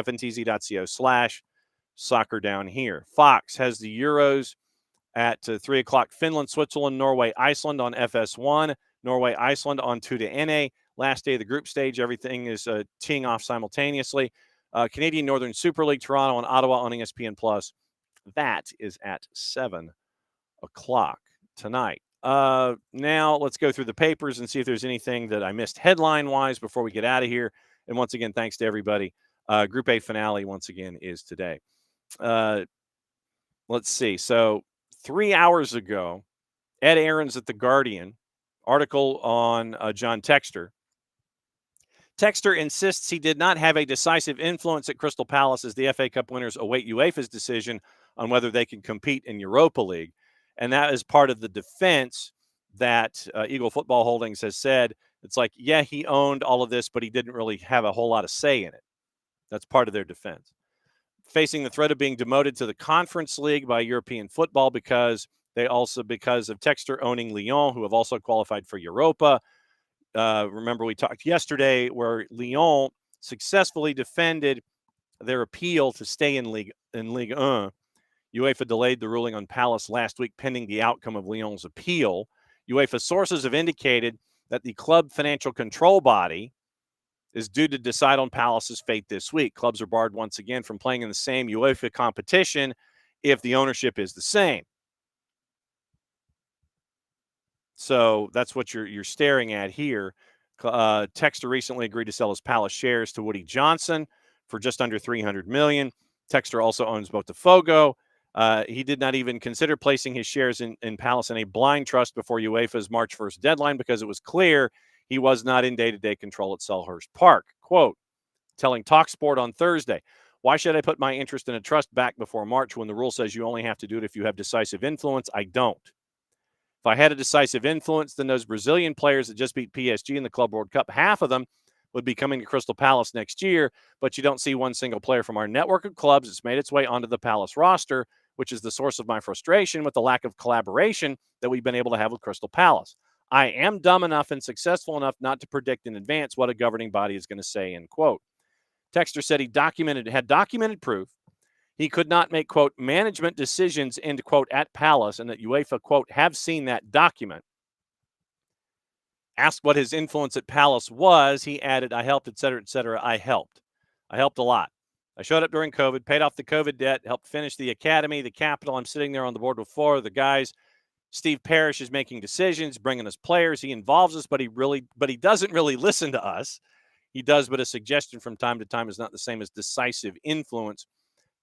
Speaker 1: ftz.co/soccer down here. Fox has the Euros at 3 o'clock. Finland, Switzerland, Norway, Iceland on FS1. Norway, Iceland on 2 to NA. Last day of the group stage. Everything is teeing off simultaneously. Canadian Northern Super League, Toronto and Ottawa on ESPN+. That is at 7 o'clock tonight. Now let's go through the papers and see if there's anything that I missed headline-wise before we get out of here. And once again, thanks to everybody. Group A finale, once again, is today. Let's see. So 3 hours ago, Ed Aarons at The Guardian, article on John Textor. Textor insists he did not have a decisive influence at Crystal Palace as the FA Cup winners await UEFA's decision on whether they can compete in Europa League. And that is part of the defense that Eagle Football Holdings has said. It's like, yeah, he owned all of this, but he didn't really have a whole lot of say in it. That's part of their defense. Facing the threat of being demoted to the Conference League by European football because of Textor owning Lyon, who have also qualified for Europa. Remember, we talked yesterday where Lyon successfully defended their appeal to stay in Ligue 1. UEFA delayed the ruling on Palace last week pending the outcome of Lyon's appeal. UEFA sources have indicated that the club financial control body is due to decide on Palace's fate this week. Clubs are barred once again from playing in the same UEFA competition if the ownership is the same. So that's what you're staring at here. Textor recently agreed to sell his Palace shares to Woody Johnson for just under $300 million. Textor also owns Botafogo. He did not even consider placing his shares in Palace in a blind trust before UEFA's March 1st deadline because it was clear he was not in day-to-day control at Selhurst Park. Quote, telling TalkSport on Thursday, why should I put my interest in a trust back before March when the rule says you only have to do it if you have decisive influence? I don't. If I had a decisive influence, then those Brazilian players that just beat PSG in the Club World Cup, half of them would be coming to Crystal Palace next year, but you don't see one single player from our network of clubs that's made its way onto the Palace roster, which is the source of my frustration with the lack of collaboration that we've been able to have with Crystal Palace. I am dumb enough and successful enough not to predict in advance what a governing body is going to say, end quote. Texter said he had documented proof he could not make, quote, management decisions, end quote, at Palace, and that UEFA, quote, have seen that document. Asked what his influence at Palace was, he added, I helped, et cetera, et cetera. I helped a lot. I showed up during COVID, paid off the COVID debt, helped finish the academy, the capital. I'm sitting there on the board with four of the guys. Steve Parrish is making decisions, bringing us players. He involves us, but he doesn't really listen to us. He does, but a suggestion from time to time is not the same as decisive influence.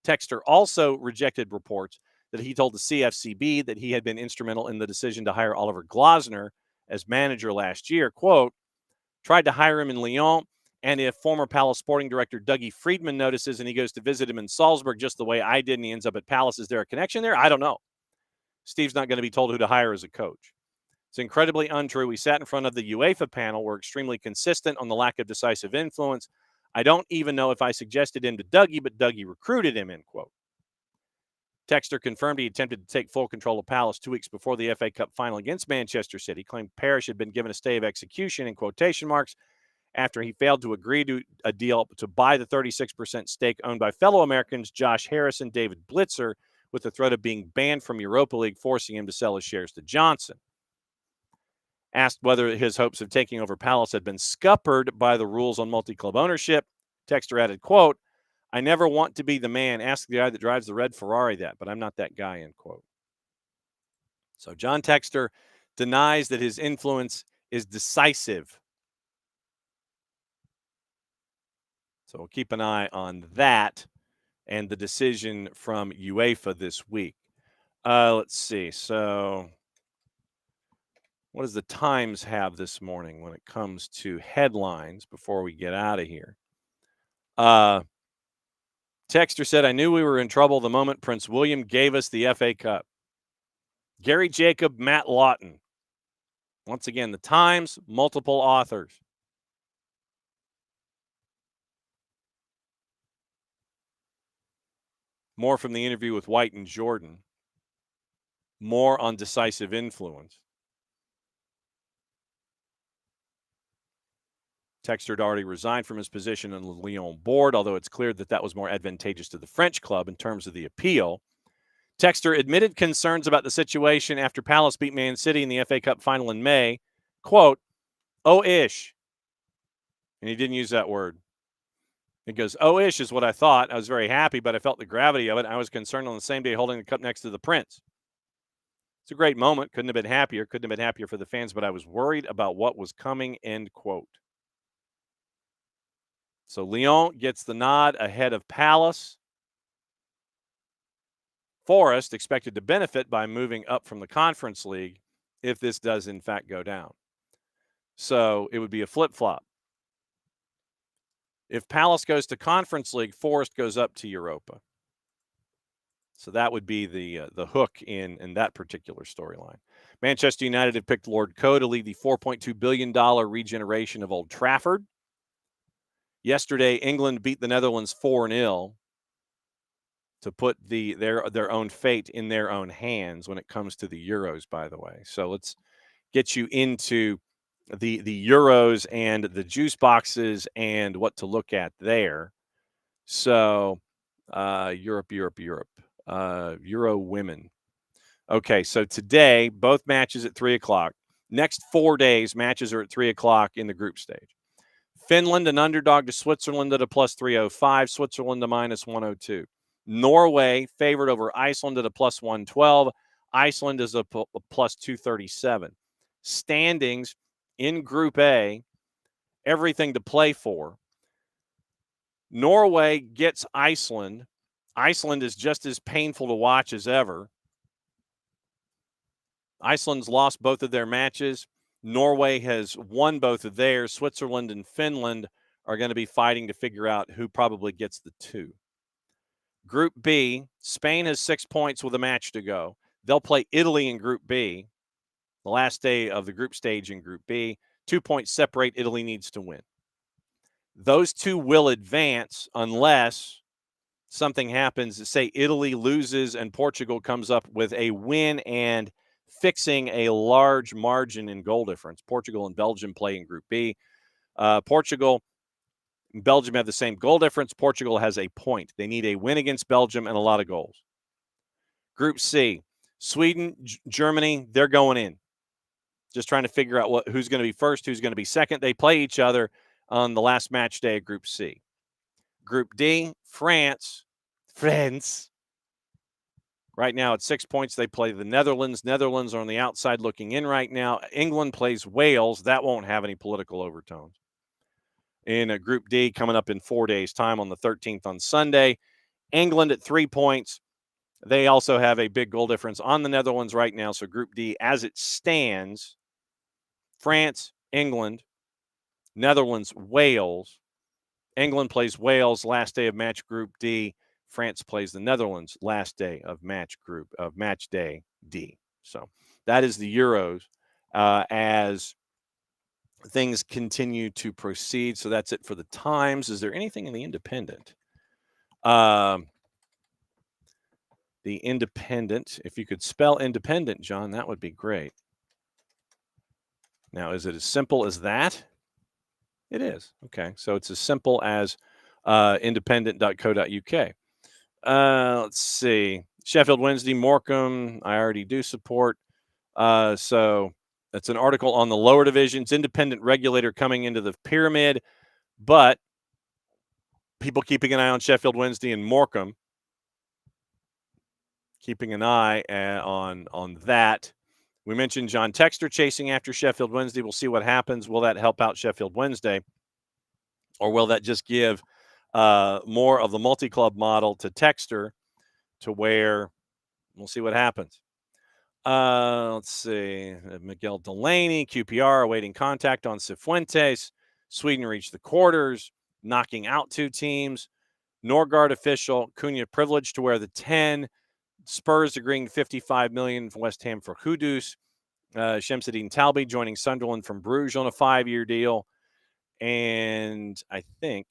Speaker 1: Texter also rejected reports that he told the CFCB that he had been instrumental in the decision to hire Oliver Glasner as manager last year. Quote, tried to hire him in Lyon, and if former Palace sporting director Dougie Friedman notices and he goes to visit him in Salzburg just the way I did and he ends up at Palace, is there a connection there? I don't know. Steve's not going to be told who to hire as a coach. It's incredibly untrue. We sat in front of the UEFA panel. We're extremely consistent on the lack of decisive influence. I don't even know if I suggested him to Dougie, but Dougie recruited him, end quote. Texter confirmed he attempted to take full control of Palace 2 weeks before the FA Cup final against Manchester City, claimed Parrish had been given a stay of execution in quotation marks after he failed to agree to a deal to buy the 36% stake owned by fellow Americans Josh Harris and David Blitzer, with the threat of being banned from Europa League, forcing him to sell his shares to Johnson. Asked whether his hopes of taking over Palace had been scuppered by the rules on multi-club ownership, Texter added, quote, I never want to be the man. Ask the guy that drives the red Ferrari that, but I'm not that guy, end quote. So John Texter denies that his influence is decisive. So we'll keep an eye on that and the decision from UEFA this week. Let's see. So what does the Times have this morning when it comes to headlines before we get out of here? Texter said, I knew we were in trouble the moment Prince William gave us the FA Cup. Gary Jacob, Matt Lawton. Once again, the Times, multiple authors. More from the interview with White and Jordan. More on decisive influence. Texter had already resigned from his position on the Lyon board, although it's clear that that was more advantageous to the French club in terms of the appeal. Texter admitted concerns about the situation after Palace beat Man City in the FA Cup final in May. Quote, oh-ish. And he didn't use that word. It goes, oh-ish is what I thought. I was very happy, but I felt the gravity of it. I was concerned on the same day holding the cup next to the Prince. It's a great moment. Couldn't have been happier. Couldn't have been happier for the fans, but I was worried about what was coming, end quote. So Lyon gets the nod ahead of Palace. Forest expected to benefit by moving up from the Conference League if this does, in fact, go down. So it would be a flip-flop. If Palace goes to Conference League, Forest goes up to Europa. So that would be the hook in that particular storyline. Manchester United have picked Lord Coe to lead the $4.2 billion regeneration of Old Trafford. Yesterday, England beat the Netherlands 4-0 to put their own fate in their own hands when it comes to the Euros, by the way. So let's get you into the Euros and the juice boxes and what to look at there. So Europe, Euro women. Okay, so today, both matches at 3 o'clock. Next 4 days, matches are at 3 o'clock in the group stage. Finland, an underdog to Switzerland at a plus 305. Switzerland to minus 102. Norway, favored over Iceland at a plus 112. Iceland is a plus 237. Standings in Group A, everything to play for. Norway gets Iceland Iceland is just as painful to watch as ever. Iceland's lost both of their matches. Norway has won both of theirs. Switzerland and Finland are going to be fighting to figure out who probably gets the 2. Group B, Spain has 6 points with a match to go. They'll play Italy in Group B, the last day of the group stage in Group B. 2 points separate. Italy needs to win. Those 2 will advance unless something happens. Say Italy loses and Portugal comes up with a win and fixing a large margin in goal difference. Portugal and Belgium play in Group B. Portugal and Belgium have the same goal difference. Portugal has a point. They need a win against Belgium and a lot of goals. Group C, Sweden, Germany, they're going in. Just trying to figure out who's going to be first, who's going to be second. They play each other on the last match day of Group C. Group D, France. Right now at 6 points, they play the Netherlands. Netherlands are on the outside looking in right now. England plays Wales. That won't have any political overtones. In Group D, coming up in 4 days' time on the 13th on Sunday. England at 3 points. They also have a big goal difference on the Netherlands right now. So Group D, as it stands, France, England, Netherlands, Wales. England plays Wales last day of match Group D. France plays the Netherlands last day of match day D. So that is the Euros as things continue to proceed. So that's it for the Times. Is there anything in the Independent? The Independent, if you could spell independent, John, that would be great. Now, is it as simple as that? It is. Okay. So it's as simple as independent.co.uk. Let's see. Sheffield Wednesday, Morecambe, I already do support. So that's an article on the lower divisions. Independent regulator coming into the pyramid, but people keeping an eye on Sheffield Wednesday and Morecambe. Keeping an eye on that. We mentioned John Textor chasing after Sheffield Wednesday. We'll see what happens. Will that help out Sheffield Wednesday? Or will that just give more of the multi-club model to Textor to where we'll see what happens. Let's see. Miguel Delaney, QPR, awaiting contact on Cifuentes. Sweden reached the quarters, knocking out 2 teams. Norgard official, Cunha privileged to wear the 10. Spurs agreeing $55 million for West Ham for Kudus. Shamsuddin Talbi joining Sunderland from Bruges on a 5-year deal. And I think,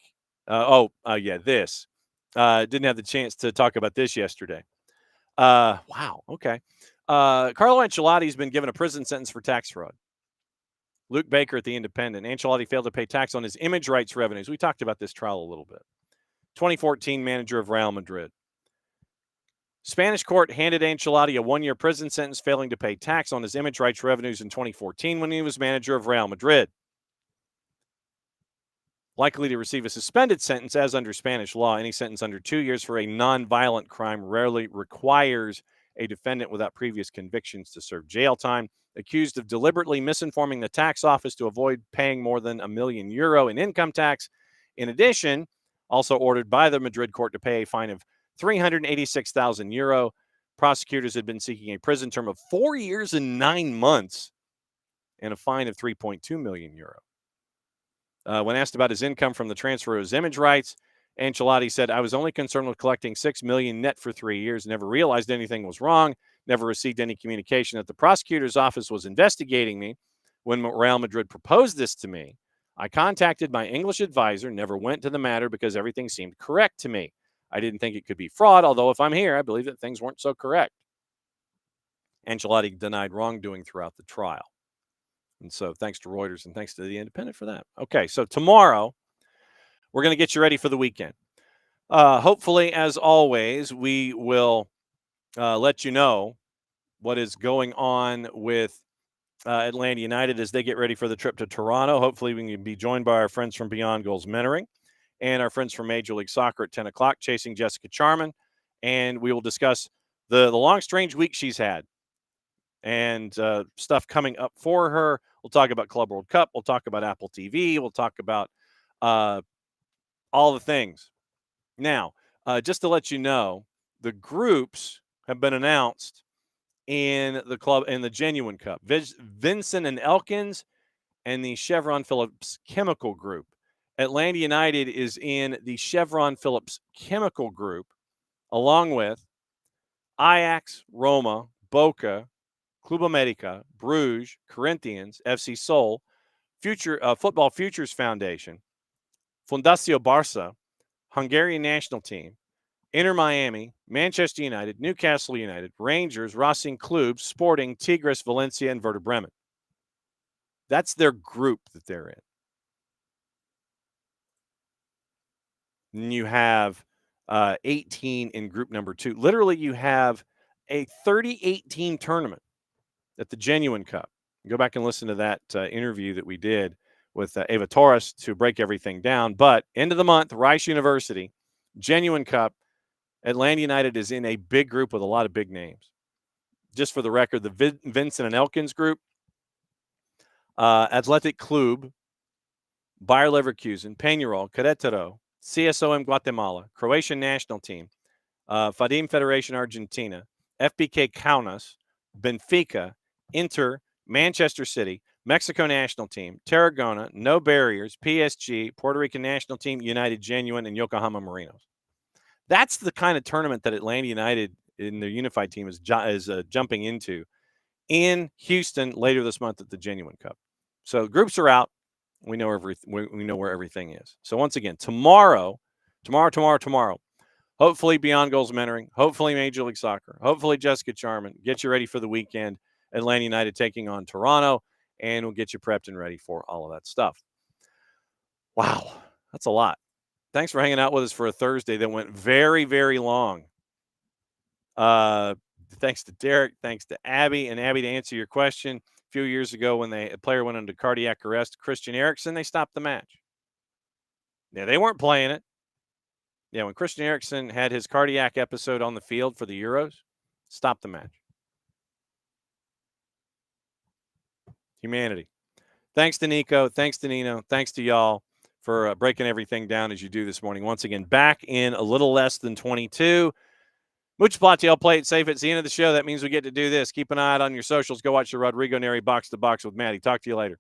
Speaker 1: this. Didn't have the chance to talk about this yesterday. Wow, okay. Carlo Ancelotti's been given a prison sentence for tax fraud. Luke Baker at the Independent. Ancelotti failed to pay tax on his image rights revenues. We talked about this trial a little bit. 2014 manager of Real Madrid. Spanish court handed Ancelotti a 1-year prison sentence, failing to pay tax on his image rights revenues in 2014 when he was manager of Real Madrid. Likely to receive a suspended sentence as under Spanish law. Any sentence under 2 years for a non-violent crime rarely requires a defendant without previous convictions to serve jail time. Accused of deliberately misinforming the tax office to avoid paying more than €1 million in income tax. In addition, also ordered by the Madrid court to pay a fine of €386,000. Prosecutors had been seeking a prison term of 4 years and 9 months and a fine of €3.2 million. When asked about his income from the transfer of his image rights, Ancelotti said, "I was only concerned with collecting $6 million net for 3 years, never realized anything was wrong, never received any communication that the prosecutor's office was investigating me. When Real Madrid proposed this to me, I contacted my English advisor, never went to the matter because everything seemed correct to me. I didn't think it could be fraud, although if I'm here, I believe that things weren't so correct." Ancelotti denied wrongdoing throughout the trial. And so thanks to Reuters and thanks to the Independent for that. Okay, so tomorrow, we're going to get you ready for the weekend. Hopefully, as always, we will let you know what is going on with Atlanta United as they get ready for the trip to Toronto. Hopefully, we can be joined by our friends from Beyond Goals Mentoring and our friends from Major League Soccer at 10 o'clock, chasing Jessica Charman. And we will discuss the long, strange week she's had and stuff coming up for her. We'll talk about Club World Cup. We'll talk about Apple TV. We'll talk about all the things. Now, just to let you know, the groups have been announced in the club in the Genuine Cup. Vincent and Elkins and the Chevron Phillips Chemical Group. Atlanta United is in the Chevron Phillips Chemical Group, along with Ajax, Roma, Boca, Club America, Bruges, Corinthians, FC Seoul, Football Futures Foundation, Fundacio Barça, Hungarian national team, Inter Miami, Manchester United, Newcastle United, Rangers, Racing Club, Sporting, Tigres, Valencia, and Werder Bremen. That's their group that they're in. And you have 18 in group number 2. Literally, you have a 38-team tournament at the Genuine Cup. Go back and listen to that interview that we did with Eva Torres to break everything down. But end of the month, Rice University, Genuine Cup, Atlanta United is in a big group with a lot of big names. Just for the record, the Vincent and Elkins group, Athletic Club, Bayer Leverkusen, Peñarol, Querétaro, CSOM Guatemala, Croatian national team, Fadim Federation Argentina, FBK Kaunas, Benfica, Inter, Manchester City, Mexico national team, Tarragona, No Barriers, PSG, Puerto Rican national team, United Genuine, and Yokohama Marinos. That's the kind of tournament that Atlanta United in their unified team is jumping into in Houston later this month at the Genuine Cup. So groups are out. We know where everything is. So once again, tomorrow, hopefully Beyond Goals Mentoring, hopefully Major League Soccer, hopefully Jessica Charman, get you ready for the weekend. Atlanta United taking on Toronto, and we'll get you prepped and ready for all of that stuff. Wow, that's a lot. Thanks for hanging out with us for a Thursday that went very, very long. Thanks to Derek. Thanks to Abby. And Abby, to answer your question, a few years ago when a player went into cardiac arrest, Christian Eriksen, they stopped the match. Yeah, they weren't playing it. Yeah, when Christian Eriksen had his cardiac episode on the field for the Euros, stopped the match. Humanity. Thanks to Nico. Thanks to Nino. Thanks to y'all for breaking everything down as you do this morning. Once again, back in a little less than 22. Much Platiel, play it safe. It's the end of the show. That means we get to do this. Keep an eye out on your socials. Go watch the Rodrigo Neri Box to Box with Maddie. Talk to you later.